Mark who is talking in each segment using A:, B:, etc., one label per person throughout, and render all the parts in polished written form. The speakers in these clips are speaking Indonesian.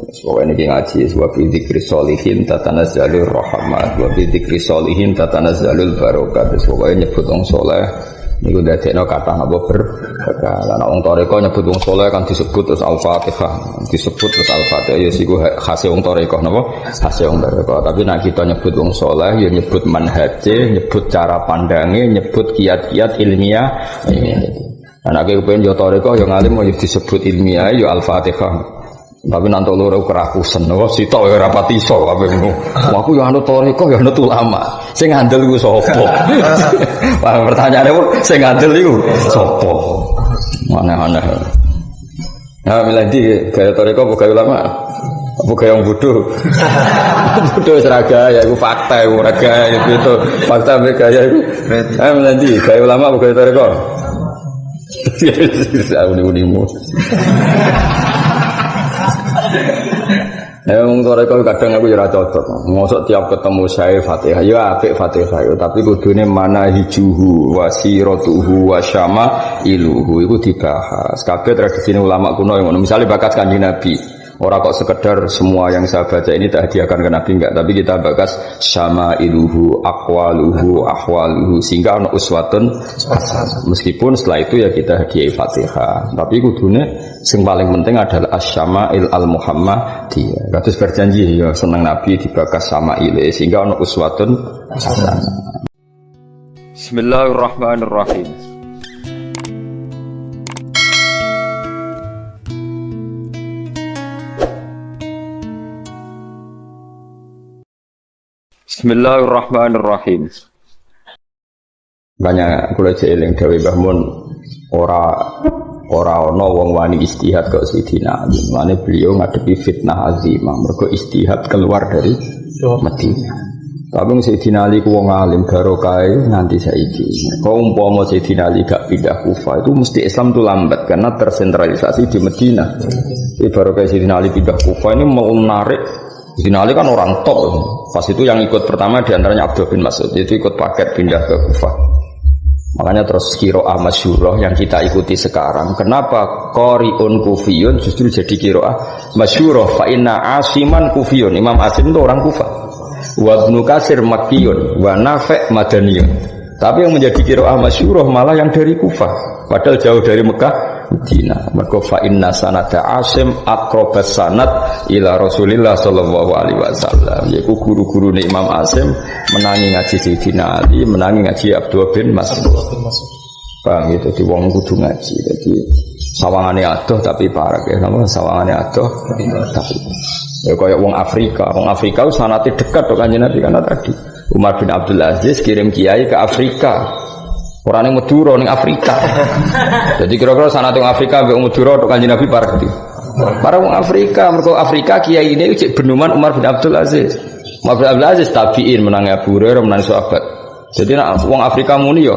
A: Pokoknya ini ngaji wa bi dzikri sholihin tatanazzalur rahmat wa bi dzikri sholihin tatanazzalul barokat. Pokoknya nyebut wong saleh niku dadekno kathah apa berkah. Lah nek wong toreko nyebut wong saleh kan disebut terus Al-Fatihah, disebut terus Al-Fatihah ya siku khase wong toreko napa? Khase wong toreko. Tapi nek kita nyebut wong saleh ya nyebut manhaje, nyebut cara pandange, nyebut kiat-kiat ilmiah. Anak kepen yo toreko yo ngalim yo disebut ilmiah yo Al-Fatihah. Tapi nanti loro kerakusan, wah sitok ya rapati iso, apa ngono. Aku yang anut toriko, yang anut ulama. Sing ngandel iku sapa? Pertanyaane pun sing ngandel iku sapa? Aneh-aneh. Nah, milih gaya toriko apa gaya ulama? Apa gaya yang bodoh? Bodoh seragaya, ya itu fakta, itu ragaya itu fakta gaya itu. Milih gaya ulama apa gaya toriko? Ya uni-unimu. Wong toreko kadang aku ora cocok. Mosok tiap ketemu saya Fatihah, ya apik Fatihah, tapi kudune mana hijuhu wasiratuhu wasyama iluhu iku dibahas. Kabeh tradisi ulama kuno yang ngono. Misale bakas Kanjeng Nabi. Ora kok sekedar semua yang saya baca ini tak hadiahkan ke Nabi enggak, tapi kita bakas syama iluhu aqwaluhu ahwaluhu sehingga ana uswatun hasanah. Meskipun setelah itu ya kita hadiah Fatihah, tapi kudune sing paling penting adalah asyama'il al-Muhammadiyah. Kados berjanji ya seneng Nabi dibakas syama'ile sehingga ana uswatun hasanah. Bismillahirrahmanirrahim. Bismillahirrahmanirrahim. Banyak kula eling dawuh Mbah Mun ora ana wong wani istihad kok Sayyidina Ali. Mane beliau ngadepi fitnah azimah mergo istihad keluar dari Madinah. Tapi Sayyidina Ali ku wong alim barokah nganti saiki. Kok umpama Sayyidina Ali gak pindah Kufah itu mesti Islam tuh lambat karena tersentralisasi di Madinah. Jadi barokah Sayyidina Ali pindah Kufah ini menarik. Sayyidina Ali kan orang top. Pas itu yang ikut pertama diantaranya Abdul bin Mas'ud, itu ikut paket pindah ke Kufah. Makanya terus qiraah masyhurah yang kita ikuti sekarang. Kenapa qari'un kufiyun justru jadi qiraah masyhurah? Fa inna Asiman kufiyun. Imam Asim itu orang Kufah. Wa Ibnu Katsir makkiyun wa Nafi' madaniyun. Tapi yang menjadi qiraah masyhurah malah yang dari Kufah. Padahal jauh dari Mekah. Madinah. Maka fa inna sanada Asim aqrabas sanad ila Rasulillah sallallahu alaihi wasallam. Yaiku guru-gurune Imam Asim menangi ngaji Sayyidina Ali, menangi ngaji Abdul bin Mas'ud. Paham gitu, di wong kudu ngaji. Jadi sawangane adoh tapi parek ya, nama sawangane adoh tapi ya kaya wong Afrika. Wong Afrika sanate dekat karo Kanjeng Nabi karena tadi Umar bin Abdul Aziz kirim kiai ke Afrika. Orang yang Madura ning Afrika. Jadi kira-kira sanate wong Afrika mbek Madura tok Kanjeng Nabi parek di. Para wong Afrika, mergo Afrika kiai ini cek benuman Umar bin Abdul Aziz. Umar bin Abdul Aziz tabi'in menang Abu Hurairah menang sahabat. Jadi nek wong Afrika muni yo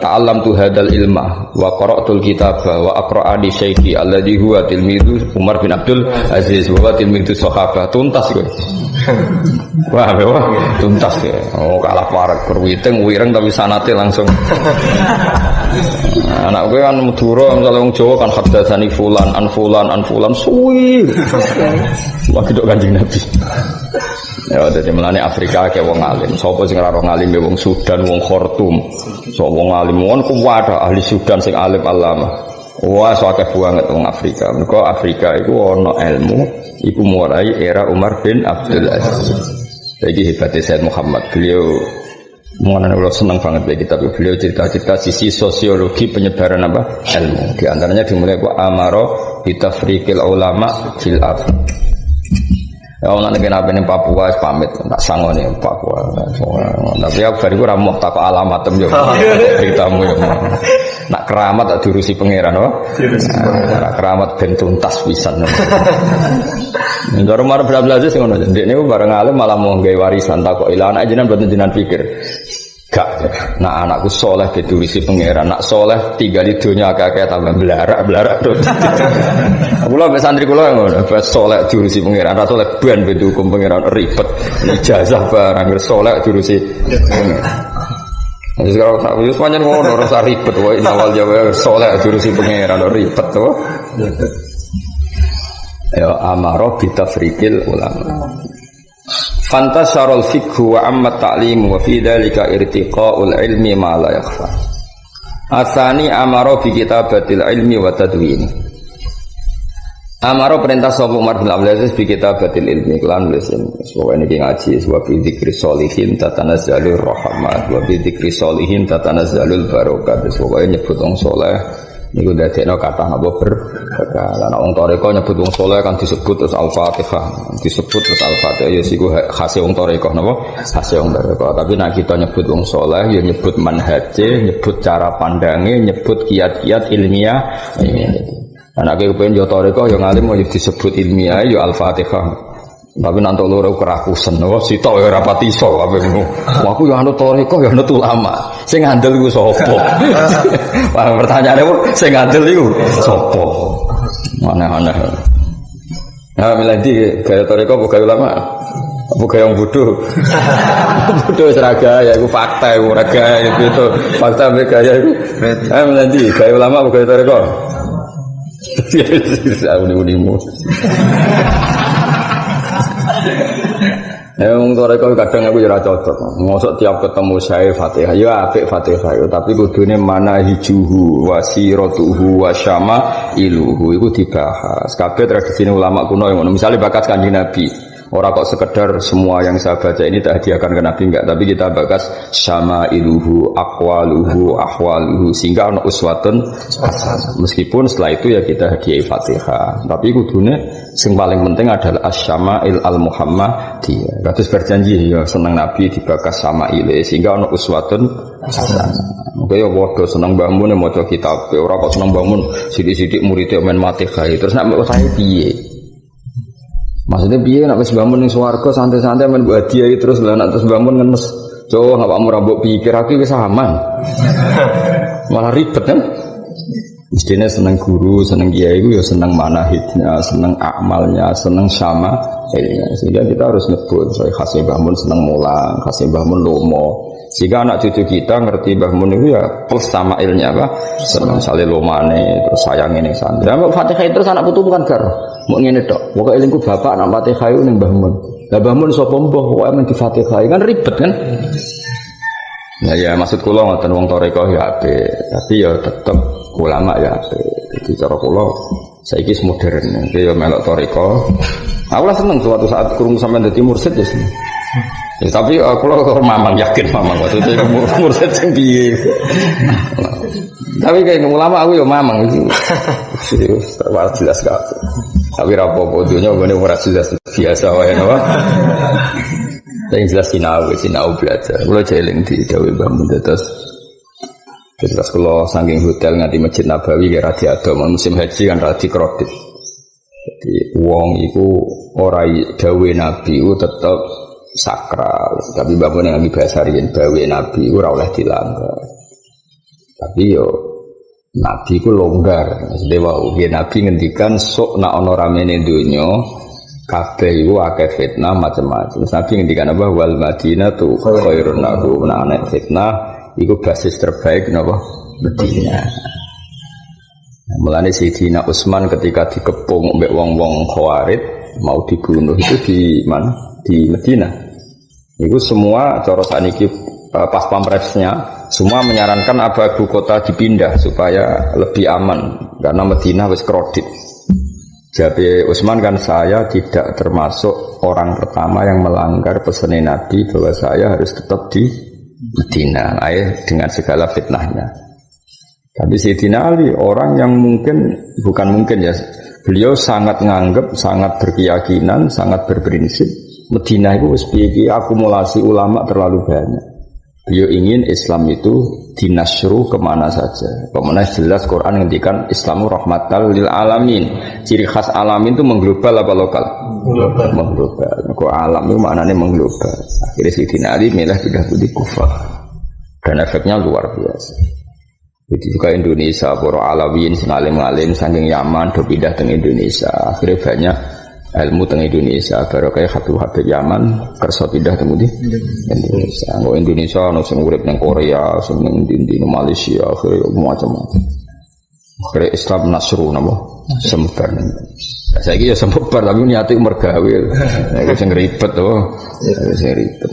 A: ta'allamtu hadzal ilma wa qara'tul kitaba wa aqra'ani syaikhi alladhi huwa tilmidu Umar bin Abdul Aziz wa tilmidu sahabat. Tuntas kowe. Wah, tuntas ya. Oh, kalah parek berwiting wireng tapi sanate langsung. Anak gue kan Madura, misalnya wong Jawa kan haddatsani fulan an fulan suwi. Lagi dok Kanjeng Nabi. Ya dadi melane Afrika ke wong alim. Sapa sing ora alim ya wong Sudan, wong Khartoum. So wong alim wong kuwi ahli Sudan sing alim alama. Wah, akeh banget wong Afrika. Mergo Afrika iku ana ilmu iku mulai era Umar bin Abdul Aziz. Jadi hebatnya Sayyid Muhammad, beliau mengenai Allah senang banget bagi kitab. Beliau cerita-cerita sisi sosiologi penyebaran apa ilmu. Di antaranya dimulai ku amaro bitafriqil ulama fil ardh. Ya ana nek ana ning Papua pamit tak sangone Papua. Tapi aku bariku ora mau tak alamat yo. Ceritamu yo. Nak keramat tak diurusi pangeran apa? Nak keramat ben tuntas pisan. Ndoro mar blablaje sing ngono. Ndek niku bareng alim malah mau gawe warisan takok ilang anak jenengan mboten jenengan pikir. Gak. Nah anakku soleh diurusi pangeran. Nak soleh tinggal di dunia akeh-akeh tambah blarak terus. Kula mek santri kula ngono, bas soleh diurusi pangeran, ra soleh ben hukum pangeran ribet. Ijazah barang soleh diurusi pangeran. Jadi sekarang tak wis pancen ngono ora ribet wae awal jawa soleh diurusi pangeran ribet to. Ya amaro bitafriqil ulama. Fantasharul fiqhu wa amma ta'lim wa fi dzalika irtiqaul ilmi ma la yakhfa. Asani amaro bi kitabatil ilmi wa tadwini. Amaro perintah sapa Umar bin Abdul Aziz bi kitabatil ilmi kelan lesin. Soale niki ngaji wa bi dzikri sholihin tatanazzalur rahmat wa bi dzikri sholihin tatanazzalul barakat. Soale nyebut wong saleh niku dadekno kathah napa berkah. Lah nek wong toreko nyebut wong saleh kan disebut terus Al-Fatihah, disebut terus Al-Fatihah ya siku khase wong toreko napa? Khase wong toreko. Tapi nek kita nyebut wong saleh ya nyebut manhaje, nyebut cara pandange, nyebut kiat-kiat ilmiah. Anake kepen yo toreko yo ngalim yo disebut ilmiah yo Al-Fatihah. Tapi nanti loro kerakusan, oh sitok ya rapati iso, apa ngono. Aku yang anut toriko, yang anut ulama. Sing ngandel iku sapa? Pertanyaane pun sing ngandel iku sapa? Aneh-aneh. Nah, milih gaya toriko apa gaya ulama? Apa gaya yang bodoh? Bodoh seragaya, ya iku fakta, iku ragaya itu fakta be gaya iku. Milih gaya ulama apa gaya toriko? Ya uni-unimu. Wong toreko kadang aku ora cocok. Mosok tiap ketemu saya Fatihah, ya apik Fatihah, tapi kudune mana hijuhu wasiratuhu wasyama iluhu iku dibahas. Kabeh tradisi ulama kuno yang ngono. Misale bakas Kanjeng Nabi. Ora kok sekedar semua yang saya baca ini tak hadiahkan ke Nabi enggak, tapi kita bakas syama iluhu aqwaluhu ahwaluhu sehingga ana uswatun. Meskipun setelah itu ya kita hadiah Fatihah, tapi kudune sing paling penting adalah asyama'il al-Muhammadiyah. Terus berjanji ya seneng Nabi dibakas syama'ile sehingga ana uswatun hasanah. Oke ya padha seneng Mbah Mun maca kitab, ora kok seneng Mbah Mun sithik-sithik muridé men Fatihah. Terus nek saya piye? Maksudnya piye nek wis bangun ning swarga santai-santai men mbok hadiah terus lha nek terus bangun ngenes. Cowok awakmu ra mbok pikir aku wis aman. Malah ribet kan? Mestinya seneng guru, seneng kiai itu ya seneng manahidnya, seneng amalnya, seneng sama ilmunya. Sehingga kita harus nyebut saya khasih bangun seneng mulang, khasih bangun lomo. Sehingga anak cucu kita ngerti bangun itu ya plus sama ilmunya apa? Seneng salih lomane, terus sayang ini santri. Nah, Fatihah terus anak putu bukan gar. Mau ngene tok. Pokoke elingku bapak nak Fatihah itu ning Mbah Mun. Lah Mbah Mun sapa mbah pokoke men di Fatihah kan ribet kan? Ya maksud kula ngoten wong toreko ya apik, tapi ya tetep ulama ya apik. Jadi cara kula saiki modern, ya melok toreko. Aku lah seneng suatu saat krungu sampean dadi mursyid ya. Ya tapi kula kok mamang yakin mamang waktu itu mursyid sing piye. Tapi kayak ulama aku ya mamang iki. Serius, terlalu jelas kabeh. Tapi rapopo dunia gini ora jelas biasa wae napa. Yang jelas sinau belajar. Kula jeling di dawuh Mbah Mun terus kula saking hotel nganti Masjid Nabawi kira diado musim haji kan ra dikredit. Jadi wong iku ora dawuh Nabi ku tetep sakral. Tapi Mbah Mun yang bahasa riyen dawuh Nabi ku ora oleh dilanggar. Tapi yo Nabi ku longgar, maksudnya wau Nabi ngendikan sok nak ono ramene dunya kabeh iku akeh fitnah macam-macam. Nabi ngendikan apa wal Madinah tu khairun lakum ana fitnah iku basis terbaik napa Madinah. Mulane Sayyidina Utsman ketika dikepung mbek wong-wong Khawarij mau dibunuh itu di mana? Di Madinah. Iku semua cara saniki pas pampresnya semua menyarankan apa ibu kota dipindah supaya lebih aman karena Madinah wis kredit. Jadi Utsman kan saya tidak termasuk orang pertama yang melanggar pesan Nabi bahwa saya harus tetap di Madinah dengan segala fitnahnya. Tapi Sayyidina Ali orang yang bukan mungkin ya, beliau sangat nganggep, sangat berkeyakinan, sangat berprinsip Madinah itu wis piye akumulasi ulama terlalu banyak. Beliau ingin Islam itu dinasyru kemana saja. Kemana jelas Quran ngendikan Islamu rahmatal lil alamin. Ciri khas alamin itu mengglobal apa lokal? Mengglobal. Kok alam itu maknanya mengglobal. Akhirnya Sayyidina Ali milih pindah di Kufah. Dan efeknya luar biasa. Jadi juga Indonesia, para Alawiyin sing alim-alim saking Yaman do pindah ke Indonesia. Akhirnya banyak ilmu teng Indonesia baru kayak Habib Yaman kersa pindah teng Indonesia. Ngo Indonesia ono sing urip nang Korea, sing ning Malaysia, akhire macam-macam. Akhirnya Islam nasru napa sembar. Saiki ya sembar tapi niate mergawe. Iku sing ribet to. Sing ribet.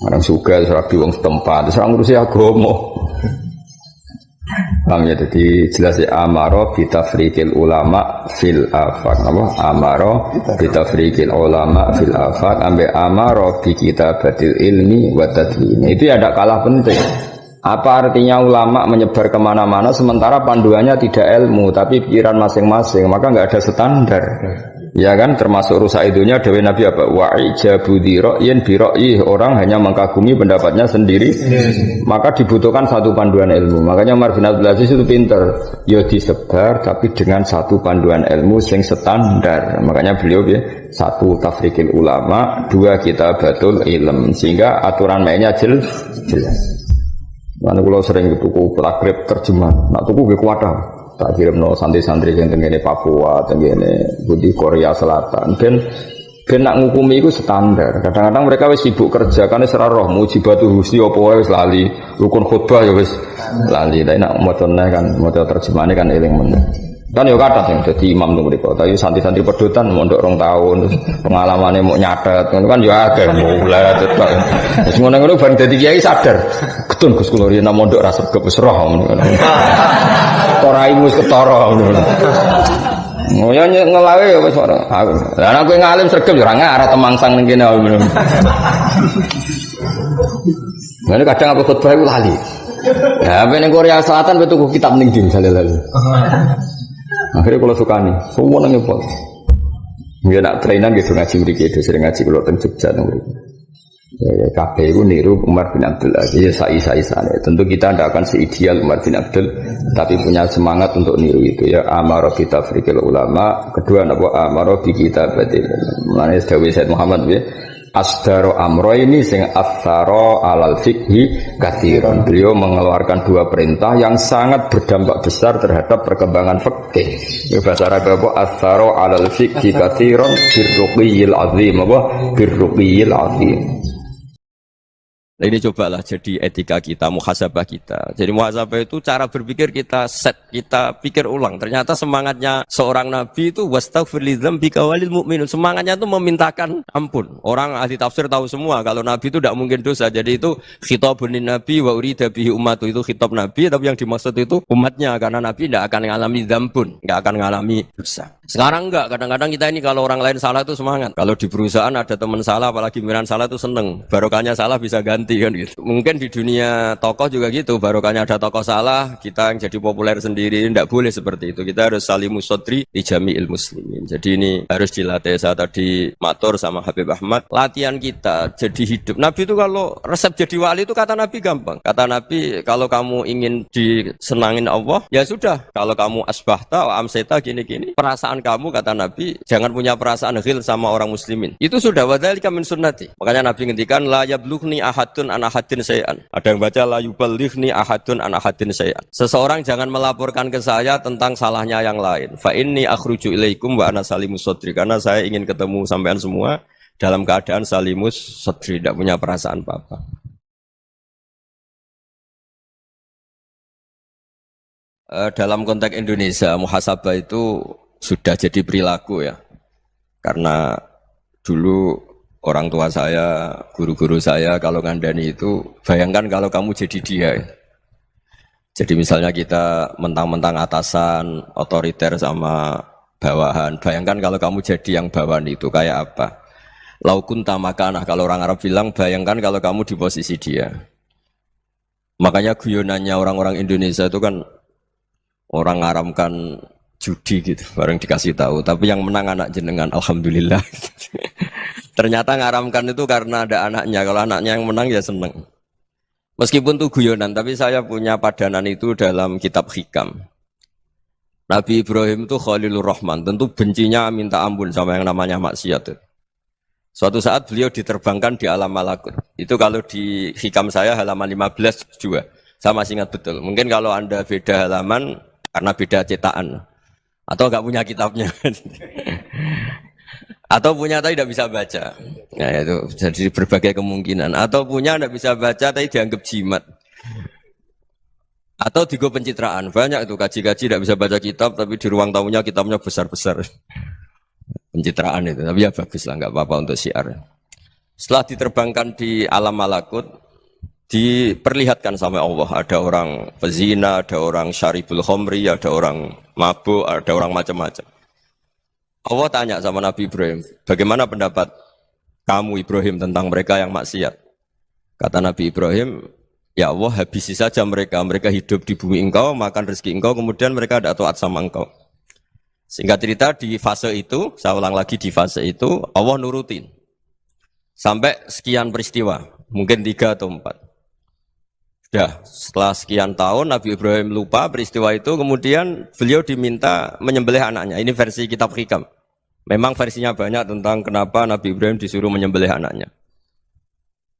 A: Orang suka rabi wong setempat, terus orang ngurusi agama. Paham ya, jadi jelas ya amaro bitafriqil ulama fil afaq. Apa? Amaro bitafriqil ulama fil afaq ambe amaro bi kitabatil ilmi wa tadwin. Itu ya ada kalah penting. Apa artinya ulama menyebar kemana-mana sementara panduannya tidak ilmu tapi pikiran masing-masing, maka nggak ada standar. Ya kan, termasuk rusak idunya dewe Nabi apa? Wa'ijabu dira'yin bira'yih, orang hanya mengkagumi pendapatnya sendiri. Maka dibutuhkan satu panduan ilmu. Makanya Umar bin Abdul Aziz itu pinter. Ya disebar tapi dengan satu panduan ilmu sing standar. Makanya beliau ya, satu tafrikil ulama, dua kitabatul ilm, sehingga aturan mainnya jelas. Mana kalau sering tuku takrib terjemahan, nak tuku gue kuatah. Tak kirim no santri-santri yang tengene Papua, tengene Budi Korea Selatan. Ben nak ngukumi itu standar. Kadang-kadang mereka wis sibuk kerja karena serah roh mujibatu husni apa wae wis lali. Rukun khutbah ya wis lali. Tapi nak macane kan model terjemahane kan eling men. Kan ya kathah sing dadi imam tuh mriko. Tapi santri-santri pedotan mondok 2 tahun terus pengalamane mau nyatet. Kan ya akeh mulai tetok. Wis ngono-ngono bareng dadi kiai sadar. Ketun Gus kula riyen mondok ra sregep wis roh ngono. Toraimu ketara ngono. Ngoyo ngelawe ya wis ora. Lah nek kowe ngalim sregep ya ora ngarep temangsang ning kene ngono. Ngene kadang aku khotbah iku lali. Ya ben ning Korea Selatan betul tuku kitab ning ndi misale lali. Akhirnya kalau sukani, semua nang ngepot. Nggih nak trainan gitu ngaji mriki itu sering ngaji kula teng Jogja nang mriki. Ya kabeh iku niru Umar bin Abdul Aziz sai-sai-sai. Tentu kita tidak akan seideal Umar bin Abdul, tapi punya semangat untuk niru itu ya. Amaro bi tafriqil ulama, kedua napa amaro bi kitabatil. Mulane dawuh Said Muhammad ya. Asdaro amro ini sing atharo alal fikhi kathiron. Beliau mengeluarkan 2 perintah yang sangat berdampak besar terhadap perkembangan fikih. Bahasa Arab apa? Atharo alal fikhi kathiron birruqiyil azim. Apa? Birruqiyil azim.
B: Nah, ini cobalah jadi etika kita, muhasabah kita. Jadi muhasabah itu cara berpikir kita set, kita pikir ulang. Ternyata semangatnya seorang nabi itu wastaghfir lidzambika walil mu'minun. Semangatnya itu memintakan ampun. Orang ahli tafsir tahu semua kalau nabi itu tidak mungkin dosa. Jadi itu khitabun nabi wa urida bihi ummatu, itu khitab nabi, tapi yang dimaksud itu umatnya karena nabi tidak akan mengalami dzambun, tidak akan mengalami dosa. Sekarang enggak, kadang-kadang kita ini kalau orang lain salah itu semangat. Kalau di perusahaan ada teman salah, apalagi pimpinan salah itu seneng. Barokahnya salah bisa ganti kan gitu. Mungkin di dunia tokoh juga gitu, barokahnya ada tokoh salah, kita yang jadi populer sendiri, tidak boleh seperti itu. Kita harus salimus sodri di jami'il muslimin. Jadi ini harus dilatih. Saya tadi matur sama Habib Ahmad, latihan kita jadi hidup. Nabi itu kalau resep jadi wali itu kata Nabi gampang. Kata Nabi kalau kamu ingin disenangin Allah, ya sudah. Kalau kamu asbahta wa amseta gini-gini, perasaan kamu kata Nabi jangan punya perasaan ghil sama orang muslimin. Itu sudah wadzalika min sunnati. Makanya Nabi ngendikan la yablughni ahadun an ahadin syai'an. Ada yang baca la yuballighni ahadun an ahadin syai'an. Seseorang jangan melaporkan ke saya tentang salahnya yang lain. Fa inni akhruju ilaikum wa ana salimus sadri. Karena saya ingin ketemu sampean semua dalam keadaan salimus sadri, tidak punya perasaan apa-apa. Dalam konteks Indonesia, muhasabah itu sudah jadi perilaku ya. Karena dulu orang tua saya, guru-guru saya kalau ngandani itu, bayangkan kalau kamu jadi dia. Jadi misalnya kita mentang-mentang atasan, otoriter sama bawahan. Bayangkan kalau kamu jadi yang bawahan itu kayak apa? Laukunta makanah, kalau orang Arab bilang, bayangkan kalau kamu di posisi dia. Makanya guyonannya orang-orang Indonesia itu kan orang ngaramkan judi gitu, bareng dikasih tahu. Tapi yang menang anak jenengan, alhamdulillah. Ternyata ngaramkan itu karena ada anaknya. Kalau anaknya yang menang ya seneng. Meskipun itu guyonan, tapi saya punya padanan itu dalam kitab Hikam. Nabi Ibrahim itu Khalilur Rahman, tentu bencinya minta ampun sama yang namanya maksiat. Suatu saat beliau diterbangkan di alam malakut. Itu kalau di Hikam saya halaman 15 juga. Saya masih ingat betul. Mungkin kalau Anda beda halaman karena beda cetakan. Atau enggak punya kitabnya. Atau punya tapi tidak bisa baca. Nah itu jadi berbagai kemungkinan. Atau punya tidak bisa baca tapi dianggap jimat. Atau digo pencitraan, banyak itu kaji-kaji tidak bisa baca kitab, tapi di ruang tamunya kitabnya besar-besar. Pencitraan itu, tapi ya bagus lah, nggak apa-apa untuk syiar. Setelah diterbangkan di alam malakut, diperlihatkan sama Allah, ada orang pezina, ada orang syaribul khomri, ada orang mabuk, ada orang macam-macam. Allah tanya sama Nabi Ibrahim, bagaimana pendapat kamu Ibrahim tentang mereka yang maksiat? Kata Nabi Ibrahim, ya Allah habisi saja mereka, mereka hidup di bumi engkau, makan rezeki engkau, kemudian mereka tidak taat sama engkau. Singkat cerita di fase itu, saya ulang lagi di fase itu, Allah nurutin. Sampai sekian peristiwa, mungkin 3 atau 4. Sudah, setelah sekian tahun Nabi Ibrahim lupa peristiwa itu, kemudian beliau diminta menyembelih anaknya. Ini versi kitab Hikam. Memang versinya banyak tentang kenapa Nabi Ibrahim disuruh menyembelih anaknya.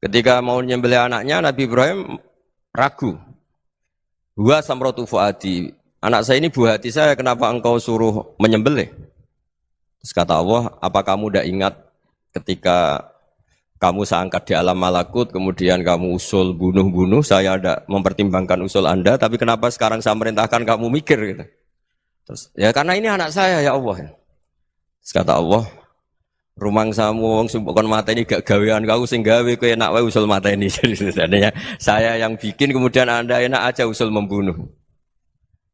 B: Ketika mau menyembelih anaknya, Nabi Ibrahim ragu. Huwa samratu fuadi. Anak saya ini buah hati saya, kenapa engkau suruh menyembelih? Terus kata Allah, apa kamu tidak ingat ketika kamu saya angkat di alam malakut, kemudian kamu usul bunuh-bunuh, saya tidak mempertimbangkan usul Anda, tapi kenapa sekarang saya merintahkan kamu mikir? Gitu. Terus, ya karena ini anak saya ya Allah. Terus kata Allah, rumang samu wong sumpukon mata ini gak gawean kau sing gawe kowe enak wae usul mata ini. Jadi sebenarnya saya yang bikin, kemudian Anda enak aja usul membunuh.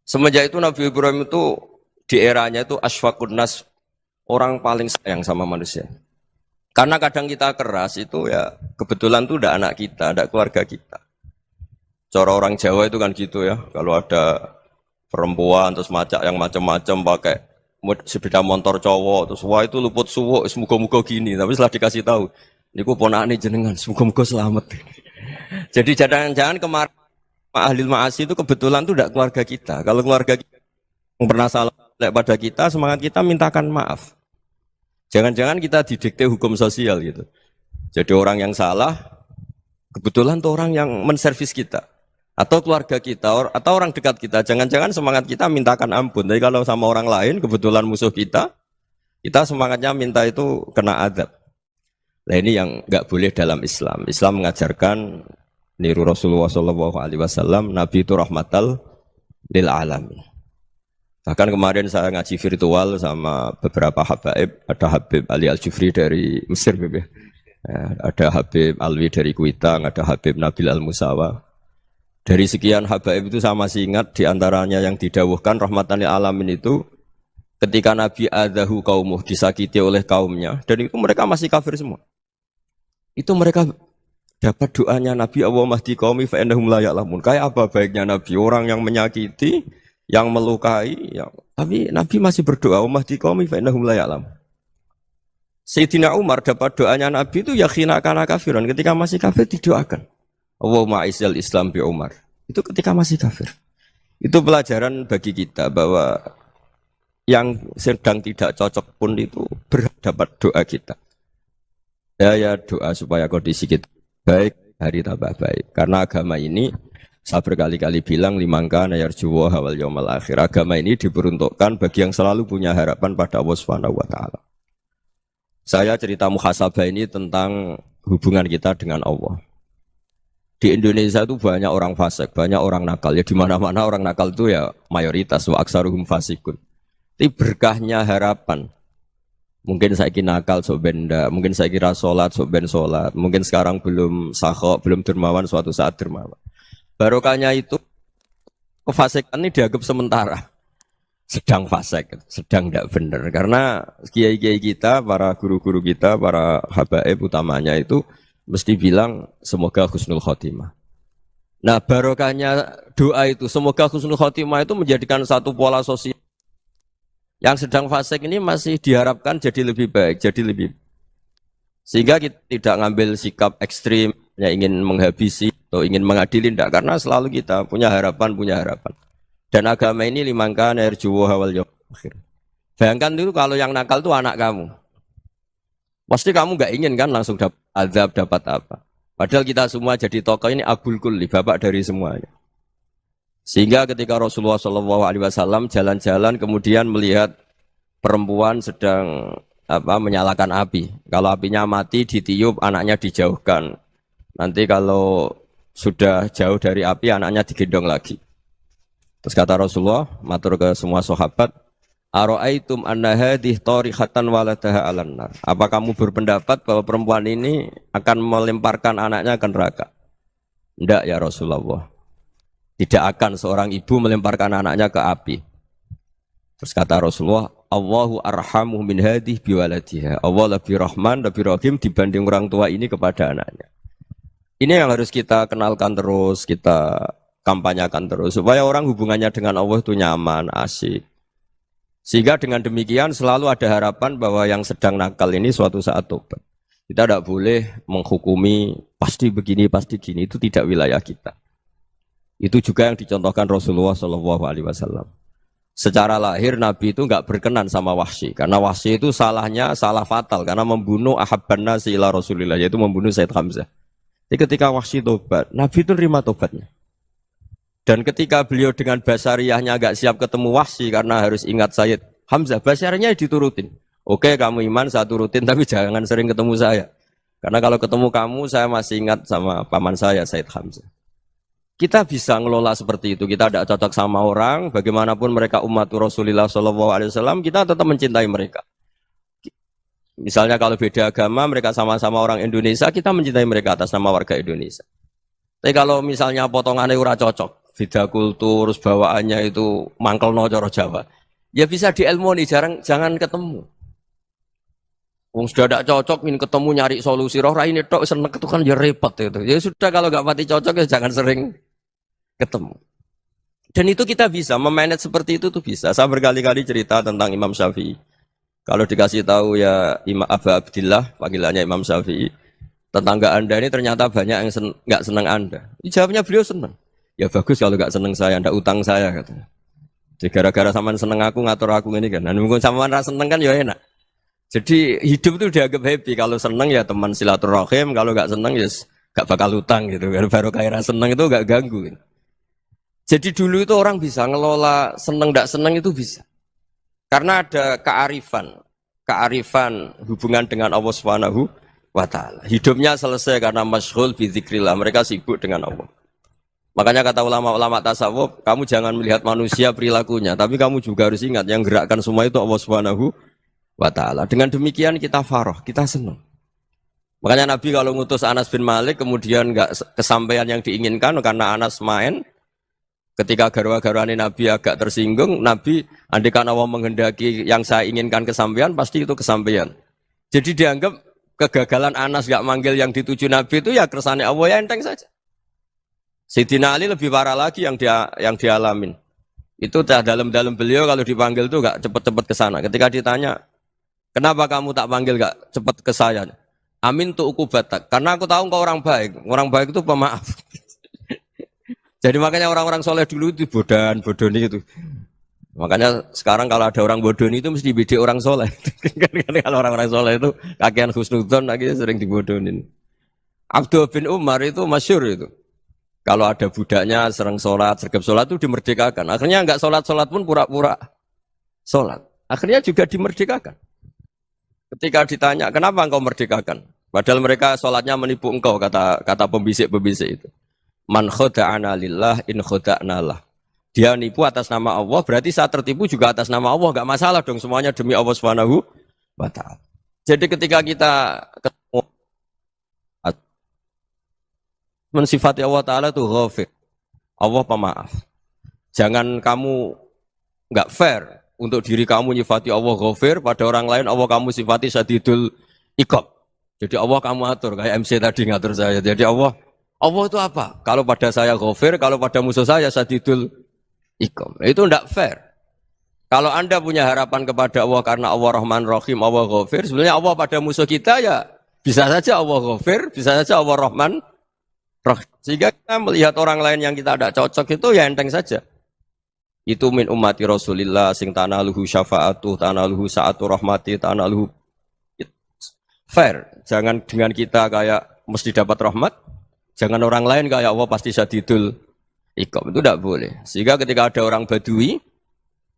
B: Semenjak itu Nabi Ibrahim itu di eranya itu asfaqun nas, orang paling sayang sama manusia. Karena kadang kita keras itu ya kebetulan itu udah anak kita, ada keluarga kita. Cara orang Jawa itu kan gitu ya, kalau ada perempuan terus macak yang macam-macam pakai sepeda motor cowok terus wah itu luput suwuk semoga-moga gini, tapi setelah dikasih tahu niku ponakane jenengan semoga-moga selamat. Jadi jangan-jangan kemarin ahli ma'asi itu kebetulan itu tidak keluarga kita. Kalau keluarga kita yang pernah salah pada kita, semangat kita mintakan maaf. Jangan-jangan kita didikte hukum sosial gitu. Jadi orang yang salah kebetulan itu orang yang menservis kita. Atau keluarga kita, atau orang dekat kita, jangan-jangan semangat kita mintakan ampun. Tapi kalau sama orang lain, kebetulan musuh kita semangatnya minta itu kena adab. Nah ini yang nggak boleh dalam Islam. Islam mengajarkan niru Rasulullah SAW, Nabi itu rahmatal lil alamin. Bahkan kemarin saya ngaji virtual sama beberapa habaib, ada Habib Ali Al-Jufri dari Mesir, ada Habib Alwi dari Kuitang, ada Habib Nabil Al-Musawa. Dari sekian habaib itu saya masih ingat diantaranya yang didawuhkan rahmatan lil alamin itu ketika Nabi adahu kaumuh, disakiti oleh kaumnya, dan itu mereka masih kafir semua. Itu mereka dapat doanya Nabi Allahumma hdi qaumi fa innahum la ya'lamun. Kayak apa baiknya Nabi, orang yang menyakiti, yang melukai, tapi Nabi masih berdoa Allahumma hdi qaumi fa innahum la ya'lamun. Sayyidina Umar dapat doanya Nabi itu yakhina kana kafiran, ketika masih kafir didoakan. Allahumma aizzal Islam bi Umar. Itu ketika masih kafir. Itu pelajaran bagi kita bahwa yang sedang tidak cocok pun itu berdapat doa kita. Ya doa supaya kondisi kita baik, hari tambah baik. Karena agama ini saya berkali-kali bilang limangka nayarjuwa hawal yaumal akhir. Agama ini diperuntukkan bagi yang selalu punya harapan pada Allah Subhanahu wa taala. Saya cerita muhasabah ini tentang hubungan kita dengan Allah. Di Indonesia itu banyak orang fasik, banyak orang nakal. Ya di mana-mana orang nakal itu ya mayoritas, wa aksaruhum fasikun. Tapi berkahnya harapan. Mungkin saya kira nakal sok benda, mungkin saya kira sholat sok ben sholat, mungkin sekarang belum sakhok, belum dermawan, suatu saat dermawan. Barokahnya itu kefasikan ini dianggap sementara. Sedang fasik, sedang tidak benar. Karena kiai-kiai kita, para guru-guru kita, para habaib utamanya itu mesti bilang semoga husnul khotimah. Nah barokahnya doa itu semoga husnul khotimah itu menjadikan satu pola sosial. Yang sedang fasik ini masih diharapkan jadi lebih baik, jadi lebih. Sehingga kita tidak ngambil sikap ekstrim, yang ingin menghabisi atau ingin mengadili, tidak. Karena selalu kita punya harapan. Dan agama ini limangka nerjuwa hawal yaumil akhir. Bayangkan itu kalau yang nakal itu anak kamu. Pasti kamu nggak ingin kan langsung dapat azab, dapat apa. Padahal kita semua jadi tokoh ini abul kulli, bapak dari semuanya. Sehingga ketika Rasulullah SAW jalan-jalan kemudian melihat perempuan sedang menyalakan api. Kalau apinya mati ditiup, anaknya dijauhkan. Nanti kalau sudah jauh dari api, anaknya digendong lagi. Terus kata Rasulullah, matur ke semua sahabat, "Ara'aitum anna hadhihi tarihatan waladaha 'alan nar." Apa kamu berpendapat bahwa perempuan ini akan melemparkan anaknya ke neraka? Tidak ya Rasulullah. Tidak akan seorang ibu melemparkan anaknya ke api. Terus kata Rasulullah, Allahu arhamu min hadhihi biwaladiha. Allah lebih rahman, lebih rahim dibanding orang tua ini kepada anaknya. Ini yang harus kita kenalkan terus, kita kampanyakan terus supaya orang hubungannya dengan Allah itu nyaman, asik. Sehingga dengan demikian selalu ada harapan bahwa yang sedang nakal ini suatu saat tobat. Kita tidak boleh menghukumi pasti begini, pasti gini, itu tidak wilayah kita. Itu juga yang dicontohkan Rasulullah SAW. Secara lahir Nabi itu nggak berkenan sama Wahsy, karena Wahsy itu salahnya salah fatal karena membunuh ahabban nasi ila Rasulillah, yaitu membunuh Sayyid Hamzah. Jadi ketika Wahsy tobat, Nabi itu nerima tobatnya. Dan ketika beliau dengan basariyahnya agak siap ketemu Wahsy karena harus ingat Sayyid Hamzah, basariyahnya diturutin. Oke, kamu iman, saya turutin, tapi jangan sering ketemu saya. Karena kalau ketemu kamu, saya masih ingat sama paman saya, Sayyid Hamzah. Kita bisa ngelola seperti itu. Kita tidak cocok sama orang, bagaimanapun mereka umat Rasulullah SAW, kita tetap mencintai mereka. Misalnya kalau beda agama, mereka sama-sama orang Indonesia, kita mencintai mereka atas nama warga Indonesia. Tapi kalau misalnya potongannya ora cocok, beda kultur, bawaannya itu mangkelno cara Jawa, ya bisa diilmoni, jangan ketemu. Wong sudah tidak cocok, ingin ketemu nyari solusi. Roh ini tok seneng itu kan ya repot itu. Ya sudah kalau nggak pati cocok ya jangan sering ketemu. Dan itu kita bisa memanage seperti itu tuh bisa. Saya berkali-kali cerita tentang Imam Syafi'i. Kalau dikasih tahu ya Imam Abu Abdillah, panggilannya Imam Syafi'i, tetangga Anda ini ternyata banyak yang nggak senang Anda. Jawabnya beliau senang. Ya bagus kalau nggak senang saya, Anda utang saya katanya. Jadi gara-gara sampean seneng aku ngatur aku ini kan. Dan mungkin sampean ra seneng kan ya enak. Jadi hidup itu dianggap happy. Kalau seneng ya teman silaturahim, kalau nggak seneng ya nggak bakal utang gitu. Baru kayak seneng itu nggak ganggu. Gitu. Jadi dulu itu orang bisa ngelola seneng nggak seneng itu bisa. Karena ada kearifan hubungan dengan Allah Subhanahu wa Ta'ala. Hidupnya selesai karena masyghul bi dzikrillah. Mereka sibuk dengan Allah. Makanya kata ulama-ulama tasawuf, kamu jangan melihat manusia perilakunya, tapi kamu juga harus ingat yang gerakkan semua itu Allah Subhanahu wa Ta'ala. Dengan demikian kita farah, kita senang. Makanya Nabi kalau ngutus Anas bin Malik kemudian enggak kesampaian yang diinginkan karena Anas main, ketika garwa-garwane Nabi agak tersinggung, Nabi andaikan Allah menghendaki yang saya inginkan kesampaian, pasti itu kesampaian. Jadi dianggap kegagalan Anas enggak manggil yang dituju Nabi itu ya kersane Allah, ya enteng saja. Sayyidina Ali lebih parah lagi yang dialamin. Itu dalam beliau kalau dipanggil itu enggak cepat-cepat ke sana. Ketika ditanya, "Kenapa kamu tak panggil enggak cepat ke saya?" "Amin tu ukubatak." Karena aku tahu engkau orang baik. Orang baik itu pemaaf. Jadi makanya orang-orang soleh dulu itu bodoni itu. Makanya sekarang kalau ada orang bodoni itu mesti beda orang soleh. Kalau orang-orang soleh itu kakean husnudzon lagi sering dibodonin. Abdul bin Umar itu masyhur itu. Kalau ada budaknya sering sholat, sergap sholat itu dimerdekakan. Akhirnya enggak sholat pun pura-pura sholat. Akhirnya juga dimerdekakan. Ketika ditanya, kenapa engkau merdekakan? Padahal mereka sholatnya menipu engkau, kata pembisik-pembisik itu. Man khoda'ana lillah in khoda'na lah. Dia nipu atas nama Allah, berarti saat tertipu juga atas nama Allah. Enggak masalah dong, semuanya demi Allah Subhanahu wa Ta'ala. Jadi ketika kita ketemu mensifati Allah Ta'ala itu ghafir. Allah pemaaf. Jangan kamu enggak fair untuk diri kamu nyifati Allah ghafir, pada orang lain Allah kamu sifati syadidul iqab. Jadi Allah kamu atur, kayak MC tadi ngatur saya. Jadi Allah itu apa? Kalau pada saya ghafir, kalau pada musuh saya syadidul iqab. Itu enggak fair. Kalau Anda punya harapan kepada Allah karena Allah Rahman Rahim, Allah ghafir, sebenarnya Allah pada musuh kita ya bisa saja Allah ghafir, bisa saja Allah Rahman Rahim. Sehingga kita melihat orang lain yang kita tidak cocok itu ya enteng saja. Itu min ummati Rasulillah sing tanaluhu syafa'atuh, tanaluhu sa'atu rahmati, tanaluhu fair. Jangan dengan kita kayak mesti dapat rahmat. Jangan orang lain kayak Allah pasti syadidul iqab. Itu tidak boleh. Sehingga ketika ada orang Badui,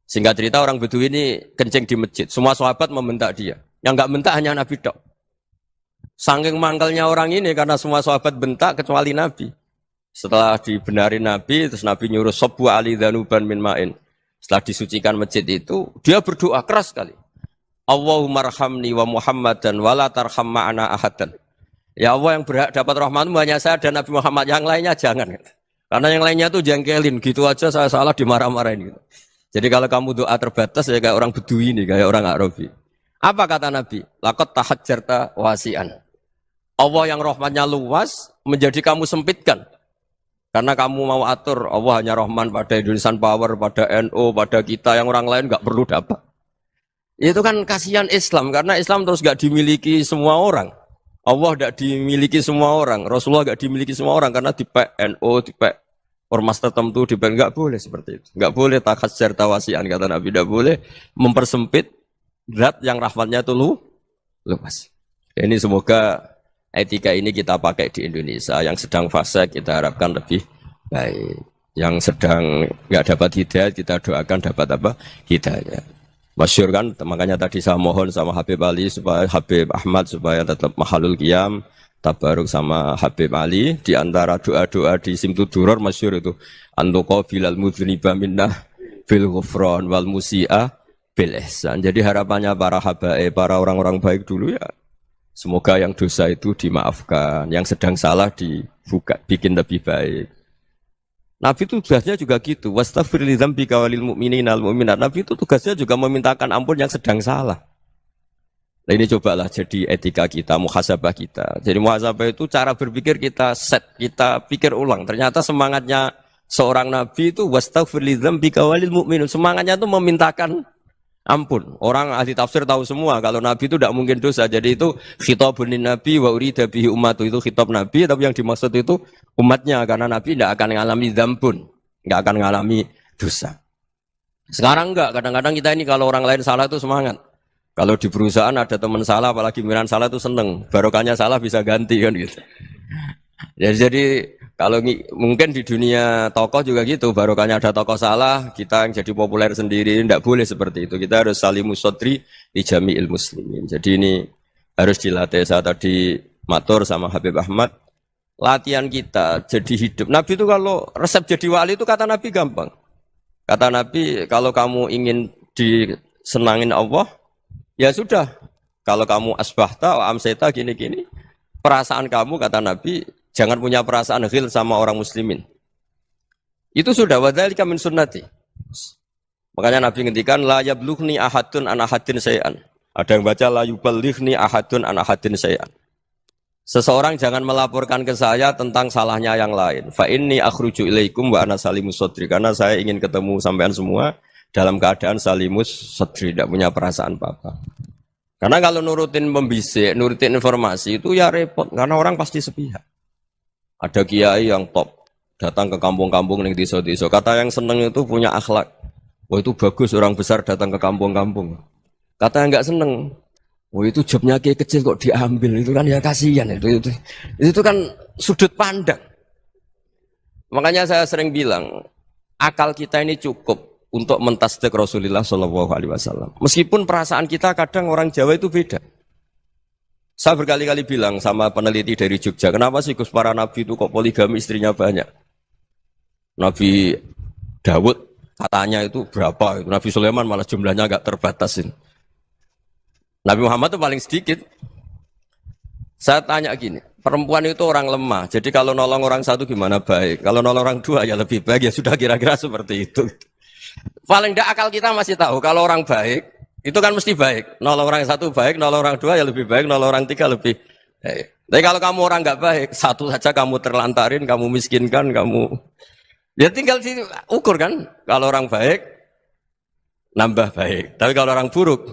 B: singkat cerita orang Badui ini kencing di masjid. Semua sahabat membentak dia. Yang enggak bentak hanya Nabi tok. Saking mangkalnya orang ini karena semua sahabat bentak kecuali Nabi. Setelah dibenari Nabi, terus Nabi nyuruh Sobu Ali Dhanuban min ma'in. Setelah disucikan masjid itu, dia berdoa keras sekali. Allahumma arhamni wa Muhammadan wa la tarham ma'ana ahadan. Ya Allah, yang berhak dapat rahmatmu hanya saya dan Nabi Muhammad, yang lainnya jangan. Karena yang lainnya tuh jengkelin, gitu aja saya salah dimarah-marahin gitu. Jadi kalau kamu doa terbatas ya kayak orang Bedui ini, kayak orang Arabi. Apa kata Nabi? Laqad tahajjarta wasi'an. Allah yang rahmatnya luas menjadi kamu sempitkan. Karena kamu mau atur Allah hanya Rahman pada Indonesian Power, pada NU, pada kita, yang orang lain nggak perlu dapat. Itu kan kasihan Islam, karena Islam terus nggak dimiliki semua orang. Allah tidak dimiliki semua orang, Rasulullah nggak dimiliki semua orang, karena di NU, di ormas tertentu, di nggak boleh seperti itu. Nggak boleh takhasyar tawasian, kata Nabi, tidak boleh mempersempit zat yang rahmatnya itu luas. Ini semoga etika ini kita pakai di Indonesia. Yang sedang fase kita harapkan lebih baik. Yang sedang nggak dapat hidayah kita doakan dapat apa? Hidayah. Masyhur kan, makanya tadi saya mohon sama Habib Ali supaya Habib Ahmad supaya tetap mahalul qiyam, tabaruk sama Habib Ali. Di antara doa-doa di Simtud Duror masyhur itu antuqa bilal mudhniba minnah bil ghufran wal musi'a bil ihsan. Jadi harapannya para habaib, para orang-orang baik dulu ya, semoga yang dosa itu dimaafkan, yang sedang salah dibuka, bikin lebih baik. Nabi itu tugasnya juga gitu. Wastaghfir li dzambika walil mu'minina wal mu'minat. Nabi itu tugasnya juga memintakan ampun yang sedang salah. Nah, ini cobalah jadi etika kita, muhasabah kita. Jadi muhasabah itu cara berpikir kita set, kita pikir ulang. Ternyata semangatnya seorang nabi itu wastaghfir li dzambika walil mu'minin. Semangatnya itu memintakan ampun. Orang ahli tafsir tahu semua kalau Nabi itu tidak mungkin dosa. Jadi itu khitabun Nabi wa urida bihi ummatu, itu khitab Nabi, tapi yang dimaksud itu umatnya, karena Nabi tidak akan mengalami dzambun, tidak akan mengalami dosa. Sekarang enggak, kadang-kadang kita ini kalau orang lain salah itu semangat. Kalau di perusahaan ada teman salah, apalagi miran salah itu seneng. Barokahnya salah bisa ganti kan gitu. Ya, jadi kalau mungkin di dunia tokoh juga gitu, barokahnya ada tokoh salah, kita yang jadi populer sendiri, tidak boleh seperti itu. Kita harus salimus sodri di jami'il muslimin. Jadi ini harus dilatih. Saya tadi matur sama Habib Ahmad, latihan kita jadi hidup. Nabi itu kalau resep jadi wali itu kata Nabi gampang. Kata Nabi, kalau kamu ingin disenangin Allah, ya sudah. Kalau kamu asbahta, amseta, gini-gini, perasaan kamu, kata Nabi, jangan punya perasaan ghil sama orang muslimin. Itu sudah wadzalika min sunnati. Makanya Nabi ngendikan la yablughni ahadun an ahadin syai'an. Ada yang baca la yuballighni ahadun an ahadin syai'an. Seseorang jangan melaporkan ke saya tentang salahnya yang lain. Fa inni akhruju ilaikum wa ana salimus sadri. Karena saya ingin ketemu sampean semua dalam keadaan salimus sadri, tidak punya perasaan apa-apa. Karena kalau nurutin pembisik, nurutin informasi itu ya repot, karena orang pasti sepihak. Ada kiai yang top, datang ke kampung-kampung yang desa-desa. Kata yang seneng itu punya akhlak. Wah itu bagus orang besar datang ke kampung-kampung. Kata yang nggak seneng, wah itu jobnya kiai kecil kok diambil. Itu kan ya kasihan. Itu kan sudut pandang. Makanya saya sering bilang, akal kita ini cukup untuk mentasdik Rasulullah SAW. Meskipun perasaan kita kadang orang Jawa itu beda. Saya berkali-kali bilang sama peneliti dari Jogja, kenapa sih Gus para nabi itu kok poligami istrinya banyak? Nabi Dawud katanya itu berapa? Nabi Sulaiman malah jumlahnya agak terbatasin. Nabi Muhammad itu paling sedikit. Saya tanya gini, perempuan itu orang lemah, jadi kalau nolong orang satu gimana baik? Kalau nolong orang dua ya lebih baik, ya sudah kira-kira seperti itu. Paling tidak akal kita masih tahu, kalau orang baik, itu kan mesti baik. Nolong orang satu baik, nolong orang dua ya lebih baik, nolong orang tiga lebih baik. Tapi kalau kamu orang nggak baik, satu saja kamu terlantarin, kamu miskinkan, kamu ya tinggal diukur kan. Kalau orang baik, nambah baik. Tapi kalau orang buruk,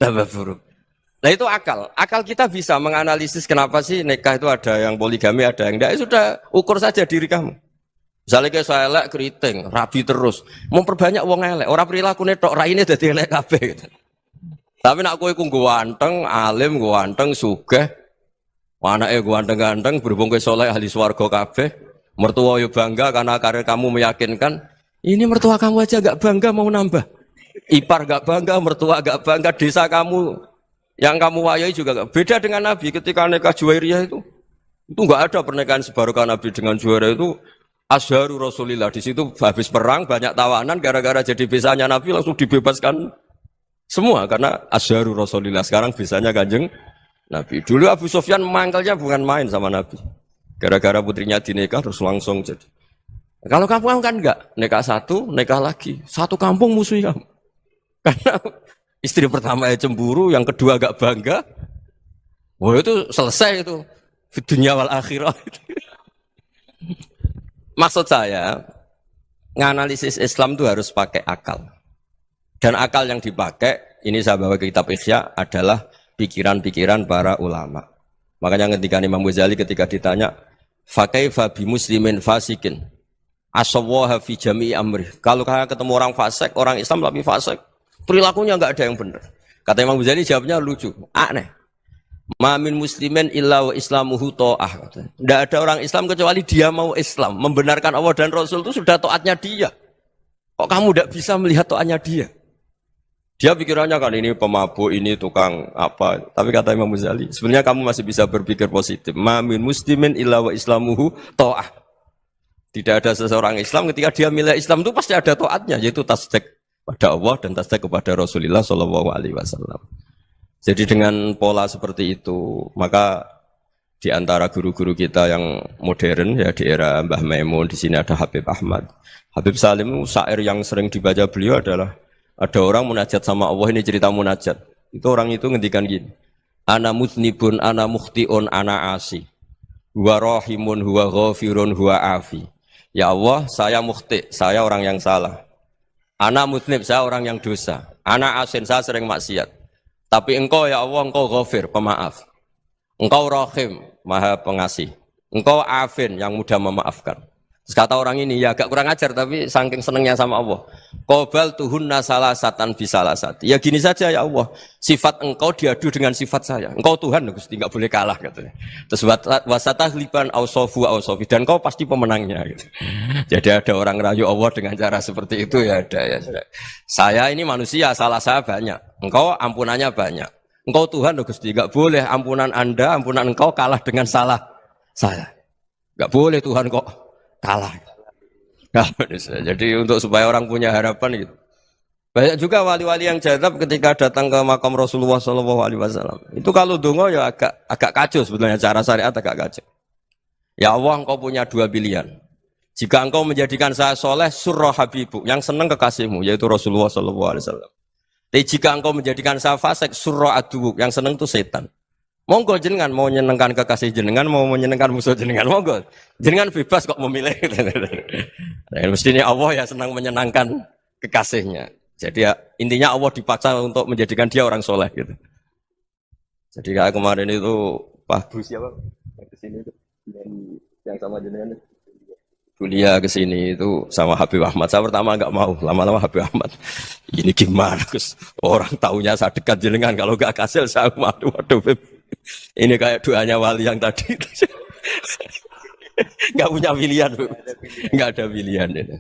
B: tambah buruk. Nah itu akal. Akal kita bisa menganalisis kenapa sih nikah itu ada yang poligami, ada yang enggak. Ya sudah, ukur saja diri kamu. Misalnya kayak saya elek keriting, rabi terus, memperbanyak uang elek, orang perilaku netok, raine dadi elek kabeh gitu. Tapi nak kowe ku ganteng, alim, ganteng, sugih, anake ganteng-ganteng, berhubung kowe saleh ahli swarga kabeh, mertua yo bangga karena karir kamu meyakinkan, ini mertua kamu aja gak bangga mau nambah. Ipar gak bangga, mertua gak bangga, desa kamu yang kamu wayai juga gak. Beda dengan Nabi ketika nikah Juwairiyah itu. Itu enggak ada pernikahan sebarokah Nabi dengan juara itu Azharu Rasulillah. Di situ habis perang banyak tawanan gara-gara jadi besanya Nabi langsung dibebaskan semua karena Azharu Rasulillah. Sekarang besanya Kanjeng Nabi. Dulu Abu Sufyan mangkalnya bukan main sama Nabi. Gara-gara putrinya dinikah terus langsung jadi. Kalau kamu kan enggak, nikah satu, nikah lagi. Satu kampung musuhi kamu. Karena istri pertama ya cemburu, yang kedua agak bangga. Wah itu selesai itu. Di dunia wal akhirah. Maksud saya, nganalisis Islam itu harus pakai akal. Dan akal yang dipakai, ini saya bawa ke kitab Ihya, adalah pikiran-pikiran para ulama. Makanya ketika Imam Ghazali ketika ditanya, fakaifa bi muslimin fasikin, asawwaha fi jami'i amri. Kalau kalian ketemu orang fasik, orang Islam tapi fasik, perilakunya enggak ada yang benar. Kata Imam Ghazali jawabnya lucu, aneh. Ma min muslimin illa wa islamuhu ta'ah. Tidak ada orang Islam kecuali dia mau Islam. Membenarkan Allah dan Rasul itu sudah taatnya dia. Kok kamu tidak bisa melihat taatnya dia? Dia pikirannya kan ini pemabuk, ini tukang apa. Tapi kata Imam Ghazali, sebenarnya kamu masih bisa berpikir positif. Ma min muslimin illa wa islamuhu ta'ah. Tidak ada seseorang Islam ketika dia milih Islam itu pasti ada taatnya, yaitu tasdik pada Allah dan tasdik kepada Rasulullah SAW. Jadi dengan pola seperti itu, maka di antara guru-guru kita yang modern ya di era Mbah Maimun, di sini ada Habib Ahmad. Habib Salim syair yang sering dibaca beliau adalah ada orang munajat sama Allah, ini cerita munajat. Itu orang itu ngendikan gini. Ana mutnibun, ana mukhtiun, ana asi. Huwa rahimun, huwa ghafirun, huwa afi. Ya Allah, saya mukhti, saya orang yang salah. Ana mutnib, saya orang yang dosa. Ana asin, saya sering maksiat. Tapi engkau ya Allah, engkau ghafir, pemaaf. Engkau rahim, maha pengasih. Engkau afin, yang mudah memaafkan. Terus kata orang ini, ya agak kurang ajar, tapi saking senengnya sama Allah. Qobal tuhunna salasatan bisalasat. Ya gini saja ya Allah, sifat engkau diadu dengan sifat saya. Engkau Tuhan, Gusti, enggak boleh kalah katanya. Terus wasatah liban ausofu ausofi, dan engkau pasti pemenangnya. Gitu. Jadi ada orang rayu Allah dengan cara seperti itu ya ada ya. Saya ini manusia, salah saya banyak. Engkau ampunannya banyak. Engkau Tuhan, Gusti, enggak boleh ampunan Anda, ampunan engkau kalah dengan salah saya. Enggak boleh Tuhan kok kalah. Nah, jadi untuk supaya orang punya harapan gitu. Banyak juga wali-wali yang jadab ketika datang ke makam Rasulullah SAW. Itu kalau dongo ya agak kacau sebetulnya, cara syariat agak kacau. Ya Allah, engkau punya dua pilihan. Jika engkau menjadikan saya soleh, surah habibu, yang senang kekasihmu, yaitu Rasulullah SAW. Tapi jika engkau menjadikan saya fasik, surah adubuk, yang senang itu setan. Monggo jenengan mau menyenangkan kekasih jenengan, mau menyenangkan musuh jenengan, monggo. Jenengan bebas kok memilih. Nah, mestinya Allah ya senang menyenangkan kekasihnya. Jadi ya, intinya Allah dipaksa untuk menjadikan dia orang soleh gitu. Jadi kayak kemarin itu Pak Bu siapa? Ke sini itu yang sama jenengan. Kuliah ke sini itu sama Habib Ahmad. Saya pertama enggak mau, lama-lama Habib Ahmad. Ini gimana, Gus? Orang taunya saya dekat jenengan, kalau enggak kasil saya waduh. Ini kayak doanya wali yang tadi. Enggak punya pilihan, Bu. Enggak ada pilihan ini.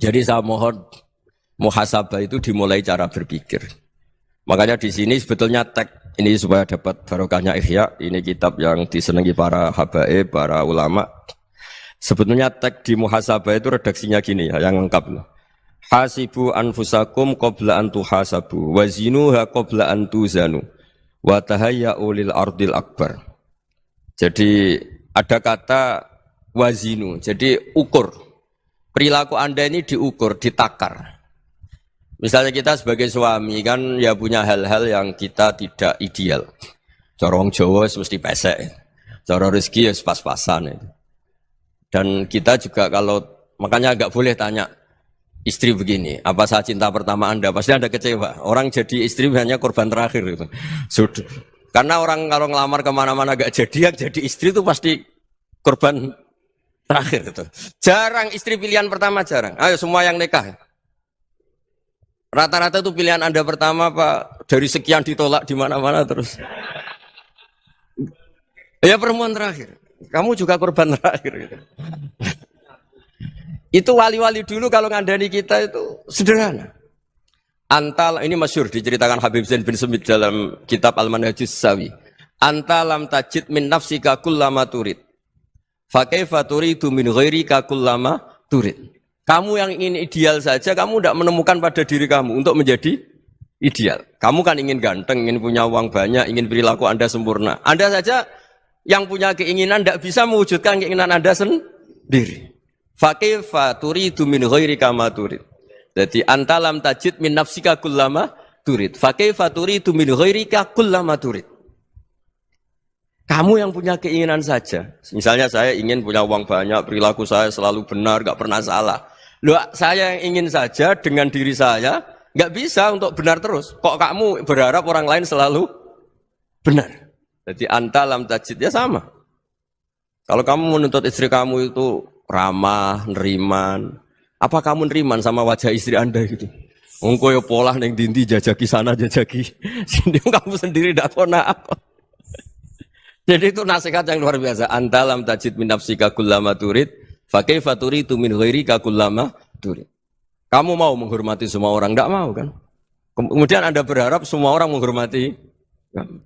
B: Jadi saya mohon muhasabah itu dimulai cara berpikir. Makanya di sini sebetulnya tag ini supaya dapat barokahnya Ihya. Ini kitab yang disenangi para habaib, para ulama. Sebetulnya tag di muhasabah itu redaksinya gini ya, yang lengkap. Hasibu anfusakum qabla an tuhasabu wa zinuha qabla an tuzanu wa tahayya'u lil ardil akbar. Jadi ada kata wazinu, jadi ukur. Perilaku Anda ini diukur, ditakar. Misalnya kita sebagai suami kan ya punya hal-hal yang kita tidak ideal. Corong Jawa mesti pesek. Cara rezeki ya pas-pasan itu. Dan kita juga kalau, makanya agak boleh tanya istri begini, apa saya cinta pertama Anda? Pasti Anda kecewa. Orang jadi istri hanya korban terakhir gitu. Sudah. Karena orang kalau ngelamar kemana-mana gak jadi, yang jadi istri itu pasti korban terakhir gitu. Jarang istri pilihan pertama, jarang. Ayo semua yang nikah. Rata-rata itu pilihan Anda pertama Pak, dari sekian ditolak di mana-mana terus. Ya perempuan terakhir. Kamu juga korban terakhir gitu. Itu wali-wali dulu kalau ngandani kita itu sederhana. Antal ini masyhur diceritakan Habib Zain bin Semit dalam kitab Al-Manhajus Sawi. anta lam tajid min nafsika kullama turid. Fa kaifa turidu min ghairika kullama turid. Kamu yang ingin ideal saja, kamu tidak menemukan pada diri kamu untuk menjadi ideal. Kamu kan ingin ganteng, ingin punya uang banyak, ingin perilaku Anda sempurna. Anda saja yang punya keinginan tidak bisa mewujudkan keinginan Anda sendiri. Fa kaifa turidu min ghairika ma turid. Jadi anta lam tajid min nafsika kullama turid. Fa kaifa turidu min ghairika kullama turid. Kamu yang punya keinginan saja. Misalnya saya ingin punya uang banyak, perilaku saya selalu benar, enggak pernah salah. Loh, saya yang ingin saja dengan diri saya, enggak bisa untuk benar terus. Kok kamu berharap orang lain selalu benar? Jadi anta lam tajid, ya sama. Kalau kamu menuntut istri kamu itu ramah, neriman, apa kamu neriman sama wajah istri Anda gitu? Engko yo pola ning dindi jajaki sana jajaki sini, kamu sendiri ndak kona apa. Jadi itu nasihat yang luar biasa. Anta lam tajid min nafsika kullama turid, fa kaifa turidu min ghairika kullama turid. Kamu mau menghormati semua orang, ndak mau kan? Kemudian Anda berharap semua orang menghormati kamu.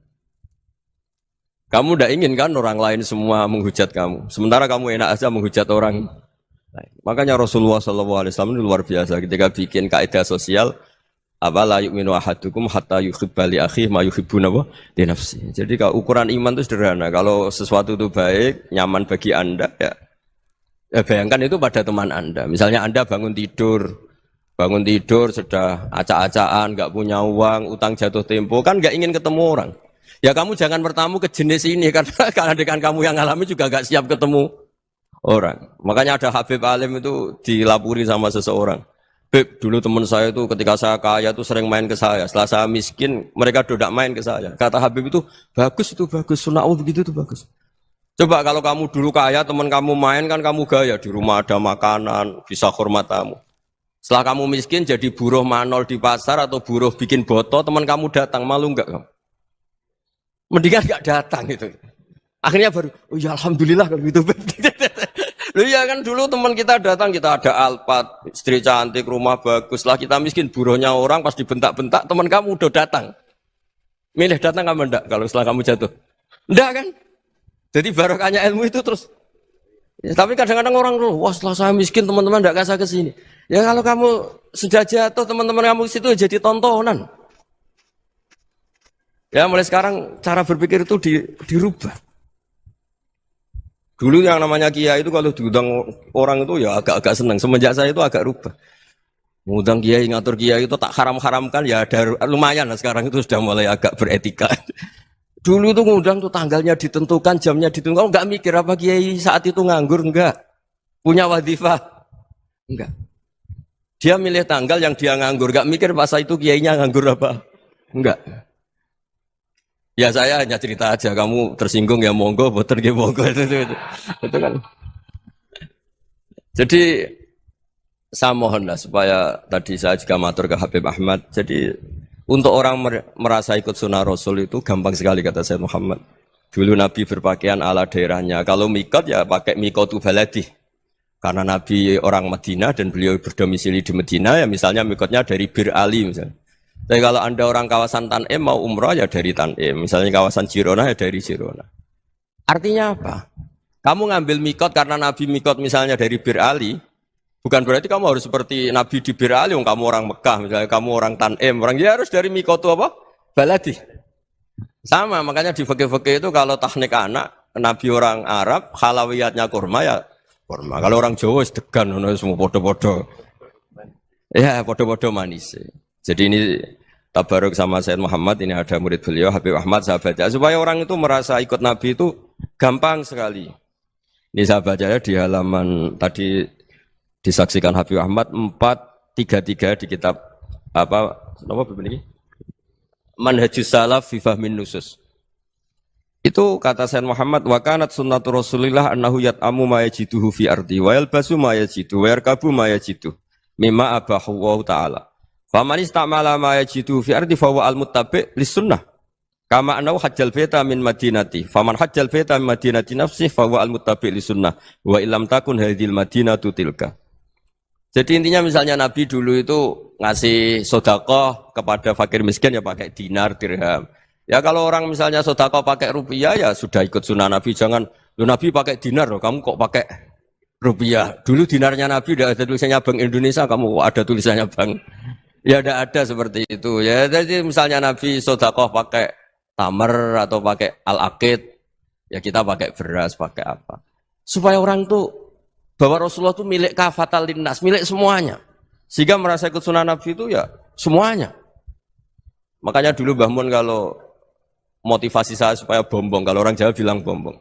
B: Kamu tidak ingin kan orang lain semua menghujat kamu. Sementara kamu enak aja menghujat orang lain. Makanya Rasulullah SAW ini luar biasa ketika bikin kaidah sosial. Apa la yu'minu ahadukum hatta yuhibba li akhihi ma yuhibbu li nafsihi. Jadi kalau ukuran iman itu sederhana. Kalau sesuatu itu baik, nyaman bagi Anda, ya bayangkan itu pada teman Anda. Misalnya Anda bangun tidur sudah acak-acakan, nggak punya uang, utang jatuh tempo, kan nggak ingin ketemu orang. Ya kamu jangan bertamu ke jenis ini karena dengan kamu yang alami juga gak siap ketemu orang. Makanya ada Habib Alim itu dilapuri sama seseorang. Beb, dulu teman saya itu ketika saya kaya itu sering main ke saya. Setelah saya miskin, mereka tidak main ke saya. Kata Habib itu bagus, sunnah begitu itu bagus. Coba kalau kamu dulu kaya, teman kamu main kan kamu gaya. Di rumah ada makanan, bisa hormat tamu. Setelah kamu miskin jadi buruh manol di pasar atau buruh bikin boto, teman kamu datang, malu enggak kamu? Mendingan gak datang itu. Akhirnya baru, oh ya alhamdulillah kalau gitu. Loh ya kan dulu teman kita datang, kita ada Alphard, istri cantik, rumah bagus. Lah kita miskin, buruhnya orang pas dibentak-bentak, teman kamu udah datang. Milih datang kamu enggak kalau setelah kamu jatuh? Enggak kan? Jadi barokahnya ilmu itu terus. Ya, tapi kadang-kadang orang wah setelah saya miskin teman-teman enggak kasih ke sini. Ya kalau kamu sudah jatuh, teman-teman kamu situ jadi tontonan. Ya mulai sekarang cara berpikir itu dirubah. Dulu yang namanya kiai itu kalau diundang orang itu ya agak-agak senang. Semenjak saya itu agak rubah. Mengundang kiai, ngatur kiai itu tak haram-haramkan ya ada lumayan lah sekarang itu sudah mulai agak beretika. Dulu itu ngundang tuh tanggalnya ditentukan, jamnya ditentukan. Enggak mikir apa kiai saat itu nganggur, enggak. Punya wadifah, enggak. Dia milih tanggal yang dia nganggur, enggak mikir masa itu kiainya nganggur apa. Enggak. Ya saya hanya cerita aja, kamu tersinggung ya monggo, boten ya monggo itu kan. Jadi saya mohonlah supaya tadi saya juga matur ke Habib Ahmad. Jadi untuk orang merasa ikut sunnah Rasul itu gampang sekali kata Sayyid Muhammad. Dulu Nabi berpakaian ala daerahnya. Kalau mikot ya pakai mikotu baladi. Karena Nabi orang Madinah dan beliau berdomisili di Madinah ya misalnya mikotnya dari Bir Ali misalnya. Tapi kalau Anda orang kawasan Tanim mau umrah ya dari Tanim. Misalnya kawasan Jirona ya dari Jirona. Artinya apa? Kamu ngambil mikot karena Nabi mikot misalnya dari Bir Ali. Bukan berarti kamu harus seperti Nabi di Bir Ali. Kamu orang Mekah, misalnya kamu orang Tanim. Orang dia harus dari mikot itu apa? Baladi. Sama, makanya di fikih-fikih itu kalau tahnik anak, Nabi orang Arab, halawiyatnya kurma ya kurma. Kalau orang Jawa sedegan, semua podo-podo. Ya podo-podo manis. Jadi ini tabaruk sama Sayyid Muhammad, ini ada murid beliau, Habib Ahmad, sahabatnya. Supaya orang itu merasa ikut Nabi itu gampang sekali. Ini sahabatnya di halaman tadi disaksikan Habib Ahmad 433 di kitab apa begini? Manhajus Salaf fi Fahmin Nusus. Itu kata Sayyid Muhammad, wa kanat sunnatu Rasulillah annahu yat'amu ma yajiduhu fi ardi wa yalbasu ma yajidu wa yarkabu ma yajidu mimma abahu wa ta'ala. Faman istamala ma yajidu fi ardi fa huwa al-muttabi' lis-sunnah. Kama annahu hajjal baita min madinati. Faman hajjal baita min madinati nafsihi fa huwa al-muttabi' lis-sunnah. Wa illam takun hadhil madinatu tilka. Jadi intinya misalnya Nabi dulu itu ngasih sedekah kepada fakir miskin ya pakai dinar, dirham. Ya kalau orang misalnya sedekah pakai rupiah ya sudah ikut sunnah Nabi. Jangan, lu Nabi pakai dinar loh, kamu kok pakai rupiah. Dulu dinarnya Nabi udah ada tulisannya Bank Indonesia, kamu kok ada tulisannya Bank. Ya tidak ada seperti itu. Ya jadi misalnya Nabi sedekah pakai tamar atau pakai al-aqid, ya kita pakai beras, pakai apa. Supaya orang tuh bahwa Rasulullah itu milik kafatal linnas, milik semuanya. Sehingga merasa ikut sunnah Nabi itu ya semuanya. Makanya dulu Mbah Mun kalau motivasi saya supaya bombong, kalau orang Jawa bilang bombong.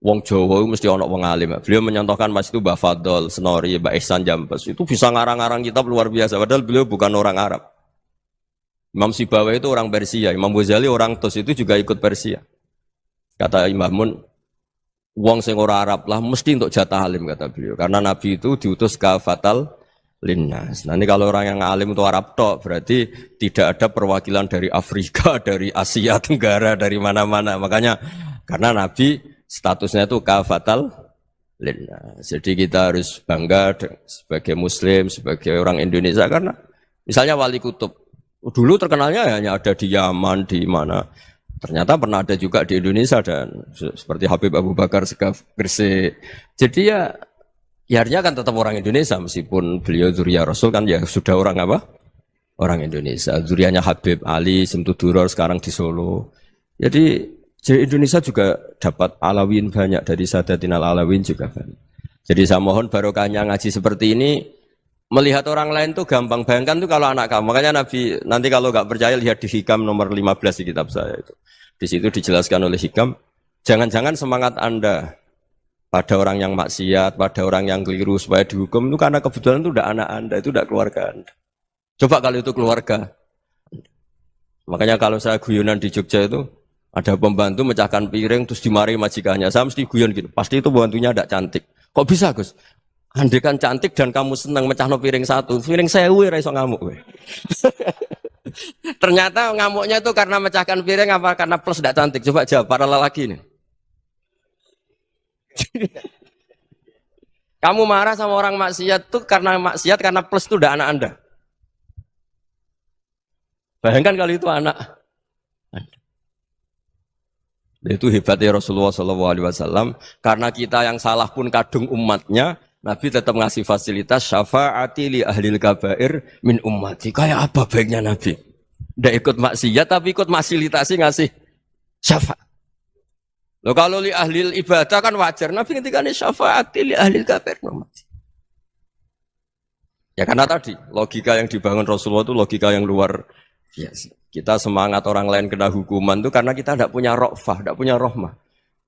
B: Wong Jawa itu mesti ono wong alim. Beliau menyontohkan mas itu Mbah Fadol, Senori, Mbah Ihsan Jambes. Itu bisa ngarang-ngarang kitab luar biasa. Padahal beliau bukan orang Arab. Imam Sibawa itu orang Persia. Imam Ghazali orang Tus itu juga ikut Persia. Kata Imam Mun, wong sing ora Arab lah mesti untuk jatah alim kata beliau. Karena Nabi itu diutus ke fatal linnas. Nanti kalau orang yang alim itu Arab tok, berarti tidak ada perwakilan dari Afrika, dari Asia Tenggara, dari mana-mana. Makanya karena Nabi statusnya itu kafatal linnas. Jadi kita harus bangga sebagai Muslim, sebagai orang Indonesia karena misalnya Wali Kutub dulu terkenalnya hanya ada di Yaman, di mana. Ternyata pernah ada juga di Indonesia dan seperti Habib Abu Bakar Segaf Gresik. Jadi ya artinya kan tetap orang Indonesia meskipun beliau zuriyah Rasul kan ya sudah orang apa? Orang Indonesia. Zuriyahnya Habib Ali Simtuduror sekarang di Solo. Jadi Indonesia juga dapat alawin banyak dari Sadatin al-Alawin juga banyak. Jadi saya mohon barokahnya ngaji seperti ini melihat orang lain tuh gampang. Bayangkan tuh kalau anak kamu. Makanya Nabi nanti kalau nggak percaya lihat di Hikam nomor 15 di kitab saya itu. Di situ dijelaskan oleh Hikam. Jangan-jangan semangat Anda pada orang yang maksiat, pada orang yang keliru supaya dihukum itu karena kebetulan itu udah anak Anda, itu udah keluarga Anda. Coba kalau itu keluarga. Makanya kalau saya guyonan di Jogja itu ada pembantu mecahkan piring terus dimarahi majikannya. Saya mesti guyon gitu. Pasti itu pembantunya tidak cantik. Kok bisa, Gus? Andai kan cantik dan kamu senang mecahno piring satu, piring 1000 ora iso ngamuk kowe. Ternyata ngamuknya itu karena mecahkan piring apa karena plus tidak cantik. Coba jawab para lelaki ini. Kamu marah sama orang maksiat tuh karena maksiat karena plus itu udah anak Anda. Bayangkan kalau itu anak Anda. Itu hebatnya Rasulullah SAW. Karena kita yang salah pun kadung umatnya, Nabi tetap ngasih fasilitas syafaati li ahlil kabair min ummati. Kayak apa baiknya Nabi? Tidak ikut maksiat tapi ikut fasilitasi ngasih syafaat. Loh kalau li ahlil ibadah kan wajar. Nabi ketika ini syafaati li ahlil kabair min ummati. Ya karena tadi logika yang dibangun Rasulullah itu logika yang luar biasa. Kita semangat orang lain kena hukuman itu karena kita tidak punya ra'fah, tidak punya rahmah.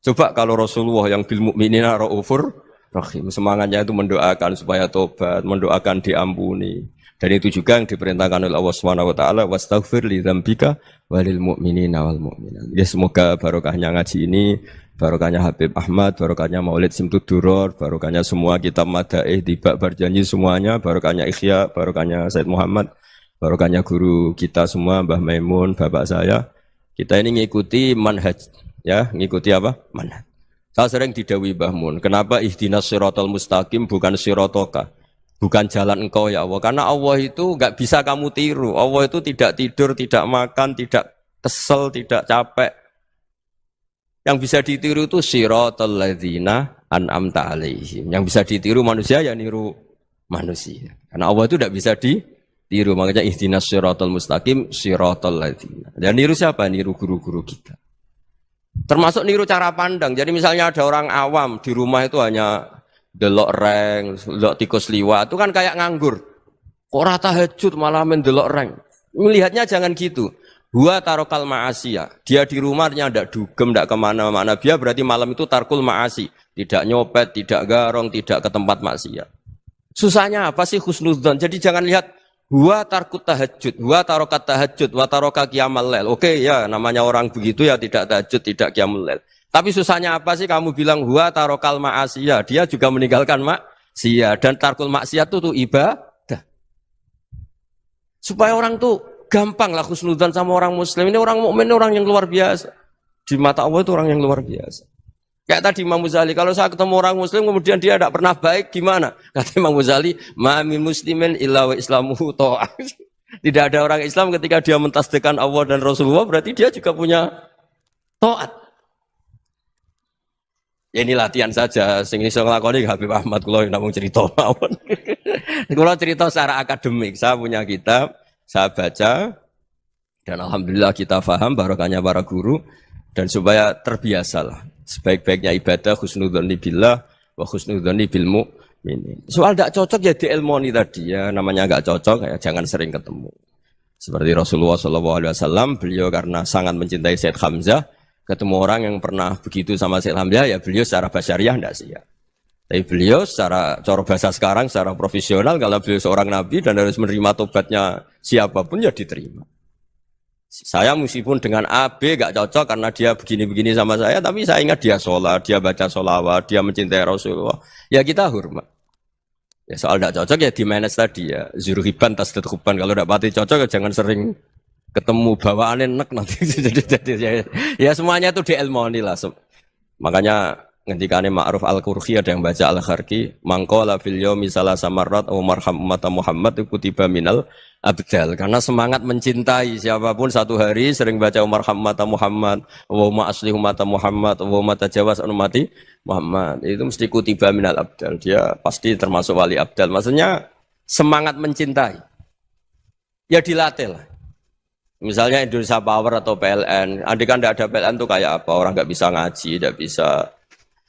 B: Coba kalau Rasulullah yang bil mu'minina ra'ufur rahim, semangatnya itu mendoakan supaya tobat, mendoakan diampuni. Dan itu juga yang diperintahkan oleh Allah Subhanahu wa taala, wastaghfir li dzambika walil mu'minina wal mu'minat. Ya semoga barokahnya ngaji ini, barokahnya Habib Ahmad, barokahnya Maulid Simtuduror, barokahnya semua kitab madaih Tibak Berjanji semuanya, barokahnya Ikhya, barokahnya Said Muhammad, barokahnya guru kita semua, Mbah Maimun, bapak saya. Kita ini ngikuti manhaj, ya, ngikuti apa? Manhaj. Saya sering didhawuhi Mbah Mun, kenapa ihdinas siratal mustaqim bukan siratoka? Bukan jalan engkau ya Allah. Karena Allah itu enggak bisa kamu tiru. Allah itu tidak tidur, tidak makan, tidak kesel, tidak capek. Yang bisa ditiru itu siratal ladzina an'amta alaihim. Yang bisa ditiru manusia ya niru manusia. Karena Allah itu tidak bisa ditiru. Makanya ihdinas siratal mustaqim siratal ladzina. Dan niru siapa? Niru guru-guru kita. Termasuk niru cara pandang. Jadi misalnya ada orang awam di rumah itu hanya delok reng, delok tikus liwat, itu kan kayak nganggur. Kok ora tahajud malah mendelok reng. Melihatnya jangan gitu. Huwa tarokal ma'asiyah. Dia di rumahnya tidak dugem, tidak kemana-mana. Dia berarti malam itu tarkul ma'asi. Tidak nyopet, tidak garong, tidak ke tempat maksiat. Susahnya apa sih husnudzon? Jadi jangan lihat huwa tarkut tahajud, huwa tarokat tahajud, wa taroka qiyamal lail. Oke ya, namanya orang begitu ya tidak tahajud, tidak qiyamul lail. Tapi susahnya apa sih kamu bilang huwa tarokal ma'asiyah, dia juga meninggalkan maksiat dan tarkul maksiat itu ibadah. Supaya orang tuh gampang lah husnudzan sama orang muslim. Ini orang mukmin, orang yang luar biasa. Di mata Allah itu orang yang luar biasa. Kayak tadi Imam Ghazali, kalau saya ketemu orang muslim kemudian dia tidak pernah baik, gimana? Kata Imam Ghazali, ma min muslimin illa wa islamuhu ta'ah. Tidak ada orang Islam ketika dia mentasdikkan Allah dan Rasulullah berarti dia juga punya taat. Ya ini latihan saja. Sing iso nglakoni Habib Ahmad kula namung cerita mawon. Kula cerita secara akademik. Saya punya kitab, saya baca dan alhamdulillah kita paham barokahnya para guru dan supaya terbiasalah. Sebaik-baiknya ibadah husnudzon billah wa husnudzon bil mu'minin. Soal tidak cocok ya diilmoni tadi ya, namanya enggak cocok ya jangan sering ketemu. Seperti Rasulullah SAW, beliau karena sangat mencintai Sayyid Hamzah, ketemu orang yang pernah begitu sama Sayyid Hamzah ya beliau secara basyariah tidak siap. Tapi beliau secara cara bahasa sekarang, secara profesional kalau beliau seorang nabi dan harus menerima tobatnya siapapun ya diterima. Saya meskipun dengan A, B gak cocok karena dia begini-begini sama saya, tapi saya ingat dia sholat, dia baca sholawat, dia mencintai Rasulullah. Ya kita hormat. Ya soal gak cocok ya di manage tadi ya. Zurhiban tasdadhuban. Kalau gak pati cocok ya jangan sering ketemu bawaannya enak nanti. Ya semuanya itu diilmoni lah. Makanya ngendikane Ma'ruf Al-Qurhi ada yang baca Al-Kharqi, mangqala fil yaumi salasa marrat wa marham umat Muhammad kutiba minal abdal. Karena semangat mencintai siapapun satu hari sering baca Umar Hamad Muhammad, wa asli umat Muhammad, wa tajawaz an umati Muhammad. Itu mesti kutiba minal abdal. Dia pasti termasuk wali abdal. Maksudnya semangat mencintai. Ya dilatih lah. Misalnya Indonesia Power atau PLN. Andai kan tidak ada PLN itu kayak apa? Orang nggak bisa ngaji, tidak bisa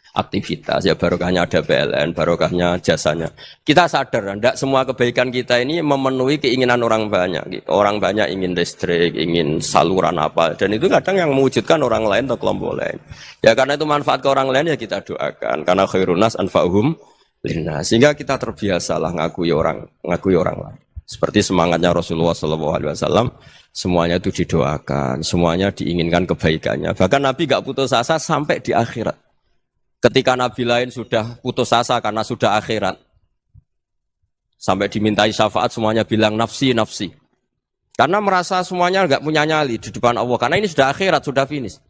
B: aktivitas, ya barokahnya ada PLN, barokahnya jasanya. Kita sadar, tidak semua kebaikan kita ini memenuhi keinginan orang banyak. Orang banyak ingin listrik, ingin saluran apa, dan itu kadang yang mewujudkan orang lain atau kelompok lain. Ya karena itu manfaat ke orang lain ya kita doakan. Karena khairunas anfa'uhum linnas. Sehingga kita terbiasalah ngakui orang lain. Seperti semangatnya Rasulullah SAW, semuanya itu didoakan, semuanya diinginkan kebaikannya. Bahkan Nabi gak putus asa sampai di akhirat. Ketika Nabi lain sudah putus asa karena sudah akhirat, sampai dimintai syafaat semuanya bilang nafsi, nafsi. Karena merasa semuanya enggak punya nyali di depan Allah. Karena ini sudah akhirat, sudah finish.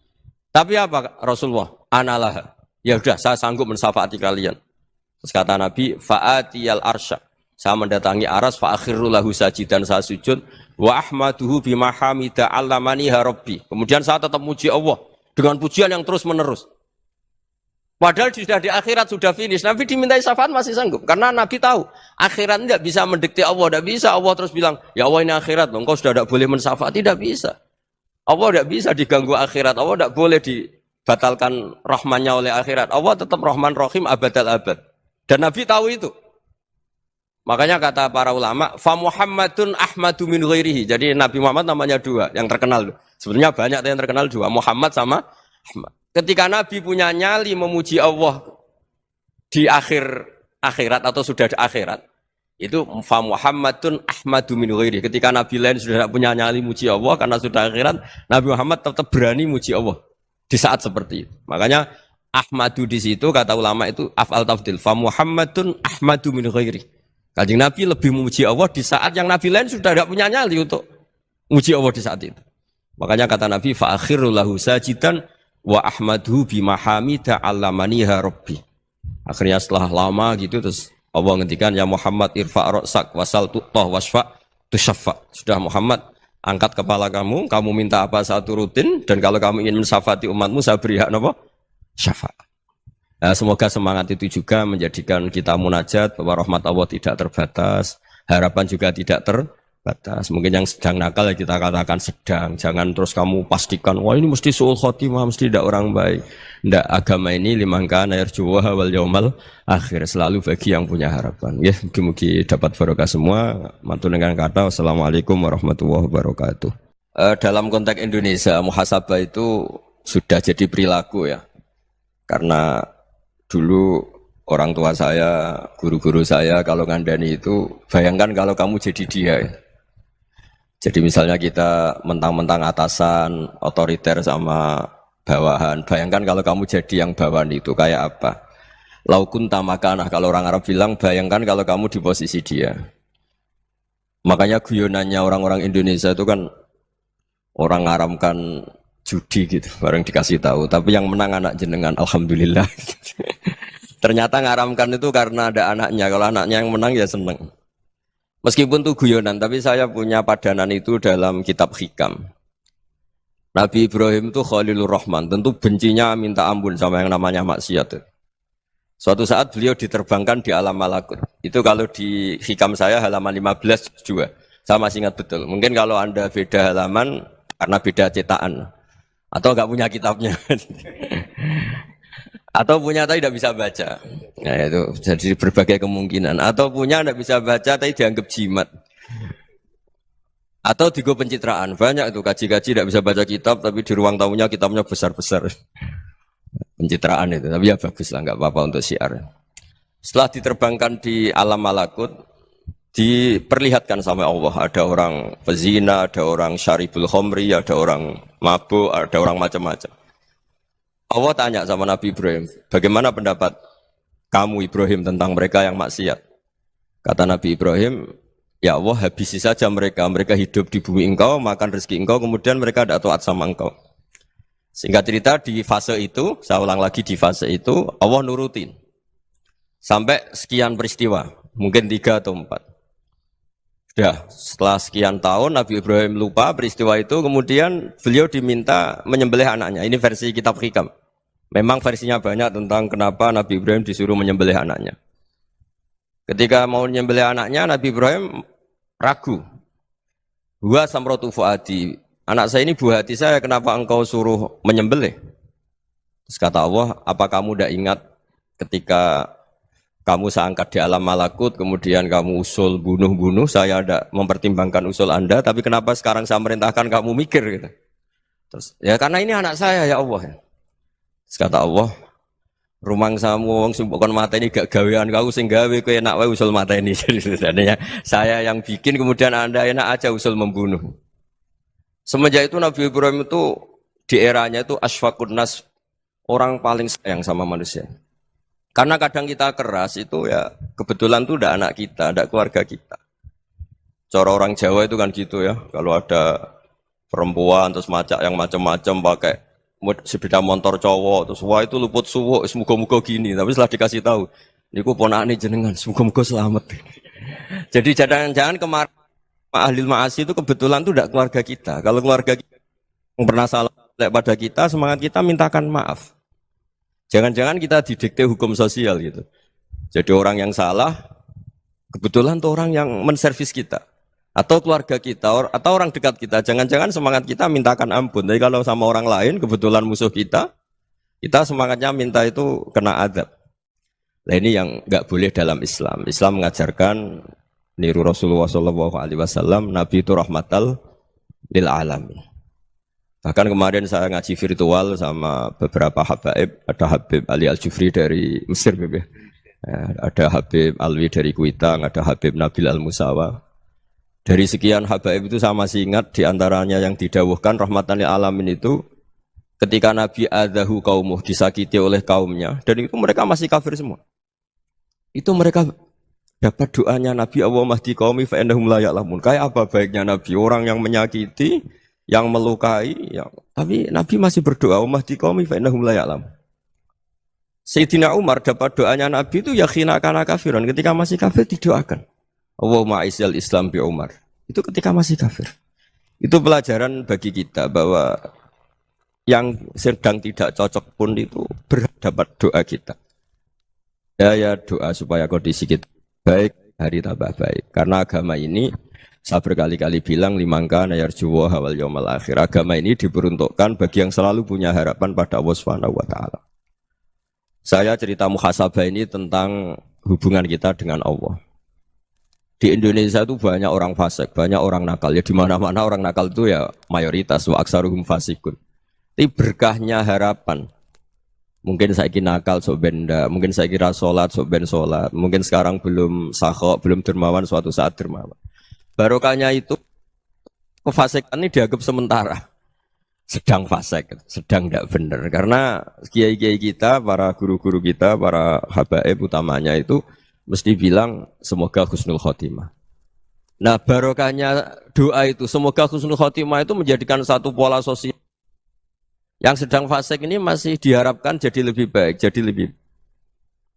B: Tapi apa Rasulullah? Analah. Ya sudah, saya sanggup mensyafaati kalian. Terus kata Nabi, fa'atiyal arsya. Saya mendatangi aras, fa'akhiru lahu sajidan, saya sujud. Wa ahmaduhu bimahamida allamaniha rabbi. Kemudian saya tetap muji Allah dengan pujian yang terus menerus. Padahal sudah di akhirat, sudah finish. Nabi dimintai syafaat masih sanggup. Karena Nabi tahu, akhirat tidak bisa mendikte Allah. Tidak bisa. Allah terus bilang, ya Allah ini akhirat. Engkau sudah tidak boleh mensyafaat. Tidak bisa. Allah tidak bisa diganggu akhirat. Allah tidak boleh dibatalkan rahmannya oleh akhirat. Allah tetap rahman rahim abadal abad. Dan Nabi tahu itu. Makanya kata para ulama, fa Muhammadun ahmadu min ghairihi. Jadi Nabi Muhammad namanya dua. Yang terkenal. Sebenarnya banyak yang terkenal dua. Muhammad sama Ahmad. Ketika Nabi punya nyali memuji Allah di akhirat atau sudah di akhirat, itu fa Muhammadun ahmadu min ghairi. Ketika Nabi lain sudah tidak punya nyali muji Allah karena sudah akhirat, Nabi Muhammad tetap berani muji Allah di saat seperti itu. Makanya ahmadu di situ kata ulama itu af'al tafdil. Fa Muhammadun ahmadu min ghairi. Kanjeng Nabi lebih memuji Allah di saat yang Nabi lain sudah tidak punya nyali untuk muji Allah di saat itu. Makanya kata Nabi fa akhiru lahu sajidan wa ahmadhu bimahamida allamaniha rabbi. Akhirnya setelah lama gitu terus Allah ngendikan ya Muhammad irfa' ra'sak wasal tu'tah wasfa' tusyaffa. Sudah Muhammad angkat kepala kamu minta apa saya turutin dan kalau kamu ingin mensyafaati umatmu saya beri hak apa? Syafaat. Nah, semoga semangat itu juga menjadikan kita munajat bahwa rahmat Allah tidak terbatas, harapan juga tidak terbatas. Mungkin yang sedang nakal ya kita katakan sedang. Jangan terus kamu pastikan wah ini mesti suul khotimah, mesti tidak orang baik. Tidak, agama ini limangkan yarjuwa wal yaumal akhir, selalu bagi yang punya harapan. Ya, mugi-mugi dapat barokah semua. Mantu dengan kata wassalamualaikum warahmatullahi wabarakatuh. Dalam konteks Indonesia muhasabah itu sudah jadi perilaku ya. Karena dulu orang tua saya, guru-guru saya kalau ngandani itu bayangkan kalau kamu jadi dia ya. Jadi misalnya kita mentang-mentang atasan, otoriter sama bawahan. Bayangkan kalau kamu jadi yang bawahan itu kayak apa? Laukun tamakanah, kalau orang Arab bilang, bayangkan kalau kamu di posisi dia. Makanya guyonannya orang-orang Indonesia itu kan orang ngaramkan judi gitu, bareng dikasih tahu. Tapi yang menang anak jenengan, alhamdulillah. Ternyata ngaramkan itu karena ada anaknya. Kalau anaknya yang menang ya seneng. Meskipun itu guyonan, tapi saya punya padanan itu dalam kitab Hikam. Nabi Ibrahim itu Khalilur Rahman, tentu bencinya minta ampun sama yang namanya maksiat. Suatu saat beliau diterbangkan di alam malakut. Itu kalau di Hikam saya halaman 15 juga. Saya masih ingat betul. Mungkin kalau Anda beda halaman karena beda cetakan. Atau enggak punya kitabnya. Atau punya tapi tidak bisa baca. Nah itu jadi berbagai kemungkinan. Atau punya tidak bisa baca tapi dianggap jimat. Atau digo pencitraan. Banyak itu kaji-kaji tidak bisa baca kitab tapi di ruang tamunya kitabnya besar-besar. Pencitraan itu. Tapi ya bagus lah, nggak apa-apa untuk syiar. Setelah diterbangkan di alam malakut, diperlihatkan sama Allah. Ada orang pezina, ada orang syaribul khomri, ada orang mabuk, ada orang macam-macam. Allah tanya sama Nabi Ibrahim, bagaimana pendapat kamu Ibrahim tentang mereka yang maksiat? Kata Nabi Ibrahim, ya Allah habisi saja mereka. Mereka hidup di bumi engkau, makan rezeki engkau, kemudian mereka tidak taat sama engkau. Singkat cerita di fase itu, saya ulang lagi di fase itu, Allah nurutin. Sampai sekian peristiwa, mungkin 3 atau 4. Sudah, setelah sekian tahun Nabi Ibrahim lupa peristiwa itu, kemudian beliau diminta menyembelih anaknya. Ini versi kitab Hikam. Memang versinya banyak tentang kenapa Nabi Ibrahim disuruh menyembelih anaknya. Ketika mau menyembelih anaknya, Nabi Ibrahim ragu. Huwa samratu fuadi. Anak saya ini buah hati saya, kenapa engkau suruh menyembelih? Terus kata Allah, apa kamu tidak ingat ketika kamu saya angkat di alam malakut, kemudian kamu usul bunuh-bunuh, saya tidak mempertimbangkan usul Anda, tapi kenapa sekarang saya merintahkan kamu mikir? Gitu. Terus, ya karena ini anak saya ya Allah. Terus kata Allah, rumang samu wong sing bukan mata ini gak gawean kau sing gawe kowe enak wae usul mata ini. Jadi sebenarnya saya yang bikin, kemudian Anda enak aja usul membunuh. Semenjak itu Nabi Ibrahim itu di eranya itu asfaqun nas, orang paling sayang sama manusia. Karena kadang kita keras itu ya kebetulan itu udah anak kita, ada keluarga kita. Cara orang Jawa itu kan gitu ya, kalau ada perempuan terus macak yang macam-macam pakai sepeda motor cowok terus wah itu luput suwo, semoga-moga gini. Tapi setelah dikasih tahu, niku ponakane jenengan, semoga-moga selamat. Jadi jangan-jangan kemarin ahli ma'asi itu kebetulan itu tidak keluarga kita. Kalau keluarga kita yang pernah salah pada kita, semangat kita mintakan maaf. Jangan-jangan kita didikte hukum sosial gitu. Jadi orang yang salah, kebetulan itu orang yang menservis kita. Atau keluarga kita, atau orang dekat kita. Jangan-jangan semangat kita mintakan ampun. Tapi kalau sama orang lain, kebetulan musuh kita semangatnya minta itu kena adab. Nah ini yang nggak boleh dalam Islam. Islam mengajarkan niru Rasulullah SAW, Nabi itu rahmatal lil alamin. Bahkan kemarin saya ngaji virtual sama beberapa habaib, ada Habib Ali Al-Jufri dari Mesir, ada Habib Alwi dari Kuitang, ada Habib Nabil Al-Musawa. Dari sekian habaib itu saya masih ingat diantaranya yang didawuhkan rahmatan lil alamin itu ketika Nabi adahu kaumuh, disakiti oleh kaumnya, dan itu mereka masih kafir semua. Itu mereka dapat doanya Nabi, Allah mahdi qaumi fa innahum la ya'lamun. Kayak apa baiknya Nabi, orang yang menyakiti, yang melukai, tapi Nabi masih berdoa, Allah mahdi qaumi fa innahum la ya'lamun. Sayyidina Umar dapat doanya Nabi itu yakhina kana kafiran, ketika masih kafir didoakan. Allahumma aizzal Islam bi Umar. Itu ketika masih kafir. Itu pelajaran bagi kita bahwa yang sedang tidak cocok pun itu berdapat doa kita. Ya doa supaya kondisi kita baik, hari tambah baik. Karena agama ini, saya berkali-kali bilang, limangka nayarjuwa hawal yawmal akhir. Agama ini diperuntukkan bagi yang selalu punya harapan pada Allah Subhanahu wa Ta'ala. Saya cerita muhasabah ini tentang hubungan kita dengan Allah. Di Indonesia itu banyak orang fasik, banyak orang nakal. Ya di mana-mana orang nakal itu ya mayoritas, wa aksaruhum fasikun. Tapi berkahnya harapan. Mungkin saya kira nakal sok benda, mungkin saya kira sholat sok ben sholat, mungkin sekarang belum sakhok, belum dermawan, suatu saat dermawan. Barokahnya itu kefasikan ini dianggap sementara, sedang fasik, sedang tidak benar. Karena kiai-kiai kita, para guru-guru kita, para habaib utamanya itu mesti bilang semoga husnul khotimah. Nah barokahnya doa itu, semoga husnul khotimah itu menjadikan satu pola sosial. Yang sedang fasik ini masih diharapkan jadi lebih baik, jadi lebih.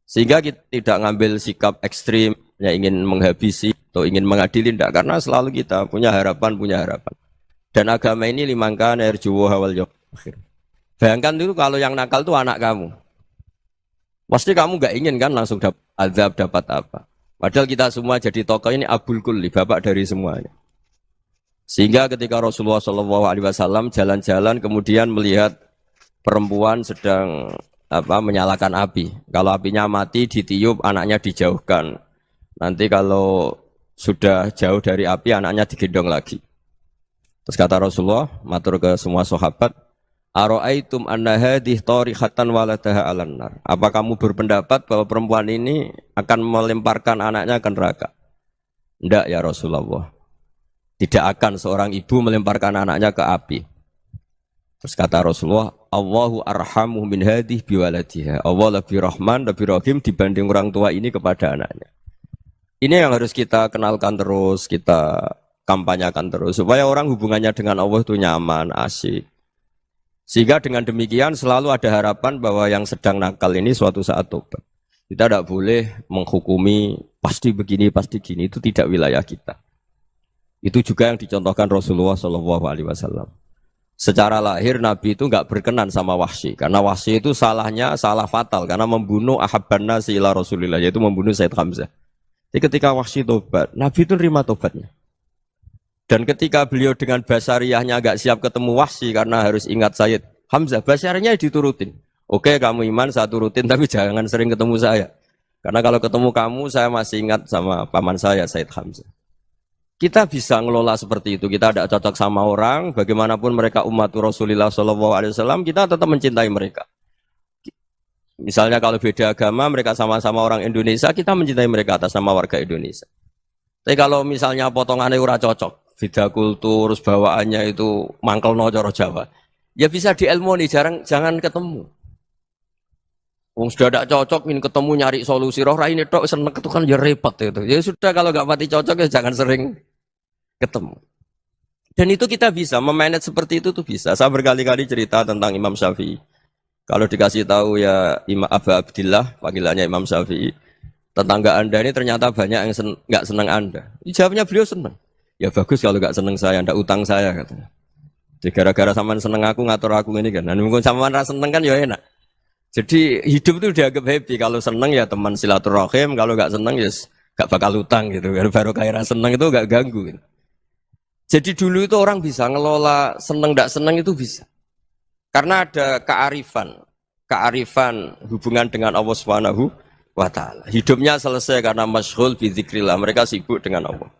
B: Sehingga kita tidak ngambil sikap ekstrim yang ingin menghabisi atau ingin mengadili, tidak, karena selalu kita punya harapan. Dan agama ini limangkan erjuwo hawal yawm akhir. Bayangkan itu kalau yang nakal itu anak kamu, pasti kamu nggak ingin kan langsung dapat azab, dapat apa. Padahal kita semua jadi tokoh ini abul kulli, bapak dari semuanya. Sehingga ketika Rasulullah SAW jalan-jalan kemudian melihat perempuan sedang menyalakan api. Kalau apinya mati ditiup, anaknya dijauhkan. Nanti kalau sudah jauh dari api, anaknya digendong lagi. Terus kata Rasulullah, matur ke semua sahabat, Aro'aitum anna hadih tarihatan waladaha alan nar. Apa kamu berpendapat bahwa perempuan ini akan melemparkan anaknya ke neraka? Tidak ya Rasulullah. Tidak akan seorang ibu melemparkan anaknya ke api. Terus kata Rasulullah, Allahu arhamu min hadih biwaladiha. Allah lebih rahman, lebih rahim dibanding orang tua ini kepada anaknya. Ini yang harus kita kenalkan terus, kita kampanyakan terus, supaya orang hubungannya dengan Allah itu nyaman, asik. Sehingga dengan demikian selalu ada harapan bahwa yang sedang nakal ini suatu saat tobat. Kita tidak boleh menghukumi pasti begini, pasti gini, itu tidak wilayah kita. Itu juga yang dicontohkan Rasulullah SAW. Secara lahir Nabi itu nggak berkenan sama Wahsy, karena Wahsy itu salahnya salah fatal, karena membunuh ahabban nasi ila Rasulillah, yaitu membunuh Said Hamzah. Jadi ketika Wahsy tobat, Nabi itu nerima tobatnya. Dan ketika beliau dengan basariyahnya agak siap ketemu Wahsy karena harus ingat Sayyid Hamzah, basariyahnya diturutin. Oke, kamu iman, saya turutin, tapi jangan sering ketemu saya. Karena kalau ketemu kamu, saya masih ingat sama paman saya, Sayyid Hamzah. Kita bisa ngelola seperti itu. Kita tidak cocok sama orang, bagaimanapun mereka umat Rasulullah SAW, kita tetap mencintai mereka. Misalnya kalau beda agama, mereka sama-sama orang Indonesia, kita mencintai mereka atas nama warga Indonesia. Tapi kalau misalnya potongannya ora cocok, beda kultur, bawaannya itu mangkel no coro Jawa, ya bisa diilmoni, jangan ketemu. Wong sudah tidak cocok, ingin ketemu nyari solusi, roh ini tok seneng itu kan ya repot itu. Ya sudah, kalau nggak pati cocok ya jangan sering ketemu. Dan itu kita bisa memanage seperti itu tuh bisa. Saya berkali-kali cerita tentang Imam Syafi'i. Kalau dikasih tahu ya Imam Abu Abdillah, panggilannya Imam Syafi'i, tetangga Anda ini ternyata banyak yang nggak senang Anda. Jawabnya beliau senang. Ya bagus kalau nggak senang saya, ndak utang saya katanya. Jadi gara-gara sampean seneng aku ngatur aku ini kan. Dan mungkin sampean ra seneng kan ya enak. Jadi hidup itu dianggap happy. Kalau seneng ya teman silaturahim, kalau nggak seneng ya nggak bakal utang gitu. Baru kayak seneng itu nggak ganggu. Gitu. Jadi dulu itu orang bisa ngelola seneng ndak seneng itu bisa. Karena ada kearifan hubungan dengan Allah Subhanahu wa Ta'ala. Hidupnya selesai karena masyghul bi dzikrillah. Mereka sibuk dengan Allah.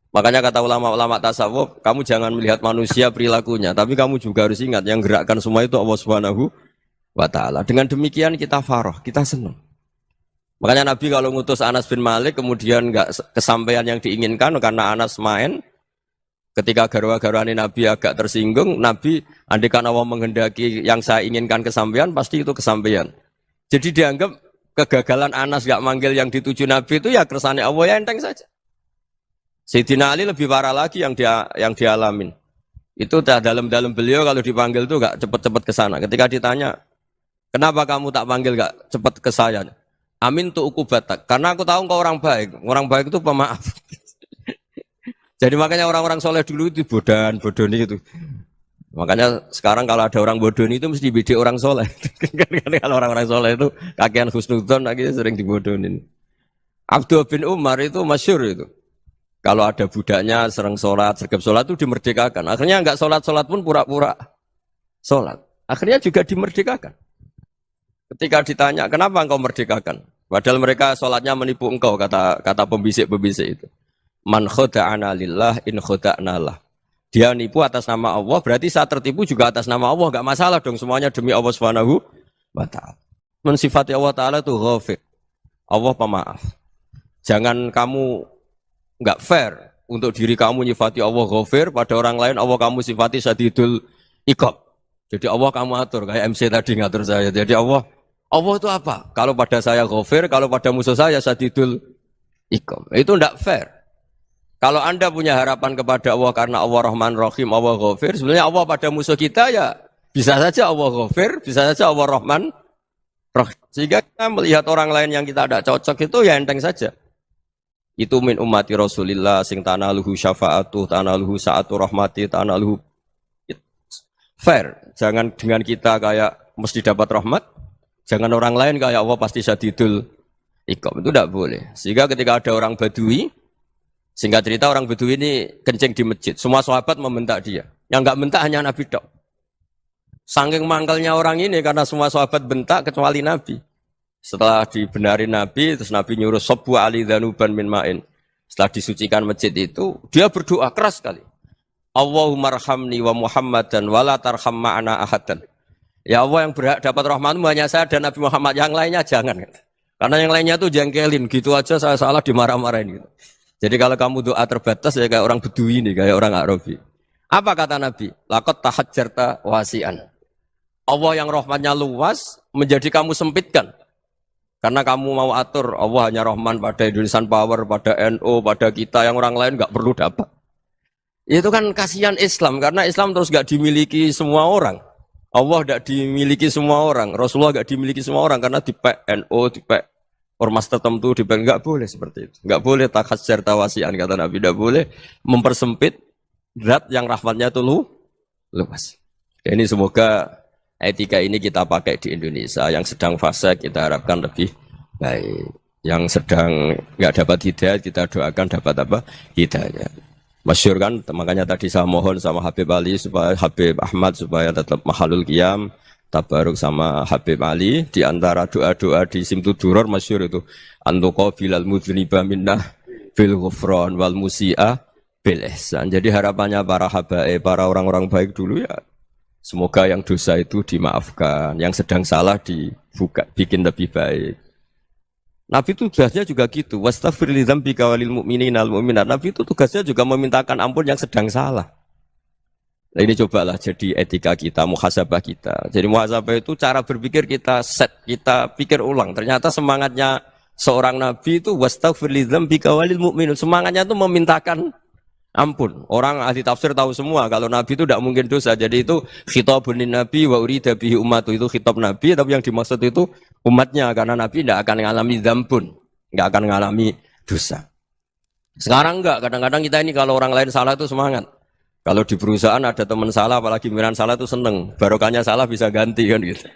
B: Makanya kata ulama-ulama tasawuf, kamu jangan melihat manusia perilakunya, tapi kamu juga harus ingat yang gerakkan semua itu Allah Subhanahu wa Ta'ala. Dengan demikian kita farah, kita senang. Makanya Nabi kalau ngutus Anas bin Malik kemudian nggak kesampaian yang diinginkan karena Anas main, ketika garwa-garwani Nabi agak tersinggung, Nabi andaikan Allah menghendaki yang saya inginkan kesampaian, pasti itu kesampaian. Jadi dianggap kegagalan Anas nggak manggil yang dituju Nabi itu ya kersane Allah, ya enteng saja. Sayyidina Ali lebih parah lagi yang dialamin. Itu dalam beliau kalau dipanggil itu gak cepet-cepet ke sana. Ketika ditanya, kenapa kamu tak panggil gak cepet ke saya? Amin tu ukubatak. Karena aku tahu engkau orang baik. Orang baik itu pemaaf. Jadi makanya orang-orang soleh dulu itu bodoni itu. Makanya sekarang kalau ada orang bodoni itu mesti bidik orang soleh. Kalau orang-orang soleh itu kakean husnudzon lagi sering dibodonin. Abdullah bin Umar itu masyhur itu. Kalau ada budaknya sering sholat, sergap sholat itu dimerdekakan. Akhirnya enggak sholat pun pura-pura sholat. Akhirnya juga dimerdekakan. Ketika ditanya, kenapa engkau merdekakan? Padahal mereka sholatnya menipu engkau, kata pembisik-pembisik itu. Man khoda'ana lillah in khoda'na lah. Dia nipu atas nama Allah, berarti saat tertipu juga atas nama Allah. Enggak masalah dong, semuanya demi Allah Subhanahu wa Ta'ala. Mensifati Allah Ta'ala itu ghafir. Allah pemaaf. Jangan kamu enggak fair untuk diri kamu nyifati Allah ghafir, pada orang lain Allah kamu sifati syadidul iqab. Jadi Allah kamu atur, kayak MC tadi ngatur saya. Jadi Allah itu apa? Kalau pada saya ghafir, kalau pada musuh saya syadidul iqab. Itu enggak fair. Kalau Anda punya harapan kepada Allah karena Allah Rahman Rahim, Allah ghafir, sebenarnya Allah pada musuh kita ya bisa saja Allah ghafir, bisa saja Allah Rahman Rahim. Sehingga kita melihat orang lain yang kita tidak cocok itu ya enteng saja. Itu min ummati Rasulillah sing tanaluhu syafa'atuh, tanaluhu sa'atu rahmati, tanaluhu fair. Jangan dengan kita kayak mesti dapat rahmat. Jangan orang lain kayak Allah pasti syadidul iqab. Itu tidak boleh. Sehingga ketika ada orang Badui, singkat cerita orang Badui ini kencing di masjid. Semua sahabat membentak dia. Yang enggak bentak hanya Nabi tok. Saking mangkalnya orang ini karena semua sahabat bentak kecuali Nabi. Setelah dibenarin Nabi, terus Nabi nyuruh Sobbu ali dhanuban min ma'in. Setelah disucikan masjid itu, dia berdoa keras sekali. Allahumma arhamni wa Muhammadan wa la tarham ma'ana ahadan. Ya Allah, yang berhak dapat rahmatmu hanya saya dan Nabi Muhammad, yang lainnya jangan. Karena yang lainnya tuh jengkelin, gitu aja saya salah dimarah-marahin gitu. Jadi kalau kamu doa terbatas ya kayak orang Bedui ini, kayak orang Arabi. Apa kata Nabi? Laqad tahajjarta wasi'an. Allah yang rahmatnya luas menjadi kamu sempitkan. Karena kamu mau atur Allah hanya Rahman pada Indonesian Power, pada NU, pada kita yang orang lain nggak perlu dapat. Itu kan kasihan Islam karena Islam terus nggak dimiliki semua orang. Allah nggak dimiliki semua orang, Rasulullah nggak dimiliki semua orang karena di NU, di ormas tertentu, di nggak boleh seperti itu. Nggak boleh takhasyar tawasian kata Nabi, nggak boleh mempersempit zat yang rahmatnya itu luas. Ini semoga etika ini kita pakai di Indonesia. Yang sedang fase kita harapkan lebih baik. Yang sedang nggak dapat hidayah kita doakan dapat apa? Hidayah. Masyhur kan, makanya tadi saya mohon sama Habib Ali supaya Habib Ahmad supaya tetap mahalul qiyam, tabaruk sama Habib Ali di antara doa-doa di Simtuduror masyhur itu antuqabilal mudhniba minnah bil ghufran wal musi'a bil ihsan. Jadi harapannya para habaib, para orang-orang baik dulu ya semoga yang dosa itu dimaafkan, yang sedang salah dibuka, bikin lebih baik. Nabi itu tugasnya juga gitu. Wastaghfir li dzambika walil mu'minina wal mu'minat. Nabi itu tugasnya juga memintakan ampun yang sedang salah. Nah, ini cobalah jadi etika kita, muhasabah kita. Jadi muhasabah itu cara berpikir kita set, kita pikir ulang. Ternyata semangatnya seorang nabi itu wastaghfir li dzambika walil mu'minun. Semangatnya itu memintakan ampun. Orang ahli tafsir tahu semua kalau Nabi itu tidak mungkin dosa. Jadi itu khitabun Nabi wa urida bihi ummatu, itu khitab Nabi, tapi yang dimaksud itu umatnya karena Nabi tidak akan mengalami dzambun, tidak akan mengalami dosa. Sekarang enggak, kadang-kadang kita ini kalau orang lain salah itu semangat. Kalau di perusahaan ada teman salah, apalagi miran salah itu seneng. Barokahnya salah bisa ganti kan gitu.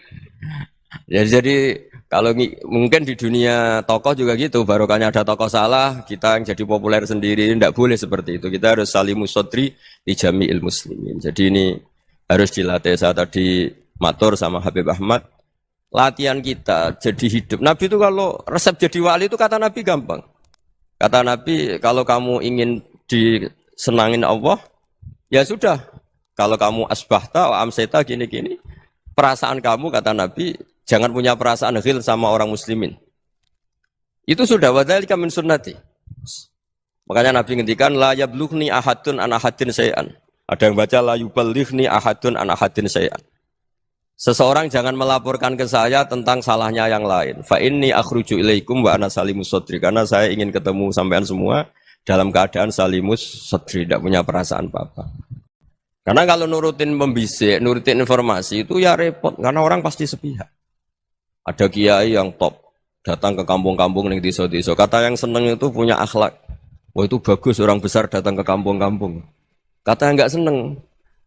B: Jadi kalau mungkin di dunia tokoh juga gitu, barokahnya ada tokoh salah, kita yang jadi populer sendiri, tidak boleh seperti itu. Kita harus salimus sodri di jami'il muslimin. Jadi ini harus dilatih. Saya tadi matur sama Habib Ahmad, latihan kita jadi hidup. Nabi itu kalau resep jadi wali itu kata Nabi gampang. Kata Nabi, kalau kamu ingin disenangin Allah, ya sudah. Kalau kamu asbahta, amseta, gini-gini, perasaan kamu kata Nabi, jangan punya perasaan ghil sama orang muslimin. Itu sudah wadzalika min sunnati. Makanya Nabi ngendikan la yablughni ahadun an ahadin syai'an. Ada yang baca la yuballighni ahadun an ahadin syai'an. Seseorang jangan melaporkan ke saya tentang salahnya yang lain. Fa inni akhruju ilaikum wa ana salimus sadri. Karena saya ingin ketemu sampean semua dalam keadaan salimus sadri, tidak punya perasaan apa-apa. Karena kalau nurutin membisik, nurutin informasi itu ya repot. Karena orang pasti sepihak. Ada kiai yang top, datang ke kampung-kampung ning desa-desa. Kata yang seneng itu punya akhlak. Wah itu bagus orang besar datang ke kampung-kampung. Kata yang enggak seneng,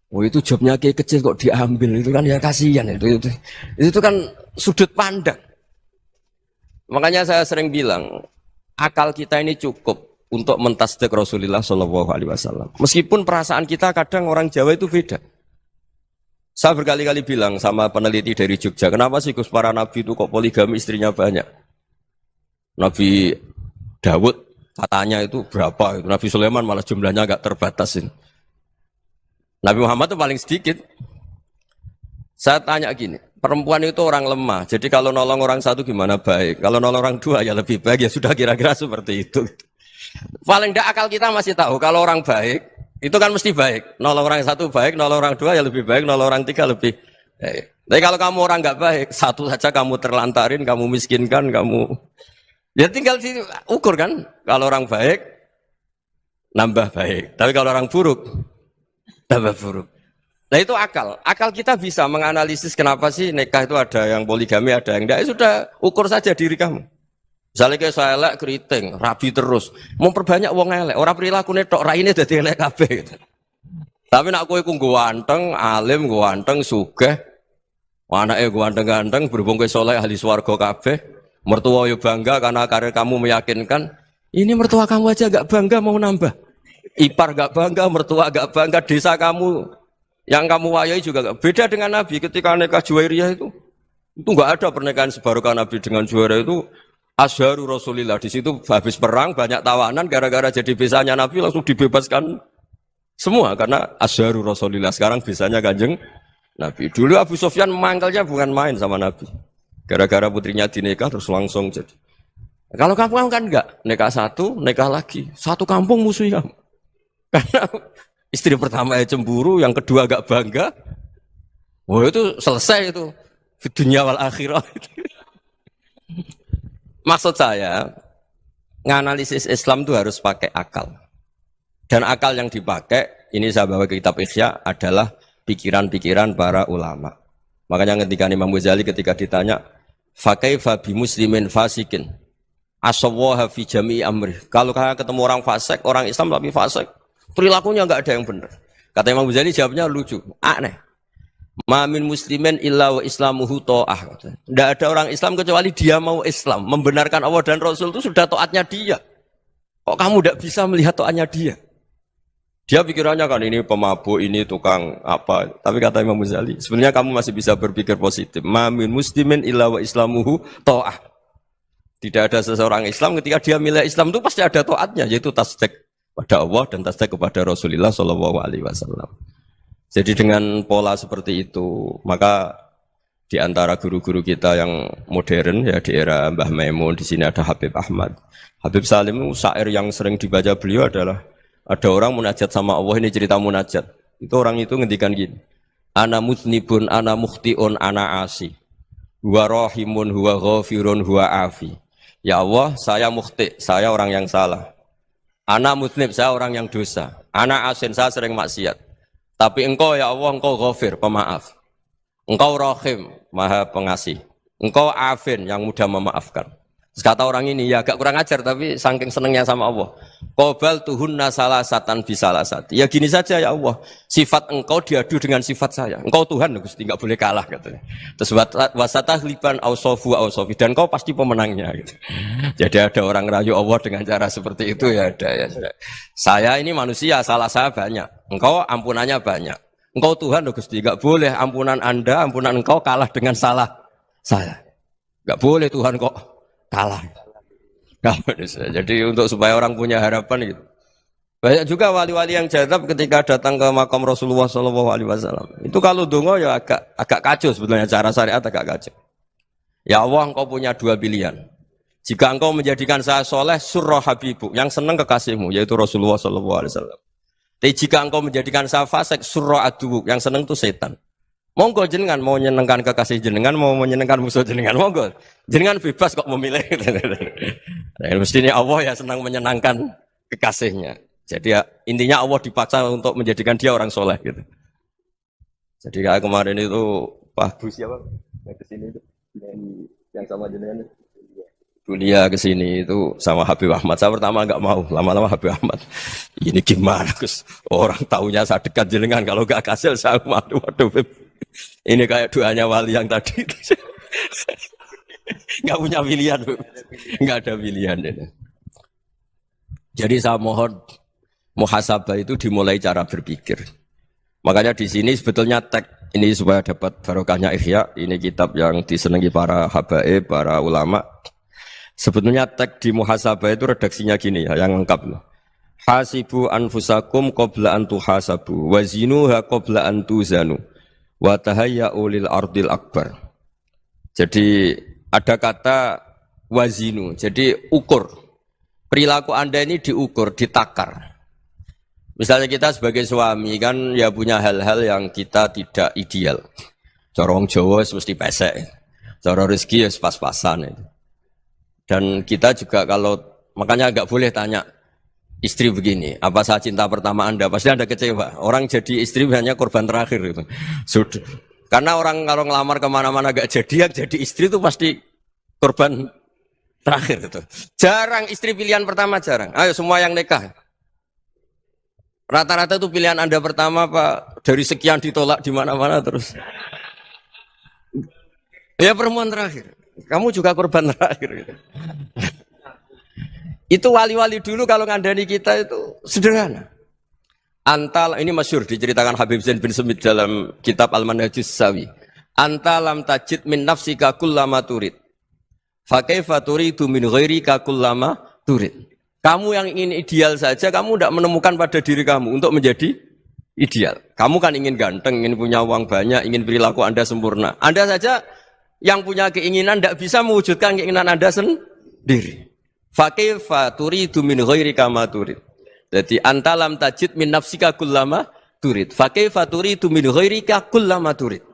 B: wah itu jobnya kiai kecil kok diambil. Itu kan ya kasihan itu kan sudut pandang. Makanya saya sering bilang, akal kita ini cukup untuk mentasdik Rasulullah SAW. Meskipun perasaan kita kadang orang Jawa itu beda. Saya berkali-kali bilang sama peneliti dari Jogja, kenapa sih Gus para nabi itu kok poligami istrinya banyak? Nabi Dawud katanya itu berapa? Nabi Sulaiman malah jumlahnya agak terbatas. Nabi Muhammad itu paling sedikit. Saya tanya gini, perempuan itu orang lemah, jadi kalau nolong orang satu gimana baik? Kalau nolong orang dua ya lebih baik, ya sudah kira-kira seperti itu. Paling tidak akal kita masih tahu kalau orang baik, itu kan mesti baik. Nolong orang satu baik, nolong orang dua ya lebih baik, nolong orang tiga lebih baik. Tapi kalau kamu orang nggak baik, satu saja kamu terlantarin, kamu miskinkan, kamu ya tinggal ukur kan. Kalau orang baik, nambah baik. Tapi kalau orang buruk, tambah buruk. Nah itu akal. Akal kita bisa menganalisis kenapa sih nikah itu ada yang poligami, ada yang enggak. Ya sudah, ukur saja diri kamu. Misalnya kayak saya elek keriting, rabi terus, memperbanyak wong elek, orang perilaku tok raine dadi elek kabeh. Gitu. Tapi nak kowe ku ganteng, alim, ganteng, sugih, anake ganteng-ganteng, berhubung kowe saleh ahli swarga kabeh, mertua yo bangga karena karir kamu meyakinkan. Ini mertua kamu aja gak bangga mau nambah. Ipar gak bangga, mertua gak bangga, desa kamu yang kamu wayai juga gak. Beda dengan Nabi ketika nikah Juwairiyah itu gak ada pernikahan sebarokah Nabi dengan Juwairiyah itu. Azharu Rasulillah, di situ habis perang banyak tawanan gara-gara jadi besanya Nabi langsung dibebaskan semua karena Azharu Rasulillah. Sekarang besanya Kanjeng Nabi. Dulu Abu Sufyan mangkalnya bukan main sama Nabi. Gara-gara putrinya dinikah terus langsung jadi. Kalau kamu kan enggak, nikah satu, nikah lagi. Satu kampung musuh kamu. Karena istri pertama cemburu, yang kedua agak bangga. Wah itu selesai itu. Di dunia wal akhirah. Maksud saya, nganalisis Islam itu harus pakai akal. Dan akal yang dipakai, ini saya bawa ke kitab Ihya, adalah pikiran-pikiran para ulama. Makanya ketika Imam Ghazali ketika ditanya, fakaifa bi muslimin fasikin, asawwaha fi jami'i amri. Kalau ketemu orang fasik, orang Islam tapi fasik, perilakunya enggak ada yang benar. Kata Imam Ghazali jawabnya lucu, aneh. Ma min muslimin illa wa islamuhu ta'ah. Tidak ada orang Islam kecuali dia mau Islam. Membenarkan Allah dan Rasul itu sudah taatnya dia. Kok kamu tidak bisa melihat taatnya dia? Dia pikirannya kan ini pemabuk, ini tukang apa. Tapi kata Imam Ghazali, sebenarnya kamu masih bisa berpikir positif. Ma min muslimin illa wa islamuhu ta'ah. Tidak ada seseorang Islam ketika dia milih Islam itu pasti ada taatnya, yaitu tasdik pada Allah dan tasdik kepada Rasulullah SAW. Jadi dengan pola seperti itu, maka di antara guru-guru kita yang modern ya di era Mbah Maimun, di sini ada Habib Ahmad. Habib Salim syair yang sering dibaca beliau adalah ada orang munajat sama Allah, ini cerita munajat. Itu orang itu ngendikan gini. Ana mutnibun, ana mukhtiun, ana asi. Huwa rahimun, huwa ghafirun, huwa afi. Ya Allah, saya mukhti, saya orang yang salah. Ana mutnib, saya orang yang dosa. Ana asin, saya sering maksiat. Tapi engkau ya Allah, engkau ghafir, pemaaf. Engkau rahim, maha pengasih. Engkau afin, yang mudah memaafkan. Terus kata orang ini, ya agak kurang ajar, tapi saking senengnya sama Allah. Qobal tuhunna salasatan bisalasati. Ya gini saja ya Allah, sifat engkau diadu dengan sifat saya. Engkau Tuhan, Gusti, enggak boleh kalah katanya. Terus wasatahliban ausofu ausofi, dan engkau pasti pemenangnya. Gitu. Jadi ada orang rayu Allah dengan cara seperti itu ya ada ya. Saya ini manusia, salah saya banyak. Engkau ampunannya banyak. Engkau Tuhan, Gusti, enggak boleh ampunan Anda, ampunan engkau kalah dengan salah saya. Enggak boleh Tuhan kok kalah. Jadi untuk supaya orang punya harapan gitu. Banyak juga wali-wali yang jadab ketika datang ke makam Rasulullah SAW. Itu kalau dongo ya agak kacau sebetulnya, cara syariat agak kacau. Ya Allah, engkau punya dua pilihan. Jika engkau menjadikan saya soleh, surah habibu, yang senang kekasihmu, yaitu Rasulullah SAW. Tapi jika engkau menjadikan saya fasik, surah adubu, yang senang itu setan. Monggo jenengan mau menyenangkan kekasih jenengan, mau menyenangkan musuh jenengan, monggo. Jenengan bebas kok memilih. Nah, mestinya Allah ya senang menyenangkan kekasihnya. Jadi ya, intinya Allah dipaksa untuk menjadikan dia orang soleh gitu. Jadi kayak kemarin itu Pak Bu siapa? Yang kesini itu yang sama jenengan itu. Dunia kesini itu sama Habib Ahmad. Saya pertama enggak mau, lama-lama Habib Ahmad. Ini gimana Gus? Orang taunya saya dekat jenengan, kalau enggak kasih saya waduh. Ini kayak doanya wali yang tadi. Enggak punya pilihan, enggak ada pilihan. Jadi saya mohon muhasabah itu dimulai cara berpikir. Makanya di sini sebetulnya teks ini supaya dapat barokahnya Ihya. Ini kitab yang disenangi para habaib, para ulama. Sebetulnya teks di muhasabah itu redaksinya gini ya, yang lengkap. Hasibu anfusakum qabla an tuhasabu wa zinuha qabla an tuzanu wa tahayya'u lil ardil akbar. Jadi ada kata wazinu, jadi ukur. Perilaku Anda ini diukur, ditakar. Misalnya kita sebagai suami kan ya punya hal-hal yang kita tidak ideal. Cara wong Jawa mesti pesek. Cara rezeki ya pas-pasan itu. Dan kita juga kalau, makanya agak boleh tanya istri begini, apa saya cinta pertama Anda? Pasti Anda kecewa. Orang jadi istri hanya korban terakhir itu. Sudah. Karena orang kalau ngelamar kemana-mana gak jadi, yang jadi istri itu pasti korban Terakhir itu. Jarang istri pilihan pertama jarang. Ayo semua yang nikah. Rata-rata itu pilihan Anda pertama Pak, dari sekian ditolak di mana-mana terus. Ya perempuan terakhir. Kamu juga korban terakhir gitu. Itu wali-wali dulu kalau ngandani kita itu sederhana. Antal ini masyhur diceritakan Habib Zain bin Sumit dalam kitab Al-Manhajus Sawi. Anta lam tajid min nafsika kullama turid. Fa kaifa turidu min ghairika kullama turid. Kamu yang ingin ideal saja, kamu tidak menemukan pada diri kamu untuk menjadi ideal. Kamu kan ingin ganteng, ingin punya uang banyak, ingin perilaku Anda sempurna. Anda saja yang punya keinginan tidak bisa mewujudkan keinginan Anda sendiri. Fa kaifa turidu min ghairika ma turid. Jadi anta lam tajid min nafsika kullama turid. Fa kaifa turidu min ghairika kullama turid.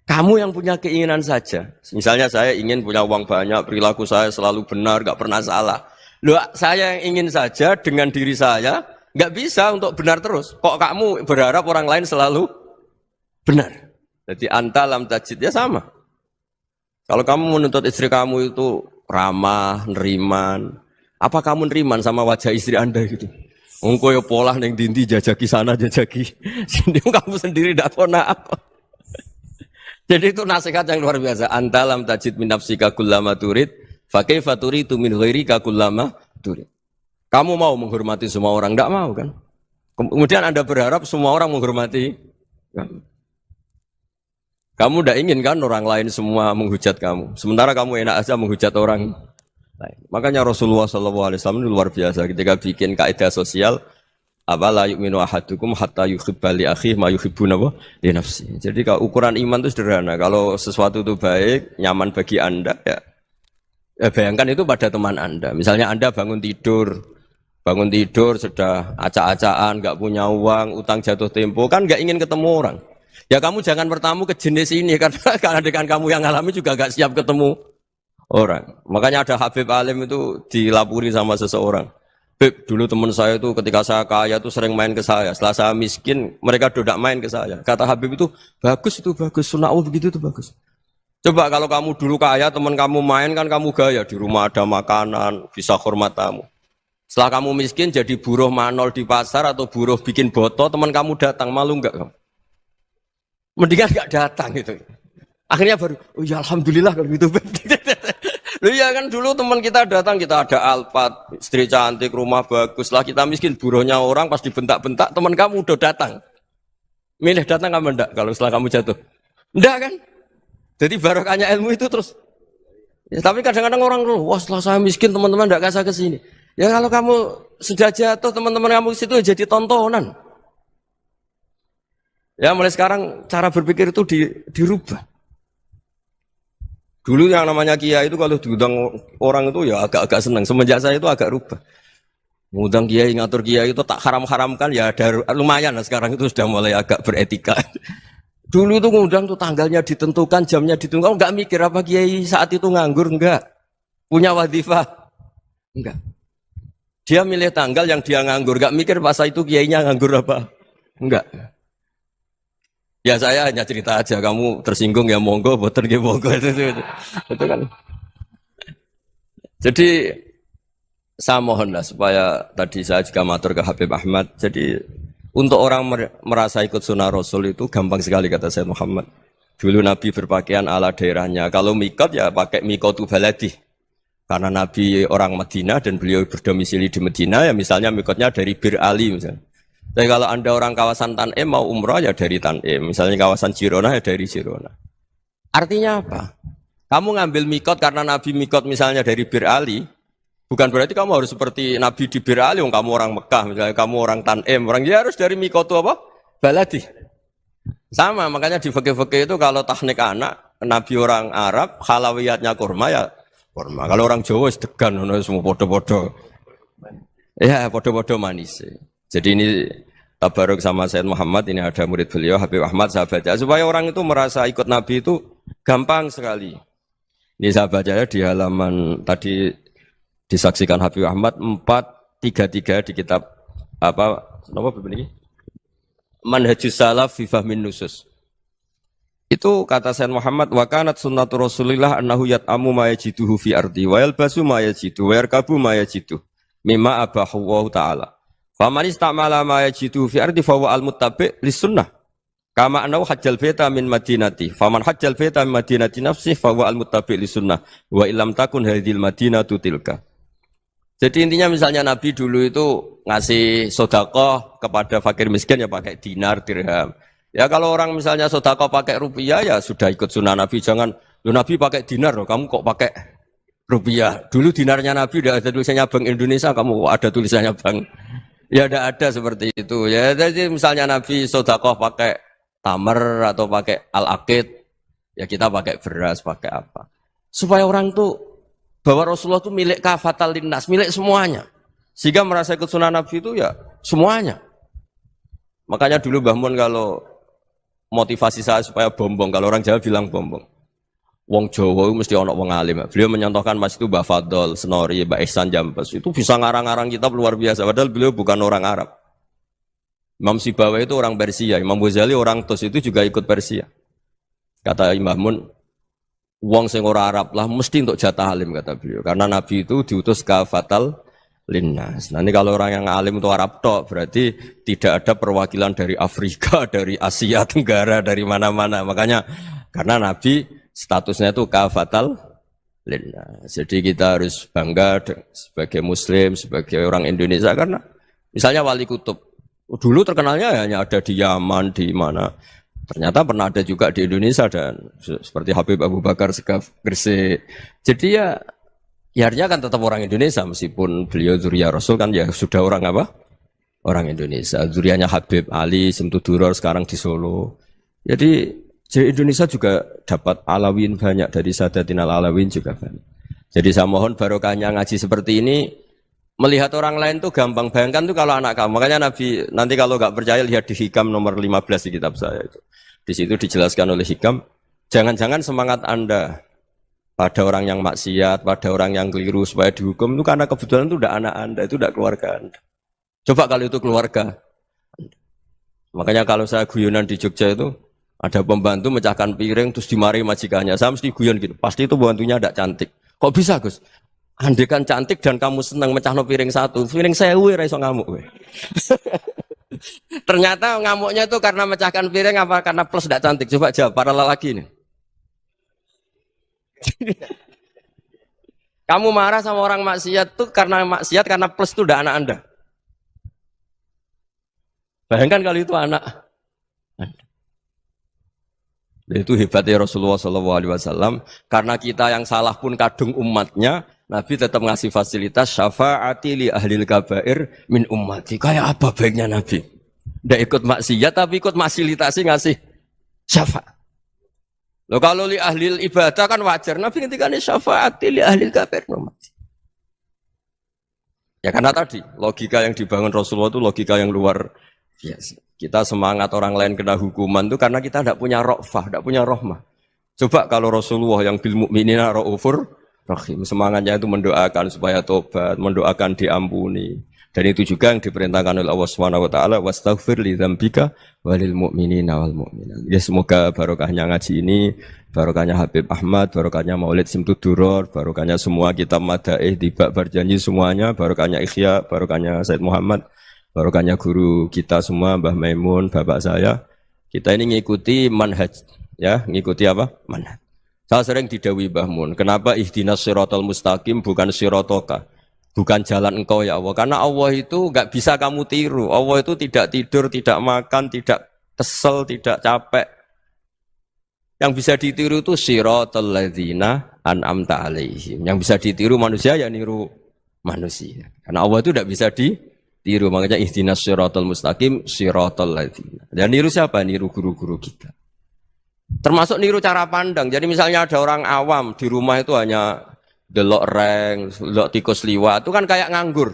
B: Kamu yang punya keinginan saja. Misalnya saya ingin punya uang banyak, perilaku saya selalu benar, gak pernah salah. Loh, saya yang ingin saja dengan diri saya, gak bisa untuk benar terus. Kok kamu berharap orang lain selalu benar? Jadi anta lam tajid ya sama. Kalau kamu menuntut istri kamu itu ramah, neriman, apa kamu neriman sama wajah istri Anda gitu? Engko ya pola neng dindi jajaki sana jajaki sini kamu sendiri ndak kona apa. Jadi itu nasihat yang luar biasa. Anta lam tajid min nafsika kullama turid, fa kaifa turidu min ghairika kullama turid. Kamu mau menghormati semua orang, ndak mau kan? Kemudian Anda berharap semua orang menghormati kamu. Kamu ndak ingin kan orang lain semua menghujat kamu. Sementara kamu enak aja menghujat orang lain. Makanya Rasulullah SAW itu luar biasa ketika bikin kaidah sosial. Apa la yu'minu ahadukum hatta yuhibba li akhihi ma yuhibbu li nafsi. Jadi kalau ukuran iman itu sederhana. Kalau sesuatu itu baik, nyaman bagi Anda ya bayangkan itu pada teman Anda. Misalnya Anda bangun tidur sudah acak-acakan, enggak punya uang, utang jatuh tempo, kan enggak ingin ketemu orang. Ya kamu jangan bertamu ke jenis ini karena dengan kamu yang alami juga enggak siap ketemu orang. Makanya ada Habib Alim itu dilapuri sama seseorang. Beb, dulu teman saya itu ketika saya kaya itu sering main ke saya. Setelah saya miskin, mereka tidak main ke saya. Kata Habib itu bagus, sunahul begitu itu bagus. Coba kalau kamu dulu kaya, teman kamu main kan kamu gaya. Di rumah ada makanan, bisa hormat tamu. Setelah kamu miskin jadi buruh manol di pasar atau buruh bikin boto, teman kamu datang, malu enggak kamu? Mendingan enggak datang gitu. Akhirnya baru, oh ya alhamdulillah kalau gitu. Loh ya kan dulu teman kita datang, kita ada Alphard, istri cantik, rumah bagus lah, kita miskin, buruhnya orang pas dibentak-bentak, teman kamu udah datang. Milih datang kamu enggak kalau setelah kamu jatuh? Enggak kan? Jadi barokahnya ilmu itu terus. Ya, tapi kadang-kadang orang loh, wah setelah saya miskin teman-teman enggak kasih ke sini. Ya kalau kamu sudah jatuh, teman-teman kamu situ jadi tontonan. Ya mulai sekarang cara berpikir itu dirubah. Dulu yang namanya kiai itu kalau diundang orang itu ya agak-agak senang. Semenjak saya itu agak rubah. Mengundang kiai, ngatur kiai itu tak haram-haramkan ya ada lumayan lah sekarang itu sudah mulai agak beretika. Dulu itu ngundang tuh tanggalnya ditentukan, jamnya ditentukan. Enggak mikir apa kiai saat itu nganggur, enggak. Punya wadifah, enggak. Dia milih tanggal yang dia nganggur, enggak mikir pas itu kiainya nganggur apa. Enggak. Ya saya hanya cerita aja, kamu tersinggung ya monggo, boten ya monggo itu kan. Jadi saya mohonlah supaya tadi saya juga matur ke Habib Ahmad. Jadi untuk orang merasa ikut sunnah Rasul itu gampang sekali kata Sayyid Muhammad. Dulu Nabi berpakaian ala daerahnya. Kalau mikot ya pakai mikotu baladi. Karena Nabi orang Madinah dan beliau berdomisili di Madinah ya misalnya mikotnya dari Bir Ali misalnya. Tapi kalau Anda orang kawasan Tanim mau umrah ya dari Tanim. Misalnya kawasan Jirona ya dari Jirona. Artinya apa? Kamu ngambil mikot karena Nabi mikot misalnya dari Bir Ali. Bukan berarti kamu harus seperti Nabi di Bir Ali. Kamu orang Mekah, misalnya kamu orang Tanim. Orang dia harus dari mikot itu apa? Baladi. Sama, makanya di fikih-fikih itu kalau tahnik anak, Nabi orang Arab, halawiyatnya kurma ya kurma. Kalau orang Jawa sedegan, semua podo-podo. Ya, podo-podo manis. Jadi ini tabaruk sama Sayyid Muhammad, ini ada murid beliau, Habib Ahmad, saya baca. Supaya orang itu merasa ikut Nabi itu gampang sekali. Ini saya baca di halaman, tadi disaksikan Habib Ahmad, 433 di kitab, apa begini? Manhajus Salaf fi Fahmin Nusus. Itu kata Sayyid Muhammad, wa kanat sunnatu Rasulillah annahu yat'amu ma yajiduhu fi ardi wa yalbasu ma yajidu wa yarkabu ma yajidu mimma abahu Allah ta'ala. Faman istamala ma yajiduhu fi ardi fa huwa al-muttabi' lis-sunnah. Kama annahu hajjal baita min madinati. Faman hajjal baita min madinati nafsi fa huwa al-muttabi' lis-sunnah. Wa illam takun hadhil madinatu tilka. Jadi intinya misalnya Nabi dulu itu ngasih sedekah kepada fakir miskin ya pakai dinar, dirham. Ya kalau orang misalnya sedekah pakai rupiah ya sudah ikut sunnah Nabi. Jangan, lu Nabi pakai dinar loh, kamu kok pakai rupiah. Dulu dinarnya Nabi udah ada tulisannya Bank Indonesia, kamu kok ada tulisannya Bank. Ya tidak ada seperti itu. Ya jadi misalnya Nabi sedekah pakai tamar atau pakai al-aqid, ya kita pakai beras, pakai apa. Supaya orang tuh bahwa Rasulullah itu milik kafatal linnas, milik semuanya. Sehingga merasa ikut sunnah Nabi itu ya semuanya. Makanya dulu Mbah Mun kalau motivasi saya supaya bombong, kalau orang Jawa bilang bombong. Wong Jawa mesti ono wong alim. Beliau menyontohkan Mas itu Mbah Fadol, Senori, Mbah Ihsan Jambes. Itu bisa ngarang-ngarang kitab luar biasa. Padahal beliau bukan orang Arab. Imam Sibawai itu orang Persia. Imam Ghazali orang Tus itu juga ikut Persia. Kata Imam Mun, wong sing ora Arab lah mesti untuk jatah alim kata beliau. Karena Nabi itu diutus kafatal linnas. Nah ini kalau orang yang alim itu Arab tok, berarti tidak ada perwakilan dari Afrika, dari Asia Tenggara, dari mana-mana. Makanya karena Nabi statusnya itu kafatal linnas. Jadi kita harus bangga sebagai Muslim, sebagai orang Indonesia karena misalnya Wali Kutub dulu terkenalnya hanya ada di Yaman, di mana. Ternyata pernah ada juga di Indonesia dan seperti Habib Abu Bakar Segaf Gresik. Jadi ya artinya kan tetap orang Indonesia meskipun beliau zuriyah Rasul kan ya sudah orang apa? Orang Indonesia. Zuriyahnya Habib Ali Simtuduror sekarang di Solo. Jadi Indonesia juga dapat alawin banyak dari Sadatin al-Alawin juga banyak. Jadi saya mohon barokahnya ngaji seperti ini melihat orang lain tuh gampang. Bayangkan tuh kalau anak kamu. Makanya Nabi nanti kalau nggak percaya lihat di Hikam nomor 15 di kitab saya itu. Di situ dijelaskan oleh Hikam, jangan-jangan semangat Anda pada orang yang maksiat, pada orang yang keliru supaya dihukum itu karena kebetulan itu udah anak Anda, itu udah keluarga Anda. Coba kalau itu keluarga. Makanya kalau saya guyonan di Jogja itu ada pembantu mecahkan piring terus dimarahi majikannya. Saya mesti guyon gitu. Pasti itu pembantunya tidak cantik. Kok bisa, Gus? Andai kan cantik dan kamu senang mecahno piring satu, piring 1000 ra iso ngamuk kowe. Ternyata ngamuknya itu karena mecahkan piring apa karena plus tidak cantik? Coba jawab para lelaki ini. Kamu marah sama orang maksiat tuh karena maksiat karena plus itu udah anak Anda. Bayangkan kalau itu anak Anda. Itu hebatnya Rasulullah SAW. Karena kita yang salah pun kadung umatnya, Nabi tetap ngasih fasilitas syafaati li ahlil kabair min ummati. Kayak apa baiknya Nabi? Nggak ikut maksiat tapi ikut fasilitasi ngasih syafaat. Loh kalau li ahlil ibadah kan wajar. Nabi ketika ini syafaati li ahlil kabair min ummati. Ya karena tadi logika yang dibangun Rasulullah itu logika yang luar biasa. Kita semangat orang lain kena hukuman itu karena kita tidak punya ra'fah, tidak punya rahmah. Coba kalau Rasulullah yang bil mu'minina ra'ufur rahim, semangatnya itu mendoakan supaya tobat, mendoakan diampuni. Dan itu juga yang diperintahkan oleh Allah Subhanahu wa taala, wastaghfir li dzambika walil mu'minina wal mu'minat. Ya semoga barokahnya ngaji ini, barokahnya Habib Ahmad, barokahnya Maulid Simtuduror, barokahnya semua kitab madaih tiba berjanji semuanya, barokahnya Ikhya, barokahnya Said Muhammad, barokahnya guru kita semua Mbah Maimun, bapak saya. Kita ini ngikuti manhaj, ya, ngikuti apa? Manhaj. Saya sering didhawuhi Mbah Mun, kenapa ihdinas siratal mustaqim bukan siratoka? Bukan jalan engkau ya Allah. Karena Allah itu enggak bisa kamu tiru. Allah itu tidak tidur, tidak makan, tidak kesel, tidak capek. Yang bisa ditiru itu siratal ladzina an'amta alaihim. Yang bisa ditiru manusia ya niru manusia. Karena Allah itu tidak bisa ditiru. Makanya ihdinas siratal mustaqim siratal ladzina. Dan niru siapa? Niru guru-guru kita. Termasuk niru cara pandang. Jadi misalnya ada orang awam di rumah itu hanya delok reng, delok tikus liwat, itu kan kayak nganggur.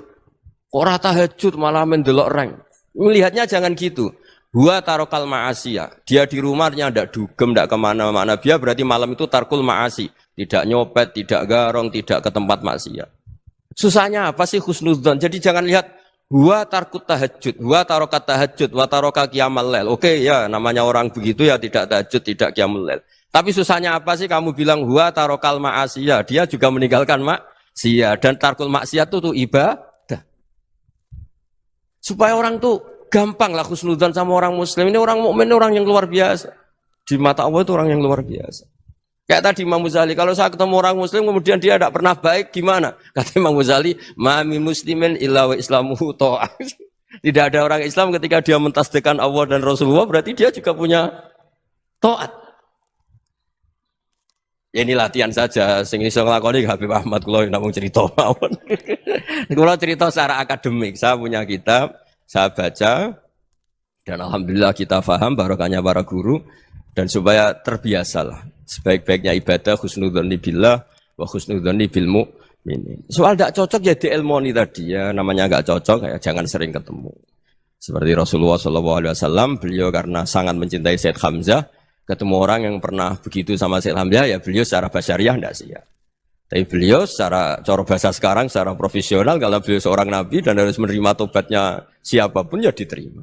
B: Ora tahajud malah mendelok reng. Melihatnya jangan gitu. Huwa tarokal ma'asiyah. Dia di rumahnya tidak dugem, tidak kemana-mana. Dia berarti malam itu tarkul ma'asi. Tidak nyopet, tidak garong, tidak ke tempat maksiat. Susahnya apa sih husnudzon? Jadi jangan lihat, Huwa tarkut tahajud, huwa tarokat tahajud, wa taroka qiyamal lail. Oke ya, namanya orang begitu ya tidak tahajud, tidak qiyamul lail. Tapi susahnya apa sih kamu bilang huwa tarokal ma'asiyah? Dia juga meninggalkan maksiyah dan tarkul maksiat itu tuh ibadah. Supaya orang tuh gampang lah husnudzon sama orang muslim. Ini orang mukmin, orang yang luar biasa. Di mata Allah itu orang yang luar biasa. Kayak tadi Imam Ghazali, kalau saya ketemu orang muslim kemudian dia tidak pernah baik, gimana? Kata Imam Ghazali, ma min muslimin illa wa islamuhu ta'ah. Tidak ada orang Islam ketika dia mentasdihkan Allah dan Rasulullah, berarti dia juga punya taat. Ya ini latihan saja, sing iso nglakoni Habib Ahmad kula namung cerita mawon. Kula cerita secara akademik, saya punya kitab, saya baca dan alhamdulillah kita paham barokahnya para guru dan supaya terbiasalah. Sebaik-baiknya ibadah husnudzonni billah wa husnudzonni bil mu'minin. Soal tidak cocok ya diilmoni tadi ya, namanya enggak cocok ya jangan sering ketemu. Seperti Rasulullah SAW, beliau karena sangat mencintai Sayyid Hamzah, ketemu orang yang pernah begitu sama Sayyid Hamzah ya beliau secara basyariah tidak siap. Tapi beliau secara cara bahasa sekarang, secara profesional kalau beliau seorang nabi dan harus menerima tobatnya siapapun ya diterima.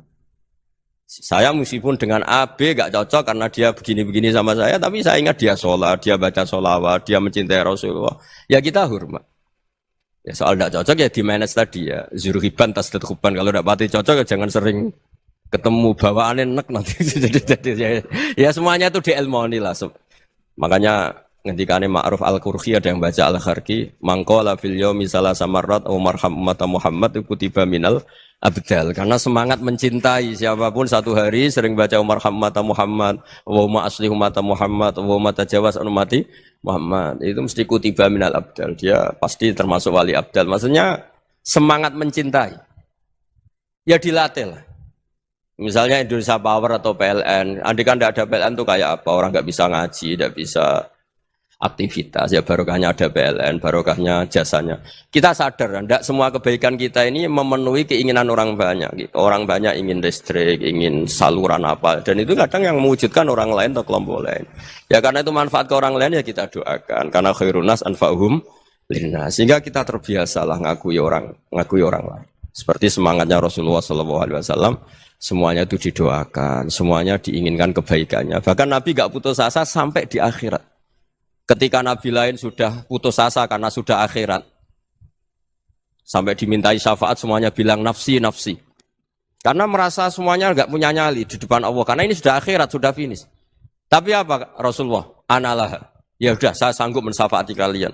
B: Saya meskipun dengan A, B gak cocok karena dia begini-begini sama saya, tapi saya ingat dia sholat, dia baca sholawat, dia mencintai Rasulullah. Ya kita hormat. Ya soal gak cocok ya di manage tadi ya. Zuruhiban tasdadhuban. Kalau gak pati cocok ya jangan sering ketemu bawaannya enak nanti. Ya semuanya itu diilmoni lah. Makanya ngendikane Ma'ruf Al-Qurhi ada yang baca Al-Kharki, mangqala fil yaumi salasa marrat aw marham ummata Muhammad kutiba minal abdal, karena semangat mencintai siapapun satu hari sering baca Umar Hammata Muhammad, wa asli umata Muhammad, wa tajawaz an ummati Muhammad, itu mesti kutiba minal abdal, dia pasti termasuk wali abdal. Maksudnya semangat mencintai ya dilatih lah. Misalnya Indonesia Power atau PLN, andai kan tidak ada PLN tuh kayak apa, orang nggak bisa ngaji, tidak bisa aktivitas, ya barokahnya ada PLN, barokahnya jasanya. Kita sadar, tidak semua kebaikan kita ini memenuhi keinginan orang banyak. Gitu. Orang banyak ingin listrik, ingin saluran apa, dan itu kadang yang mewujudkan orang lain atau kelompok lain. Ya karena itu manfaat ke orang lain ya kita doakan. Karena khairun nas anfa'uhum linnas. Sehingga kita terbiasalah ngakui orang lain. Seperti semangatnya Rasulullah SAW, semuanya itu didoakan, semuanya diinginkan kebaikannya. Bahkan Nabi gak putus asa sampai di akhirat. Ketika Nabi lain sudah putus asa karena sudah akhirat, sampai dimintai syafaat semuanya bilang nafsi, nafsi. Karena merasa semuanya enggak punya nyali di depan Allah. Karena ini sudah akhirat, sudah finish. Tapi apa Rasulullah? Analah. Ya sudah, saya sanggup mensyafaati kalian.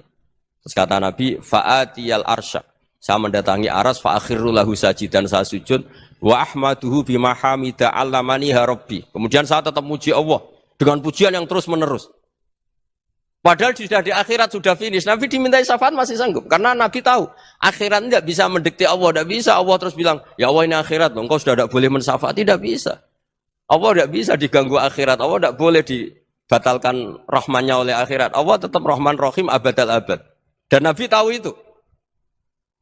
B: Terus kata Nabi, fa'atiyal arsya. Saya mendatangi aras, fa'akhiru lahu sajidan, saya sujud. Wa ahmaduhu bimahamida allamaniha rabbi. Kemudian saya tetap muji Allah dengan pujian yang terus menerus. Padahal sudah di akhirat, sudah finish. Nabi dimintai syafaat masih sanggup. Karena Nabi tahu, akhirat tidak bisa mendikte Allah. Tidak bisa Allah terus bilang, ya Allah ini akhirat, engkau sudah tidak boleh mensyafaat. Tidak bisa. Allah tidak bisa diganggu akhirat. Allah tidak boleh dibatalkan rahmannya oleh akhirat. Allah tetap rahman rahim abadal abad. Dan Nabi tahu itu.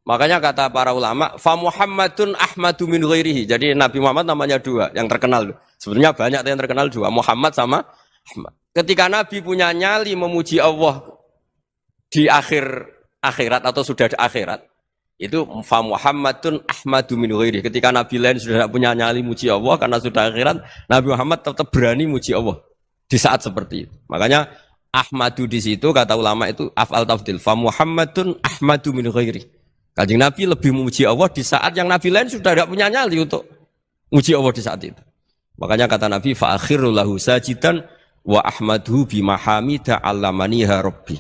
B: Makanya kata para ulama, fa Muhammadun ahmadu min ghairihi. Jadi Nabi Muhammad namanya dua, yang terkenal. Sebenarnya banyak yang terkenal dua, Muhammad sama Ahmad. Ketika Nabi punya nyali memuji Allah di akhirat atau sudah di akhirat, itu fa Muhammadun ahmadu min ghairihi. Ketika Nabi lain sudah tidak punya nyali muji Allah karena sudah akhirat, Nabi Muhammad tetap berani muji Allah di saat seperti itu. Makanya ahmadu di situ kata ulama itu af'al tafdil, fa Muhammadun ahmadu min ghairihi. Kanjeng Nabi lebih memuji Allah di saat yang Nabi lain sudah tidak punya nyali untuk muji Allah di saat itu. Makanya kata Nabi fa akhiru lahu sajidan wa ahmadhu bimahamida allamaniha rabbi.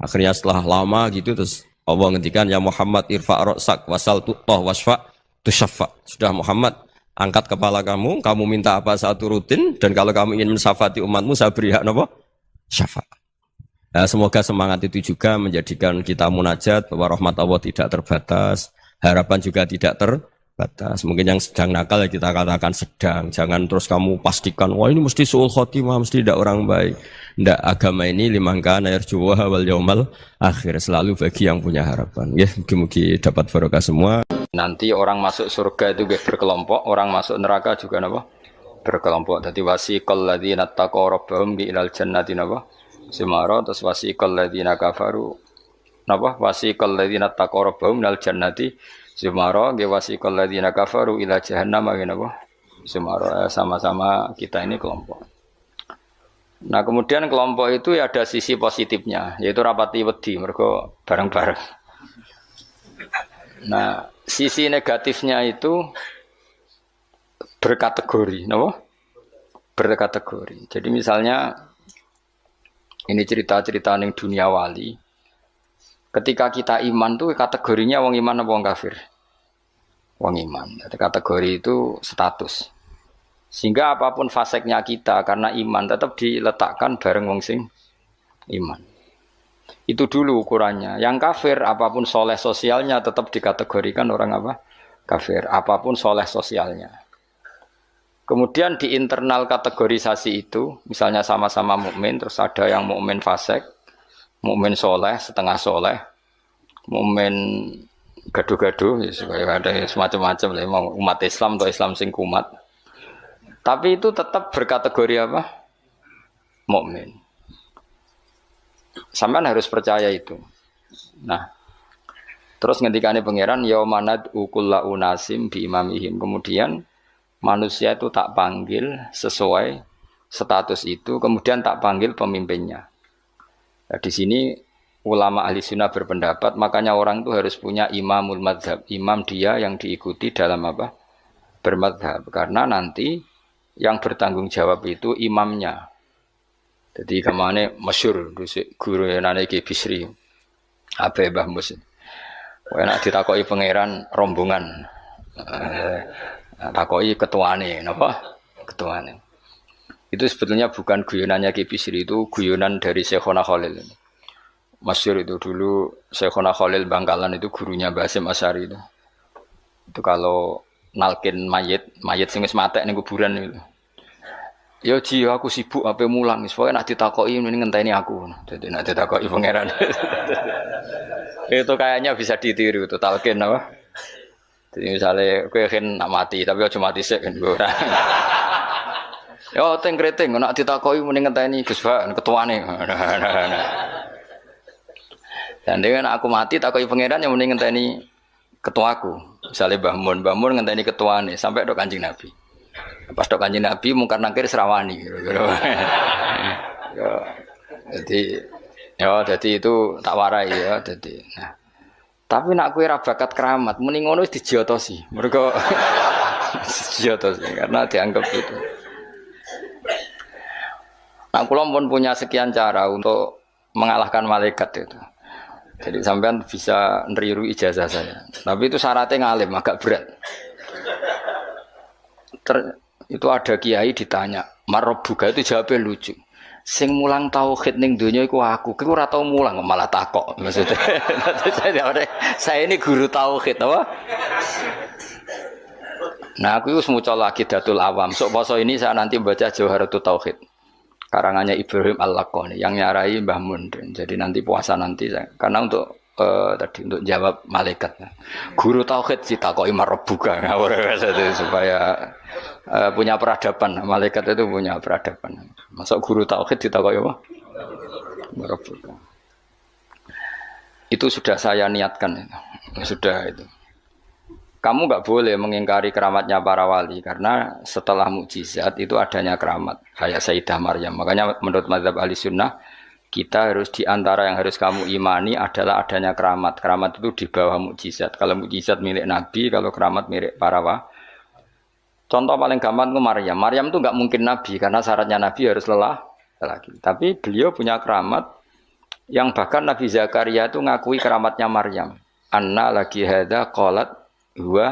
B: Akhirnya setelah lama gitu terus Allah ngendikan ya Muhammad irfa' ra'sak wasal tu'tah wasfa' tusyaffa. Sudah Muhammad, angkat kepala kamu minta apa saya turutin, dan kalau kamu ingin mensyafaati umatmu saya beri hak apa? Syafaat. Nah, semoga semangat itu juga menjadikan kita munajat bahwa rahmat Allah tidak terbatas, harapan juga tidak terbatas. Mungkin yang sedang nakal ya kita katakan sedang. Jangan terus kamu pastikan, wah ini mesti su'ul khotimah, mesti tidak orang baik. Tidak, agama ini liman kana yarjuwaha wal yaumal akhir, selalu bagi yang punya harapan. Ya, mugi-mugi dapat barokah semua. Nanti orang masuk surga itu berkelompok, orang masuk neraka juga napa? Berkelompok. Dadi wasiqal ladzina taqaw rabbahum ilal jannati napa? Semara. Terus wasiqal ladzina kafaru napa? Wasiqal ladzina taqaw rabbahum ilal jannati
A: Zumara nggih wasiqal ladzina kafaru ila jahannam ngene apa? Zumara sama-sama kita ini kelompok. Nah, kemudian kelompok itu ya ada sisi positifnya, yaitu rapati wedi mergo bareng-bareng. Nah, sisi negatifnya itu berkategori, napa? Berkategori. Jadi misalnya ini cerita-cerita ning dunia wali. Ketika kita iman tuh kategorinya wong iman apa wong kafir? Wong iman. Jadi kategori itu status. Sehingga apapun faseknya kita karena iman tetap diletakkan bareng wong sing iman. Itu dulu ukurannya. Yang kafir apapun soleh sosialnya tetap dikategorikan orang apa? Kafir. Apapun soleh sosialnya. Kemudian di internal kategorisasi itu, misalnya sama-sama mukmin, terus ada yang mukmin fasik, mukmin soleh, setengah soleh, mukmin gaduh-gaduh, ya, ada semacam-macam lah, umat Islam atau Islam sing kumat. Tapi itu tetap berkategori apa? Mukmin. Sampean harus percaya itu. Nah, terus ngendikane pangeran yaumanad ukulla unasim bi imamihim. Kemudian manusia itu tak panggil sesuai status itu, kemudian tak panggil pemimpinnya. Nah, di sini ulama ahli sunnah berpendapat, makanya orang itu harus punya imamul madhab, imam dia yang diikuti dalam apa? Bermadhab, karena nanti yang bertanggung jawab itu imamnya. Jadi kemana masyhur guru yang nane Ki Bisri, apa Mbah Mus. Enak ditakoki pangeran rombongan. Takoki ketuane, napa? Ketuane. Itu sebetulnya bukan guyonannya Ki Bisri, itu guyonan dari Syekhona Khalil. Masyhur itu dulu Syekhona Khalil Bangkalan itu gurunya Basim Asy'ari itu. Itu kalau nalkin mayit sing wis matek ning kuburan itu. Ya Ji, aku sibuk ape mulang, pokoke nek ditakoki mending ngenteni aku. Dadi nek ditakoki pangeran. Itu kayaknya bisa ditiru itu talqin apa? Jadi misalnya kowe kan nak mati tapi aja mati sik kan ora. Yo teng kreteng nek ditakoki mending ngenteni Gus Pak ketuane. Dan dengan aku mati takoki pangeran yang mending ngenteni ketuaku. Misalnya Mbah Mun ngenteni ketuane sampai tok Kanjeng Nabi. Pas tok Kanjeng Nabi mungkar nangkir serawani. Jadi itu tak warai ya jadi. Nah, tapi nak kowe ra bakat keramat, mending ngono wis dijiotosi. Mergo dijiotosi karena dianggap itu. Nah, kula pun punya sekian cara untuk mengalahkan malaikat itu. Jadi sampean bisa neriru ijazah saya. Tapi itu syaratnya ngalim agak berat. Itu ada kiai ditanya, "Marabbuka?" Itu jawabnya lucu. Sing mulang tauhid ning donya iku aku. Kowe ora tau mulang malah takok. Maksudnya saya ini guru tauhid apa? Nah, aku wis maca lagi Datul Awam. Sok poso ini saya nanti baca Jawharatul Tauhid. Karangannya Ibrahim Al-Laqani yang nyarai Mbah Mun. Jadi nanti puasa nanti saya, karena untuk tadi untuk jawab malaikat. Guru tauhid ditakoki marabbuka supaya punya peradaban. Malaikat itu punya peradaban. Masuk guru tauhid ditakoki apa? Marabbuka. Itu sudah saya niatkan itu. Sudah itu. Kamu enggak boleh mengingkari keramatnya para wali karena setelah mukjizat itu adanya keramat. Kayak Sayyidah Maryam. Makanya menurut mazhab Ahlussunnah kita harus diantara yang harus kamu imani adalah adanya keramat. Keramat itu di bawah mukjizat. Kalau mukjizat milik Nabi, kalau keramat milik para wali. Contoh paling gampang itu Maryam. Maryam itu nggak mungkin Nabi karena syaratnya Nabi harus lelaki. Tapi beliau punya keramat yang bahkan Nabi Zakaria itu ngakui keramatnya Maryam. Anna lagi hada qalat huwa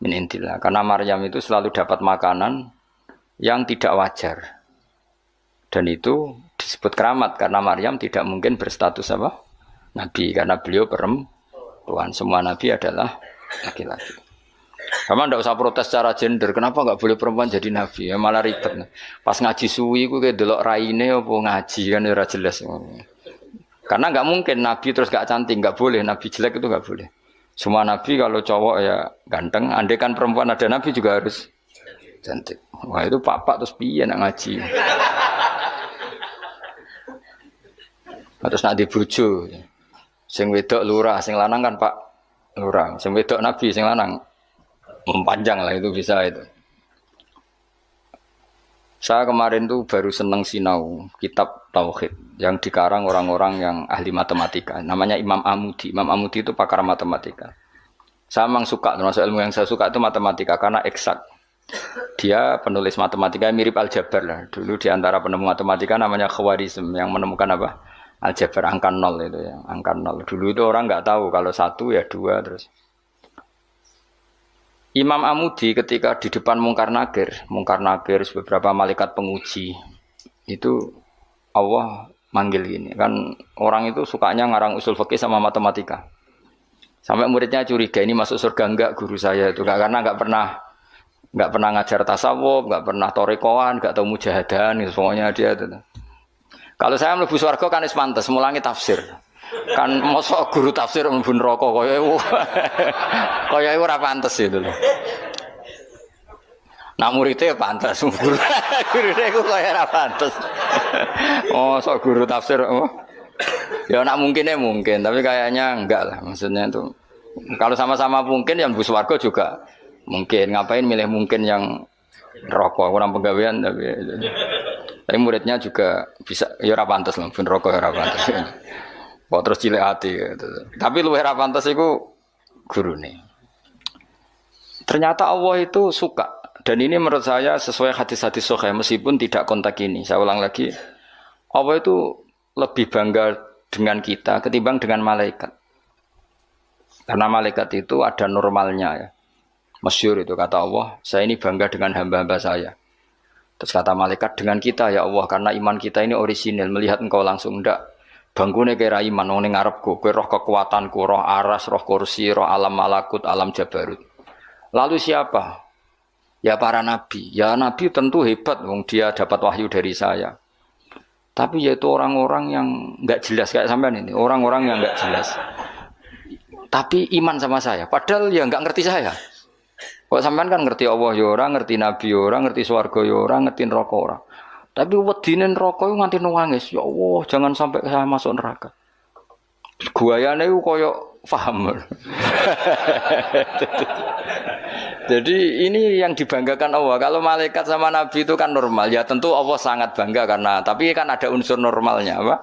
A: min indillah. Karena Maryam itu selalu dapat makanan yang tidak wajar. Dan itu disebut keramat karena Maryam tidak mungkin berstatus apa? Nabi karena beliau perempuan. Semua nabi adalah laki-laki. Kamu tidak usah protes secara gender. Kenapa nggak boleh perempuan jadi nabi? Ya malah ribet. Pas ngaji suwi ku kayak delok raine apa ngaji kan ora jelas. Karena nggak mungkin nabi terus gak cantik, nggak boleh. Nabi jelek itu nggak boleh. Semua nabi kalau cowok ya ganteng. Andai kan perempuan ada nabi juga harus cantik. Wah itu papa terus piye nak ngaji. Terus nak dibojo. Sing wedok lurah, sing lanang kan Pak Lurang, sing wedok nabi, sing lanang panjang lah itu bisa itu. Saya kemarin tuh baru seneng sinau kitab Tauhid yang dikarang orang-orang yang ahli matematika. Namanya Imam Amudi. Imam Amudi itu pakar matematika. Saya memang suka, termasuk ilmu yang saya suka itu matematika karena eksak. Dia penulis matematika mirip aljabar lah. Dulu di antara penemu matematika namanya Khawarizm yang menemukan apa? Aljabar angka nol itu ya, angka nol. Dulu itu orang nggak tahu kalau satu ya dua terus. Imam Amudi ketika di depan Mungkar Nakir beberapa malaikat penguji itu Allah manggil gini kan orang itu sukanya ngarang usul fikih sama matematika sampai muridnya curiga ini masuk surga enggak guru saya itu karena enggak pernah ngajar tasawuf, enggak pernah torekoan, enggak tahu mujahadan gitu, pokoknya dia itu. Kalau saya mlebu swarga kan wis pantes mulangi tafsir. Kan mosok guru tafsir mlebu neraka kaya iku ora pantes itu lho. Nah muridnya pantes gurune iku kaya ora pantes. Mosok guru tafsir ya nak mungkin tapi kayaknya enggak lah maksudnya itu. Kalau sama-sama mungkin yang mlebu swarga juga mungkin ngapain milih mungkin yang neraka kurang penggawean tapi muridnya juga bisa ya ora pantes lho ben neraka ya ora pantes. Kok terus cilik hati gitu. Tapi luwih ra pantes iku gurune. Ternyata Allah itu suka dan ini menurut saya sesuai hadis-hadis sahih meskipun tidak kontak ini. Saya ulang lagi. Allah itu lebih bangga dengan kita ketimbang dengan malaikat. Karena malaikat itu ada normalnya ya. Masyhur itu kata Allah, saya ini bangga dengan hamba-hamba saya. Terus kata malaikat dengan kita ya Allah karena iman kita ini orisinil melihat engkau langsung ndak. Bangkune kira iman wong ning ngarepku, kowe roh kekuatanku, roh aras, roh kursi, roh alam malakut, alam jabarut. Lalu siapa? Ya para nabi. Ya nabi tentu hebat wong dia dapat wahyu dari saya. Tapi yaitu orang-orang yang enggak jelas kayak sampean ini, orang-orang yang enggak jelas. Tapi iman sama saya, padahal ya enggak ngerti saya. Kok sampean kan ngerti Allah ya ora, ngerti nabi ya ora, ngerti swarga ya ora, ngerti neraka ora. Tapi wedine neraka iku nganti nangis, ya Allah, jangan sampai saya masuk neraka. Guayane iku koyo paham. Jadi ini yang dibanggakan Allah. Kalau malaikat sama nabi itu kan normal. Ya tentu Allah sangat bangga karena tapi kan ada unsur normalnya, apa?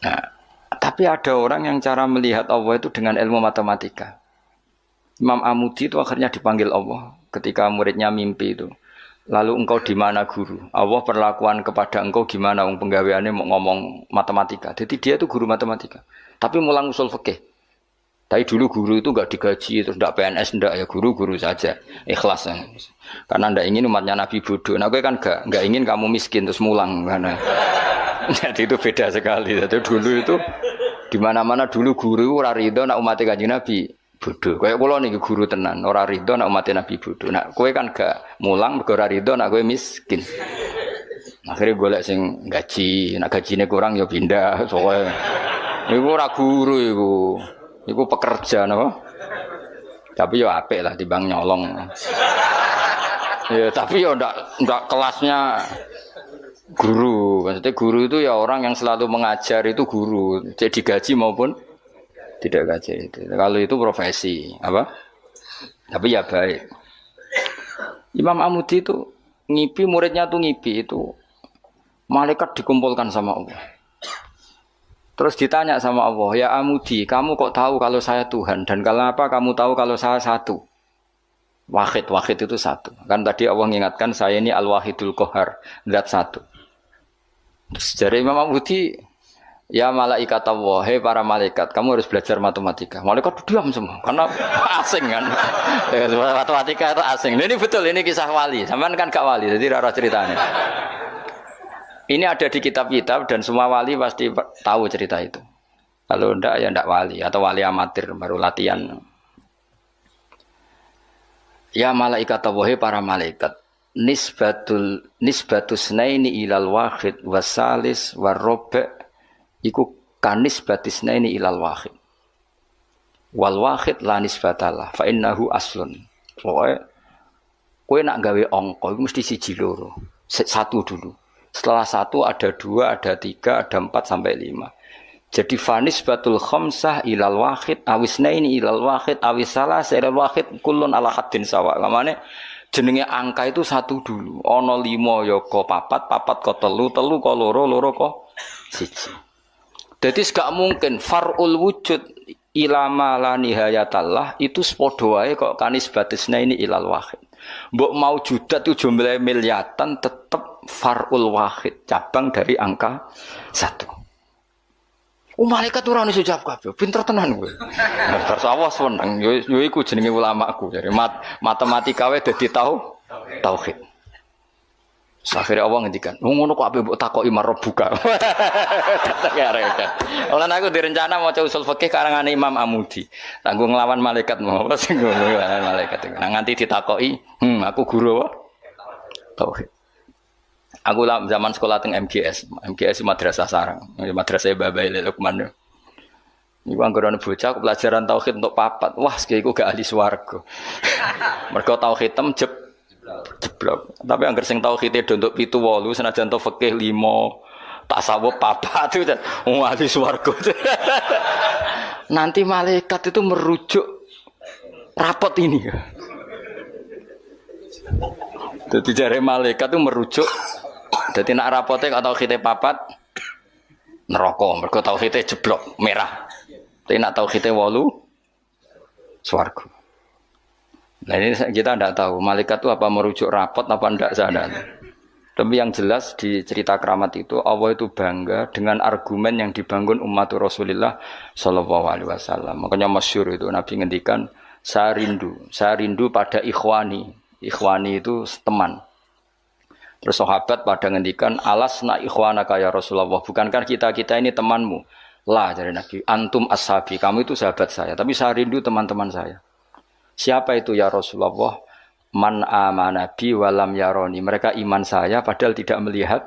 A: Nah, tapi ada orang yang cara melihat Allah itu dengan ilmu matematika. Imam Amudi itu akhirnya dipanggil Allah ketika muridnya mimpi itu. Lalu engkau di mana guru? Allah perlakuan kepada engkau gimana? Wong penggaweane mau ngomong matematika. Jadi dia itu guru matematika. Tapi mulang usul fikih. Tapi dulu guru itu enggak digaji terus enggak PNS enggak ya guru saja. Ikhlas. Karena enggak ingin umatnya Nabi bodoh. Nah, gue kan enggak ingin kamu miskin terus mulang karena. Jadi itu beda sekali. Jadi dulu itu di mana-mana dulu guru ora rido nak umat Kanjeng Nabi bodoh. Kayak kula niki guru tenan, ora rido nak umat Nabi bodoh. Nak kowe kan gak mulang mergo ora rido nak kowe miskin. Akhirnya golek sing gaji, nak gajine kurang ya pindah. Soale iku ora guru iku. Iku pekerja napa? Tapi yo apik lah timbang nyolong. Ya tapi yo ndak kelasnya guru. Maksudnya guru itu ya orang yang selalu mengajar itu guru. Jadi gaji maupun tidak gaji itu. Kalau itu profesi, apa? Tapi ya baik. Imam Amudi itu ngipi muridnya tuh ngipi itu malaikat dikumpulkan sama Allah. Terus ditanya sama Allah, ya Amudi, kamu kok tahu kalau saya Tuhan dan kenapa kamu tahu kalau saya satu? Wahid itu satu. Kan tadi Allah mengingatkan saya ini Al-Wahidul Qahar, zat satu. Terus dari Imam Amudi, ya malaikat Allah, hei para malaikat, kamu harus belajar matematika. Malaikat diam semua, karena asing kan. Matematika itu asing. Ini betul, ini kisah wali. Sampean kan gak wali, jadi rara ceritanya. Ini ada di kitab-kitab dan semua wali pasti tahu cerita itu. Kalau ndak ya ndak wali atau wali amatir baru latihan. Ya malaikat Allah, hei para malaikat, nisbatus naini ilal wahid wasalis warrobe iku kanisbatis naini ilal wahid wal wahid la nisbatalah fa innahu aslun. Pokoke kowe nak gawe angka iku mesti siji loro. Satu dulu. Setelah satu ada dua, ada tiga, ada 4 sampai 5. Jadi fanisbatul khamsah ilal wahid awisnaini ilal wahid awisalas ilal wahid kullun ala haddin sawa. Kamane jenenge angka itu satu dulu. Ana 5 ya ka 4, 4 ka 3, 3 ka 2, 2 ka 1. Dadi gak mungkin farul wujud ilama la nihayatallah itu sepodo wae kok kanisbatisna ini ilal wahid. Mbok mau judat itu jumlah miliatan tetap farul wahid, cabang dari angka 1. Malaikat ora ono jawab kabeh. Pinter tenan kowe. Bar sawas weneng yo iku jenenge ulamaku. Jadi matematika wae dadi tauhid. Akhire Allah ngendikan, ngono kok ape mbok takoki marbuka. Olan aku direncana maca usul fikih karangane Imam Amudi. Tanggo nglawan malaikat mau sing nglawan malaikat. Nah nganti ditakoki, aku guru apa? Tauhid. Aku lah zaman sekolah teng MGS Madrasah Sarang, Madrasah Babai Lukman. Iku anggere bocah pelajaran tauhid untuk 4. Wah, iku gak ahli swarga. Mergo tauhid jeblok. Tapi anggere sing tauhide untuk 7 8 senajan to fikih 5, tasawuf 4 itu ahli swarga. Nanti malaikat itu merujuk rapot ini. Jadi jare malaikat itu merujuk. Jadi nak rapote kalau tauhidnya 4 neraka, mergo tauhidnya jeblok merah. Tapi nak tauhidnya 8 swarga. Nah ini kita tidak tahu malaikat itu apa merujuk rapot apa tidak sana. Tapi yang jelas di cerita keramat itu Allah itu bangga dengan argumen yang dibangun umat Rasulullah Shallallahu Alaihi Wasallam. Makanya masyhur itu Nabi ngendikan saya rindu pada ikhwani. Ikhwani itu teman. Terus sahabat pada ngendikan alasna ikhwanaka ya Rasulullah, bukankah kita ini temanmu? Lah dari Nabi, antum ashabi, kamu itu sahabat saya, tapi saya rindu teman-teman saya. Siapa itu ya Rasulullah? Man amana bi walam yaroni, mereka iman saya padahal tidak melihat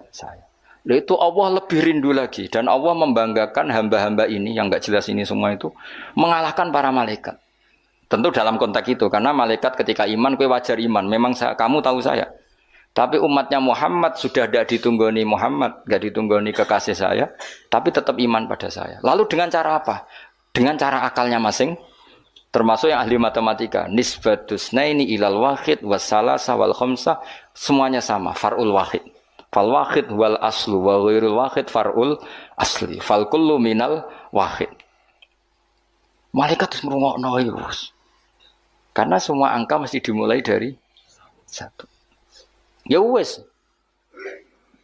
A: saya. Lalu itu Allah lebih rindu lagi, dan Allah membanggakan hamba-hamba ini yang enggak jelas ini semua itu mengalahkan para malaikat. Tentu dalam konteks itu, karena malaikat ketika iman, kowe wajar iman, memang kamu tahu saya. Tapi umatnya Muhammad sudah tidak ditunggoni Muhammad, tidak ditunggoni kekasih saya, tapi tetap iman pada saya. Lalu dengan cara apa? Dengan cara akalnya masing, termasuk yang ahli matematika. Nisbatus naini ilal wahid wassalasa wal khamsah, semuanya sama, farul wahid. Fal wahid wal aslu wa ghairul wahid farul asli. Fal kullu minal wahid. Malaikat harus merungokno iki, Bos. Karena semua angka mesti dimulai dari 1. Ya wis.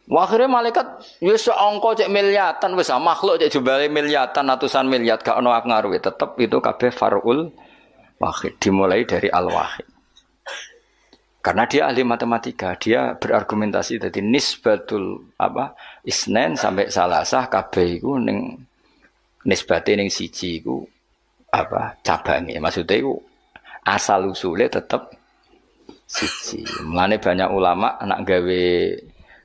A: Akhirnya malaikat ya angka cek miliatan wis makhluk cek jumlahe miliatan ratusan miliar gak ono ngaruh tetep itu kabeh farul wahid dimulai dari al wahid. Karena dia ahli matematika, dia berargumentasi dari nisbatul isnen sampai salasah kabeh iku ning nisbate ning siji iku cabange. Maksudnya iku asal usule tetep siji. Mulane banyak ulama anak gawe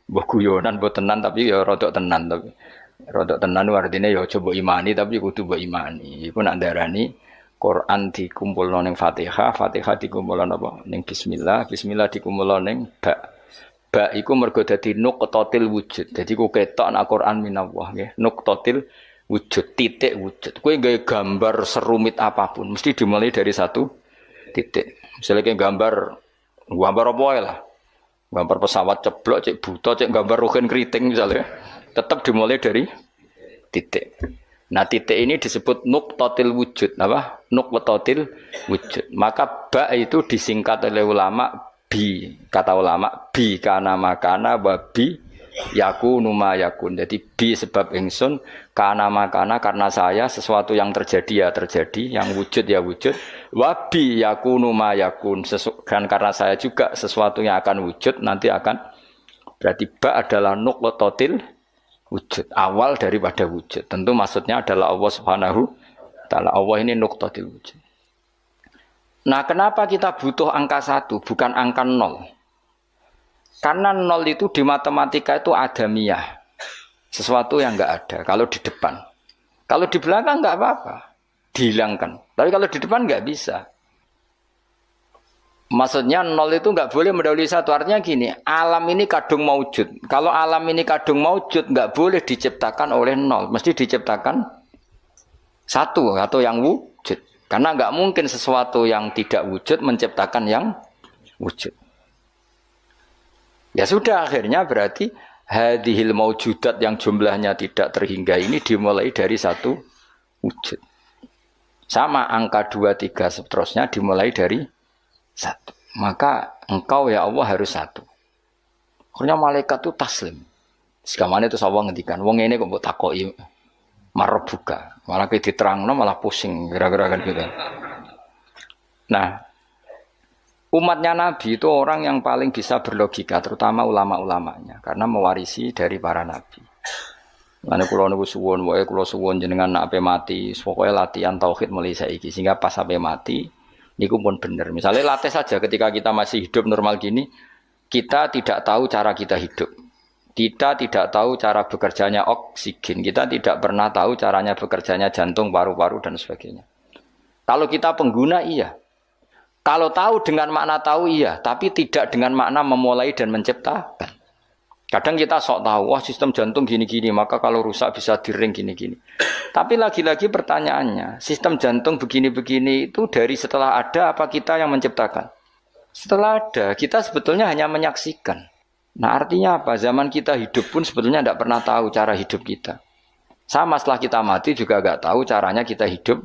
A: mbah guyonan mbok tenan tapi ya rodok tenan tapi rodok tenan artine ya coba imani tapi kudu mbok imani. Iku nak ndarani Quran dikumpulno ning Fatihah, Fatihah dikumpulno apa? Ning bismillah, bismillah dikumpulno ning ba. Ba iku mergo dadi nuqtatil wujud. Dadi ku ketok nak Quran minallah nggih. Nuqtatil wujud, titik wujud. Kowe gawe gambar serumit apapun mesti dimulai dari 1 titik. Misalnya kayak gambar apa lah, gambar pesawat ceblok, cek buta, cek gambar ruhin keriting misalnya, tetap dimulai dari titik. Nah titik ini disebut nuqtatil wujud, apa? Nuqtatil wujud. Maka ba itu disingkat oleh ulama bi, kata ulama bi kana makana wa bi yakunu ma yakun. Jadi bi sebab ingsun, kana makana karena saya sesuatu yang terjadi ya terjadi, yang wujud ya wujud. Wabi yakunu ma yakun, dan karena saya juga sesuatu yang akan wujud nanti akan, berarti ba adalah nuqtatil wujud, awal daripada wujud. Tentu maksudnya adalah Allah Subhanahu wa taala. Allah ini nuqtatil wujud. Nah, kenapa kita butuh angka 1 bukan angka 0? Karena 0 itu di matematika itu adamiyah, sesuatu yang enggak ada kalau di depan. Kalau di belakang enggak apa-apa, dihilangkan. Tapi kalau di depan enggak bisa. Maksudnya nol itu nggak boleh mendahului satu. Artinya gini, alam ini kadung maujud. Kalau alam ini kadung maujud, nggak boleh diciptakan oleh nol. Mesti diciptakan satu atau yang wujud. Karena nggak mungkin sesuatu yang tidak wujud menciptakan yang wujud. Ya sudah, akhirnya berarti hadhil maujudat yang jumlahnya tidak terhingga ini dimulai dari satu wujud. Sama angka 2, 3 seterusnya dimulai dari satu. Maka engkau ya Allah harus satu. Akhirnya malaikat itu taslim. Sekamane itu Allah ngendikan, wong ini kok mbok takoki marbuka. Malah diterangno malah pusing kira-kira kan gitu. Nah, umatnya Nabi itu orang yang paling bisa berlogika, terutama ulama-ulamanya, karena mewarisi dari para nabi. Lan kula niku suwun, wae kula suwun jenengan nek ape mati, pokoke latihan tauhid mulai saiki sehingga pas ape mati niku pun bener. Misalnya latih saja ketika kita masih hidup normal gini, kita tidak tahu cara kita hidup. Kita tidak tahu cara bekerjanya oksigen, kita tidak pernah tahu caranya bekerjanya jantung, paru-paru dan sebagainya. Kalau kita pengguna iya. Kalau tahu dengan makna tahu iya, tapi tidak dengan makna memulai dan menciptakan. Kadang kita sok tahu, wah sistem jantung gini-gini, maka kalau rusak bisa diring gini-gini. Tapi lagi-lagi pertanyaannya, sistem jantung begini-begini itu dari setelah ada apa kita yang menciptakan? Setelah ada, kita sebetulnya hanya menyaksikan. Nah artinya apa? Zaman kita hidup pun sebetulnya tidak pernah tahu cara hidup kita. Sama setelah kita mati juga nggak tahu caranya kita hidup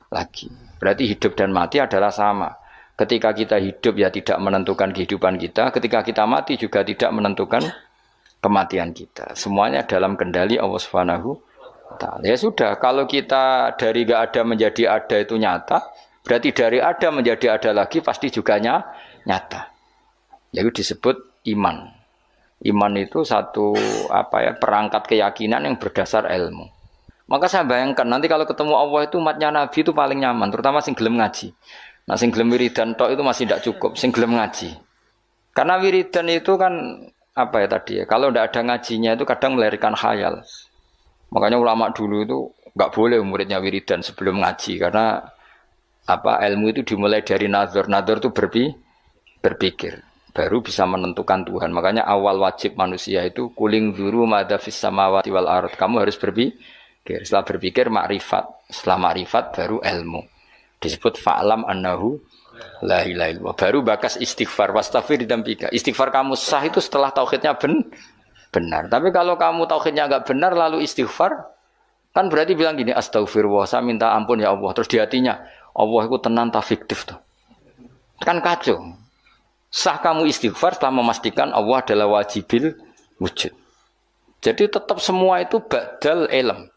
A: lagi. Berarti hidup dan mati adalah sama. Ketika kita hidup ya tidak menentukan kehidupan kita. Ketika kita mati juga tidak menentukan kematian kita. Semuanya dalam kendali Allah Subhanahu wa Ta'ala. Ya sudah, kalau kita dari gak ada menjadi ada itu nyata, berarti dari ada menjadi ada lagi pasti juga nyata. Itu disebut iman. Iman itu satu perangkat keyakinan yang berdasar ilmu. Maka saya bayangkan nanti kalau ketemu Allah itu umatnya Nabi itu paling nyaman, terutama sing gelem ngaji. Nah sing gelem wiridan tok itu masih tidak cukup, sing gelem ngaji. Karena wiridan itu kan kalau tidak ada ngajinya itu kadang melahirkan khayal. Makanya ulama dulu itu nggak boleh muridnya wiridan sebelum ngaji karena ilmu itu dimulai dari nazar. Nazar itu berpikir, baru bisa menentukan Tuhan. Makanya awal wajib manusia itu kuling dzuru madza fis samawati wal ard. Kamu harus berpikir. Setelah berpikir makrifat. Setelah makrifat baru ilmu. Disebut fa'lam annahu la ilaha illallah. Baru bakas istighfar, wastaghfir dzambika. Istighfar kamu sah itu setelah tauhidnya benar. Tapi kalau kamu tauhidnya enggak benar lalu istighfar, kan berarti bilang gini, astaghfirullah, saya minta ampun ya Allah. Terus di hatinya, Allah itu tenan ta fiktif tuh. Kan kacau. Sah kamu istighfar setelah memastikan Allah adalah wajibil wujud. Jadi tetap semua itu ba'dal ilm.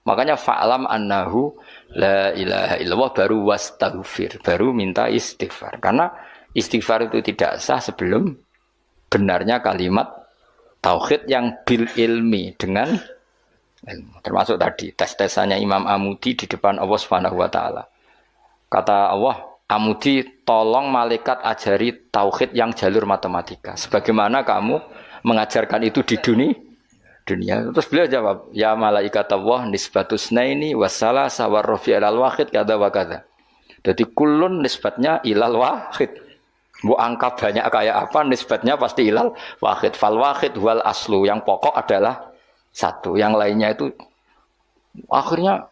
A: Makanya fa'lam annahu la ilaha illallah baru wastaghfir, baru minta istighfar. Karena istighfar itu tidak sah sebelum benarnya kalimat tauhid yang bil ilmi dengan ilmu. Termasuk tadi tes-tesannya Imam Amudi di depan Allah Subhanahu wa Ta'ala. Kata Allah, Amudi tolong malaikat ajari tauhid yang jalur matematika. Sebagaimana kamu mengajarkan itu di dunia. Terus beliau jawab, ya malaikat Allah nisbatus naini wassalasa warrafi ilal wahid kada wa kada. Jadi kulun nisbatnya ilal wahid. Bu angka banyak kayak apa nisbatnya pasti ilal wahid. Fal wahid wal aslu, yang pokok adalah satu, yang lainnya itu akhirnya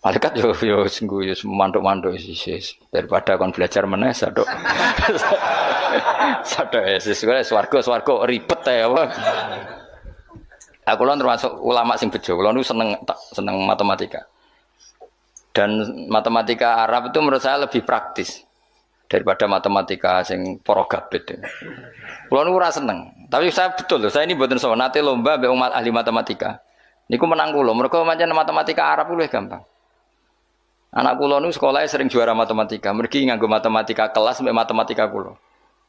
A: malaikat yo sungguh manduk-manduk daripada kon belajar meneh sadok. Sadok swarga ribet ya apa. Aku lan termasuk ulama sing bejo, kula niku seneng matematika. Dan matematika Arab itu menurut saya lebih praktis daripada matematika sing para gabet. Kula niku ora seneng, tapi saya betul loh, saya ini mboten sowan nate lomba mbek umat ahli matematika. Niku menang kula, mergo pancen matematika Arab luwih gampang. Anak kula niku sekolahnya sering juara matematika, mergi nganggo matematika kelas mbek matematika kula.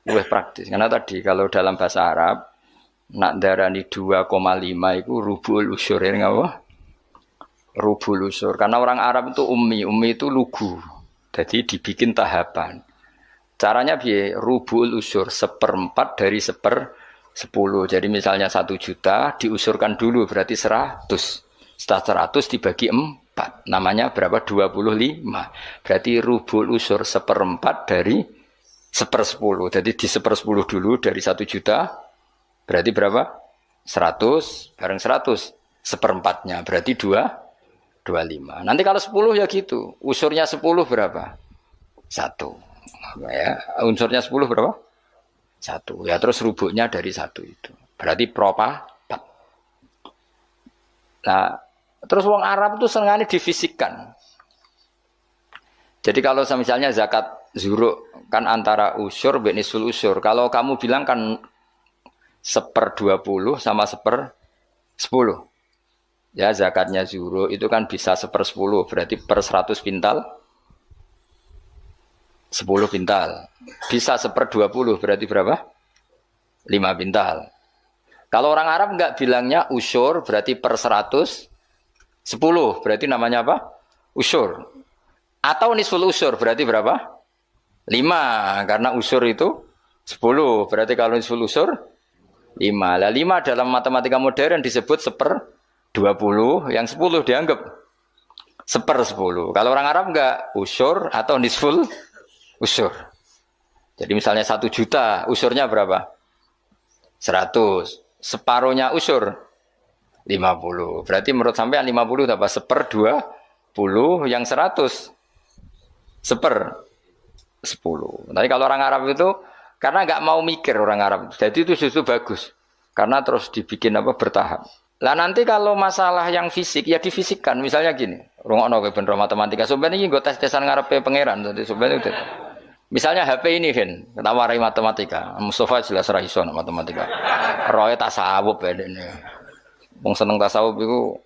A: Luwih praktis. Karena tadi kalau dalam bahasa Arab nak darani 2,5 itu rubul usur ya ngapa? Rubul usur. Karena orang Arab itu ummi itu lugu. Jadi dibikin tahapan. Caranya piye? Rubul usur 1/4 dari 1/10. Jadi misalnya 1 juta diusurkan dulu berarti 100. Setelah 100 dibagi 4. Namanya berapa? 25. Berarti rubul usur 1/4 dari 1/10. Jadi di 1/10 dulu dari 1 juta berarti berapa? 100 bareng 100 1/4-nya berarti 25. Nanti kalau 10 ya gitu. Unsurnya 10 berapa? 1. Ya, unsurnya 10 berapa? 1. Ya terus rubuknya dari 1 itu. Berarti seperempat. Nah, terus wong Arab itu senengane difisikkan. Jadi kalau misalnya zakat zuruk kan antara usur dan nisful usur. Kalau kamu bilang kan 1/20 sama 1/10. Ya zakatnya zuruk itu kan bisa 1/10. Berarti per 100 pintal 10 pintal. Bisa 1/20 berarti berapa? 5 pintal. Kalau orang Arab enggak bilangnya usur berarti per 100 10. Berarti namanya apa? Usur. Atau nisful usur berarti berapa? 5. Karena usur itu 10. Berarti kalau nisful usur 5. Lah 5 dalam matematika modern disebut 1/20. Yang 10 dianggap 1/10. Kalau orang Arab enggak usur atau nisful usur. Jadi misalnya 1 juta, usurnya berapa? 100. Separuhnya usur 50. Berarti menurut sampean 50 apa? 1/20 yang 100 1/10. Tapi kalau orang Arab itu karena nggak mau mikir orang Arab, jadi itu justru bagus karena terus dibikin apa bertahap. Lah nanti kalau masalah yang fisik ya difisikkan, misalnya gini, rungokno kowe ben matematika, sebenarnya ini gue tes-tesan ngarepe pangeran, jadi sebenarnya itu. Misalnya HP ini kan, kita warai matematika, Mustafa jelas ra iso matematika. Roe tasawuf ya dene. Wong seneng tasawuf itu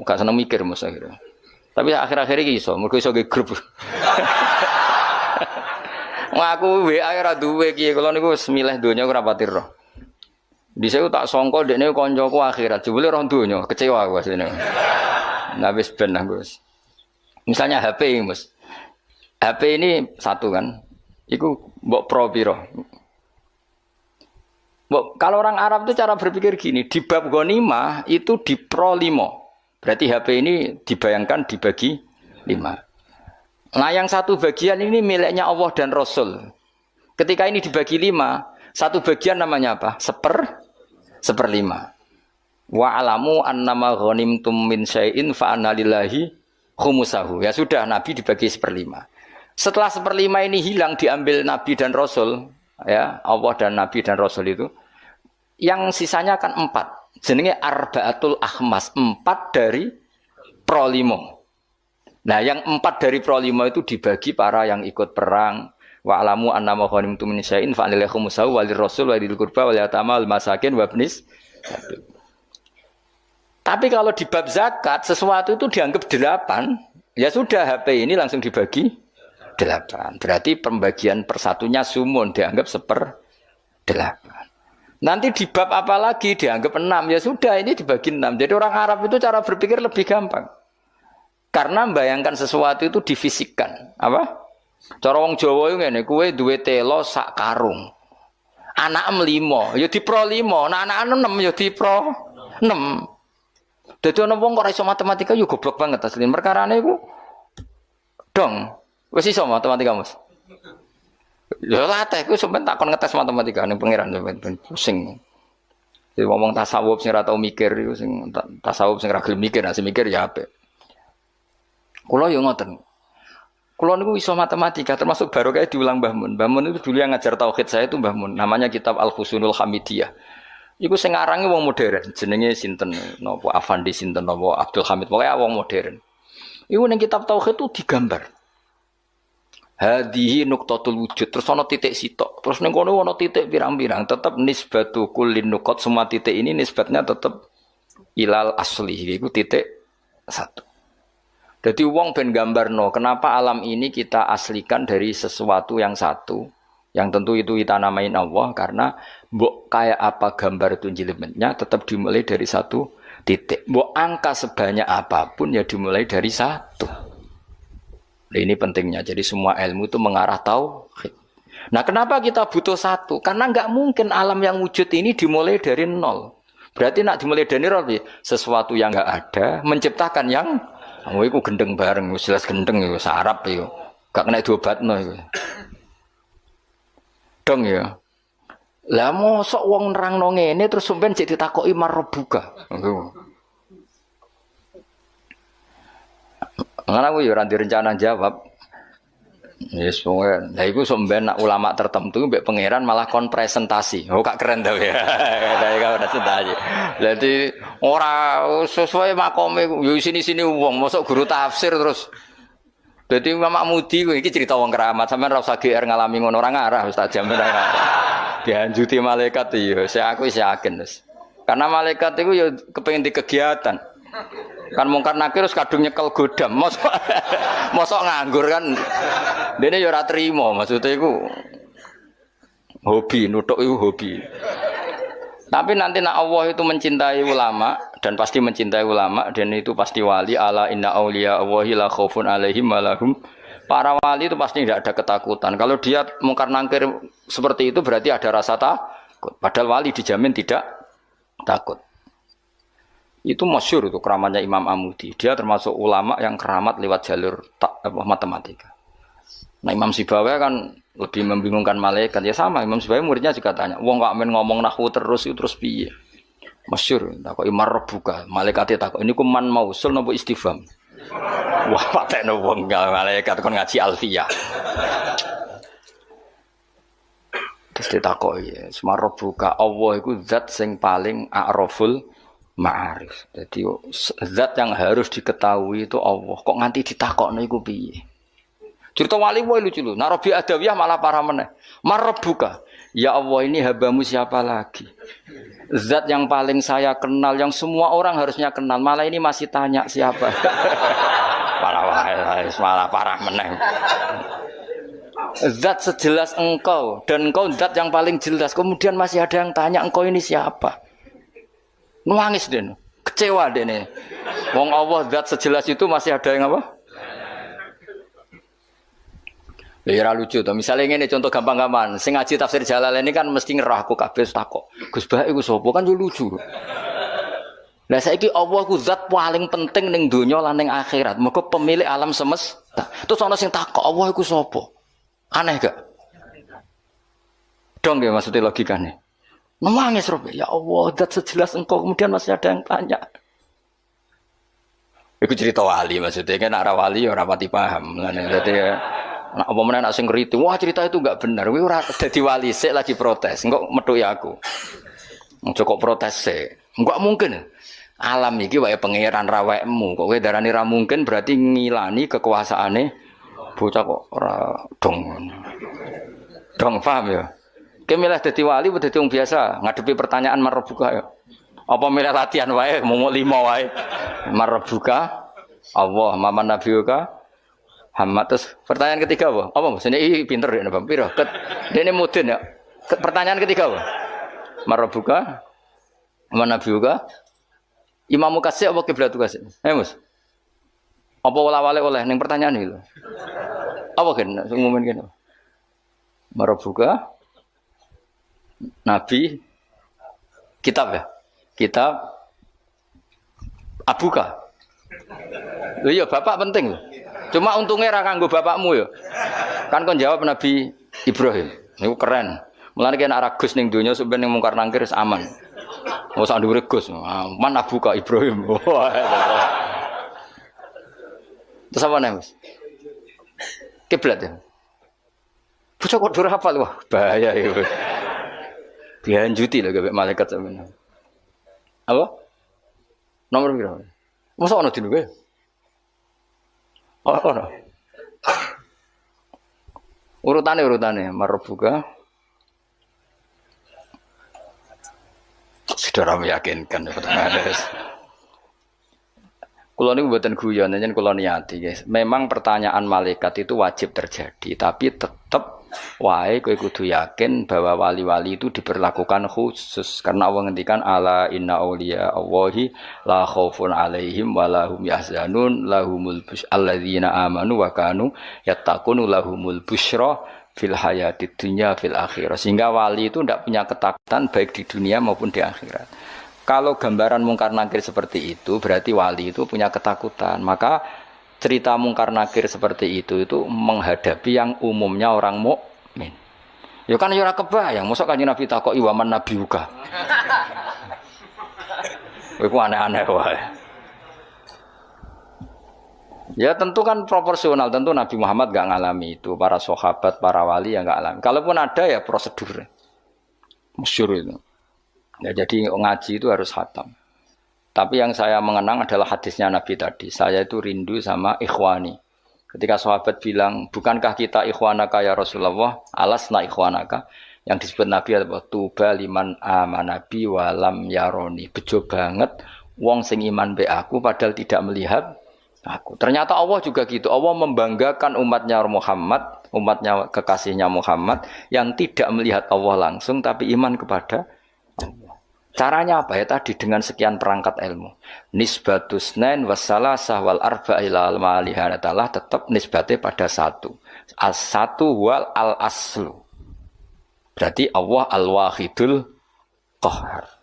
A: gak seneng mikir Mas akhirnya. Tapi akhir-akhir ini iso, mergo iso ge grup. Ngaku WA ora duwe iki, kula niku wis milih donya ora pati roh. Dhisik tak sangka dekne kancaku akhirat, jebule roh donya, kecewa aku asline. Nah wis ben aku wis. Misalnya HP Mas. HP ini satu kan. Iku mbok pro piro? Mbok kalau orang Arab itu cara berpikir gini, di bab ghanimah itu di pro 5. Berarti HP ini dibayangkan dibagi 5. Nah yang satu bagian ini miliknya Allah dan Rasul. Ketika ini dibagi 5, satu bagian namanya apa? 1/5. Wa alamu annama ghanimtum min syai'in fa anna lillahi khumusahu. Ya sudah, Nabi dibagi 1/5. Setelah 1/5 ini hilang diambil Nabi dan Rasul, ya Allah dan Nabi dan Rasul itu, yang sisanya kan 4. Jenenge arba'atul akhmas, 4 dari pro 5. Nah yang 4 dari pro 5 itu dibagi para yang ikut perang. Wa alamu annama ghanimtum min syai'in fa anil khumusahu walir rasul walil qurba wal yatama wal masakin wabnis. Tapi kalau di bab zakat sesuatu itu dianggap 8, ya sudah HP ini langsung dibagi 8. Berarti pembagian persatunya sumun dianggap 1/8. Nanti di bab apa lagi dianggap 6, ya sudah ini dibagi 6. Jadi orang Arab itu cara berpikir lebih gampang. Karena membayangkan sesuatu itu difisikkan. Apa? Cara wong Jawa itu ngene, kowe duwe telo sak karung. Anak 5, ya di pro 5. Nah anak 6 ya di pro 6. Dadi ana wong kok iso matematika yo goblok banget asline. Perkarane iku dong. Wis iso matematika, Mas. Ya latih ku sampean takon ngetes matematika ning pangeran sampean pusing. Jadi ngomong tasawuf sing ora tau mikir iku sing tasawuf sing ora gelem mikir, nek mikir ya apik. Kula yo ngoten. Kula niku iso matematika termasuk baru kayak diulang Mbah Mun. Mbah Mun itu dulu yang ngajar tauhid saya itu Mbah Mun. Namanya kitab Al-Husnul Hamidiyah. Iku sing arange wong modern, jenenge sinten napa Afandi sinten napa Abdul Hamid, pokoke wong modern. Iku ning kitab tauhid itu digambar. Hadihi nuqtatul wujud, terus ana titik sitok. Terus ning kono ana titik pirang-pirang, tetep nisbatu kullin nuqat, semua titik ini nisbatnya tetep ilal asli, iku titik 1. Jadi wong ben gambarno, kenapa alam ini kita aslikan dari sesuatu yang satu, yang tentu itu kita namain Allah, karena mbok kayak apa gambar itu jelimetnya tetap dimulai dari satu titik. Mbok angka sebanyak apapun ya dimulai dari 1. Nah, ini pentingnya. Jadi semua ilmu itu mengarah tauhid. Nah, kenapa kita butuh 1? Karena nggak mungkin alam yang wujud ini dimulai dari 0. Berarti nak dimulai dari 0, sesuatu yang nggak ada menciptakan yang itu gendeng bareng, jelas gendeng itu Arab itu. Gak kena diobatno itu.
C: Dong ya. Lah mosok wong nerangno ngene terus sampean jek ditakoki marbuka. Ngene aku ya ora direncana jawab. Yes, pokoknya. Nah, itu sebenarnya ulama tertentu, mbak pangeran malah kon presentasi. Oh, kak keren tuh ya. Dari kau presentasi. Jadi orang sesuai makome, yo sini uang, masuk guru tafsir terus. Jadi Imam Mudi, ini cerita uang keramat. Sampai rasa GR ngalami ngono orang arah, Ustaz Jamin orang arah. Dianjuti malaikat itu, aku yakin terus. Karena malaikat itu ya kepengen di kegiatan. Kan mungkar nakir terus kadung nyekel godam, mosok nganggur kan. Dene ya ora trimo, maksudnya iku hobi, nutuk itu hobi. Tapi nanti nak Allah itu mencintai ulama dan pasti mencintai ulama dan itu pasti wali ala inna auliya Allahi la khaufun alaihim wa lahum. Para wali itu pasti tidak ada ketakutan. Kalau dia mungkar nakir seperti itu berarti ada rasa takut. Padahal wali dijamin tidak takut. Itu masyhur itu keramatnya Imam Amudi. Dia termasuk ulama yang keramat lewat jalur matematika. Nah Imam Sibawai kan lebih membingungkan malaikat. Ya sama Imam Sibawai muridnya juga tanya, wong kok men ngomong nahwu terus itu terus piye? Masyhur takok imar rebuka. Malaikate takok ini ku man mausul napa istifham. Wah patekno wong malaikat kon ngaji alfiyah. Terus ditakoki, semar rebuka Allah iku zat sing paling a'raful ma'arif. Jadi zat yang harus diketahui itu Allah. Kok nganti ditakokno iku piye? Cerita wali wae lucu lho. Narobi Adawiyah malah parah meneh. Marbuka. Ya Allah ini habamu siapa lagi? Zat yang paling saya kenal, yang semua orang harusnya kenal. Malah ini masih tanya siapa? Parah wae, malah parah meneh. Zat sejelas engkau dan engkau zat yang paling jelas. Kemudian masih ada yang tanya engkau ini siapa? Nangis den, kecewa den. Wong Allah zat sejelas itu masih ada yang apa? Ya lucu tuh. Misalnya ini contoh gampang-gampang. Sing ngaji tafsir Jalalain ini kan mesti ngerah aku kabeh takok. Gus Bah iku sapa kan yo lucu. Lah saiki Allah ku zat paling penting ning donya lan ning akhirat. Mergo pemilik alam semesta. Terus ana sing takok Allah iku sapa? Aneh gak? Dong ya maksudnya logikane. Nangis Rob, ya Allah, zat sejelas engkau kemudian masih ada yang tanya. Iku cerita wali maksudnya kan arah wali ora pati paham. Jadi nak apa meneh nak sing ngerti, wah cerita itu enggak benar. Kowe ora dadi wali sik lagi protes. Engko methuki aku. Kok protes sik. Enggak mungkin. Alam iki wae pangeran rawekmu. Kok kowe darani ra mungkin berarti ngilani kekuasaane bocah kok ora dong. Dong paham ya? Kowe milih dadi wali apa dadi wong biasa ngadepi pertanyaan marbuka ya. Apa milih latihan wae mau 5 wae. Marbuka Allah, maman nabiyuka Hamad. Terus pertanyaan ketiga apa? Apa Mas? Ini pinter ya Bang. Piro? Dene mudin ya. Pertanyaan ketiga apa? Marabuka. Mana biuka? Imam kasih apa kiblat kasih? Mas. Apa wala-wale oleh ning pertanyaan iki lho. Apa kan ngumumin kene? Marabuka. Nabi kitab ya. Kitab Abuka. Lho iya bapak penting lho. Cuma untungnya ra kanggo bapakmu ya. Kan kon jawab Nabi Ibrahim. Niku keren. Mulane kena ra Gus ning donya sampeyan ning mungkar nangkir aman. Ora usah dhuwur Gus. Man abuka Ibrahim. Terus apa nih Mas? Kiblat ya. Bocah kok dur hafal wah bahaya iki. Dianjuti lho gawe malaikat sampeyan. Apa? Nomor piro? Mosok ana dino kowe? Oh, no. Urutane marbuka. Sudah meyakinkan pertanyaan. Kulo niku mboten guyon, yen kulo niati, guys. Memang pertanyaan malaikat itu wajib terjadi, tapi tetap wae kowe kudu yakin bahwa wali-wali itu diberlakukan khusus karena Allah ngendikan ala inna auliya Allahi la khaufun alaihim wa lahum yahzanun lahumul busyra alladzina amanu wa kanu yattaqun lahumul busyra fil hayatid dunya fil akhirah. Sehingga wali itu tidak punya ketakutan baik di dunia maupun di akhirat. Kalau gambaran mungkar nakir seperti itu berarti wali itu punya ketakutan. Maka cerita mungkar nakir seperti itu menghadapi yang umumnya orang mukmin. Ya kan ya ora kebayang, mosok Kanjeng Nabi takoki waman nabiuka. Iku aneh-aneh wae. Ya tentu kan proporsional, tentu Nabi Muhammad gak ngalami itu, para sahabat, para wali yang gak alami. Kalaupun ada ya prosedur. Masyhur itu. Ya jadi ngaji itu harus khatam. Tapi yang saya mengenang adalah hadisnya Nabi tadi. Saya itu rindu sama ikhwani. Ketika sahabat bilang, bukankah kita ikhwanaka ya Rasulullah? Alasna ikhwanaka. Yang disebut Nabi adalah tuba liman amanabi walam yaroni. Bejo banget wong sing iman be aku padahal tidak melihat aku. Ternyata Allah juga gitu. Allah membanggakan umatnya Muhammad, umatnya kekasihnya Muhammad yang tidak melihat Allah langsung tapi iman kepada Allah. Caranya apa ya tadi dengan sekian perangkat ilmu. Nisbatus nain wassalasah wal arba ila al-malihan adalah tetap nisbatnya pada satu. As-satu wal al-aslu. Berarti Allah al-wahidul qahhar.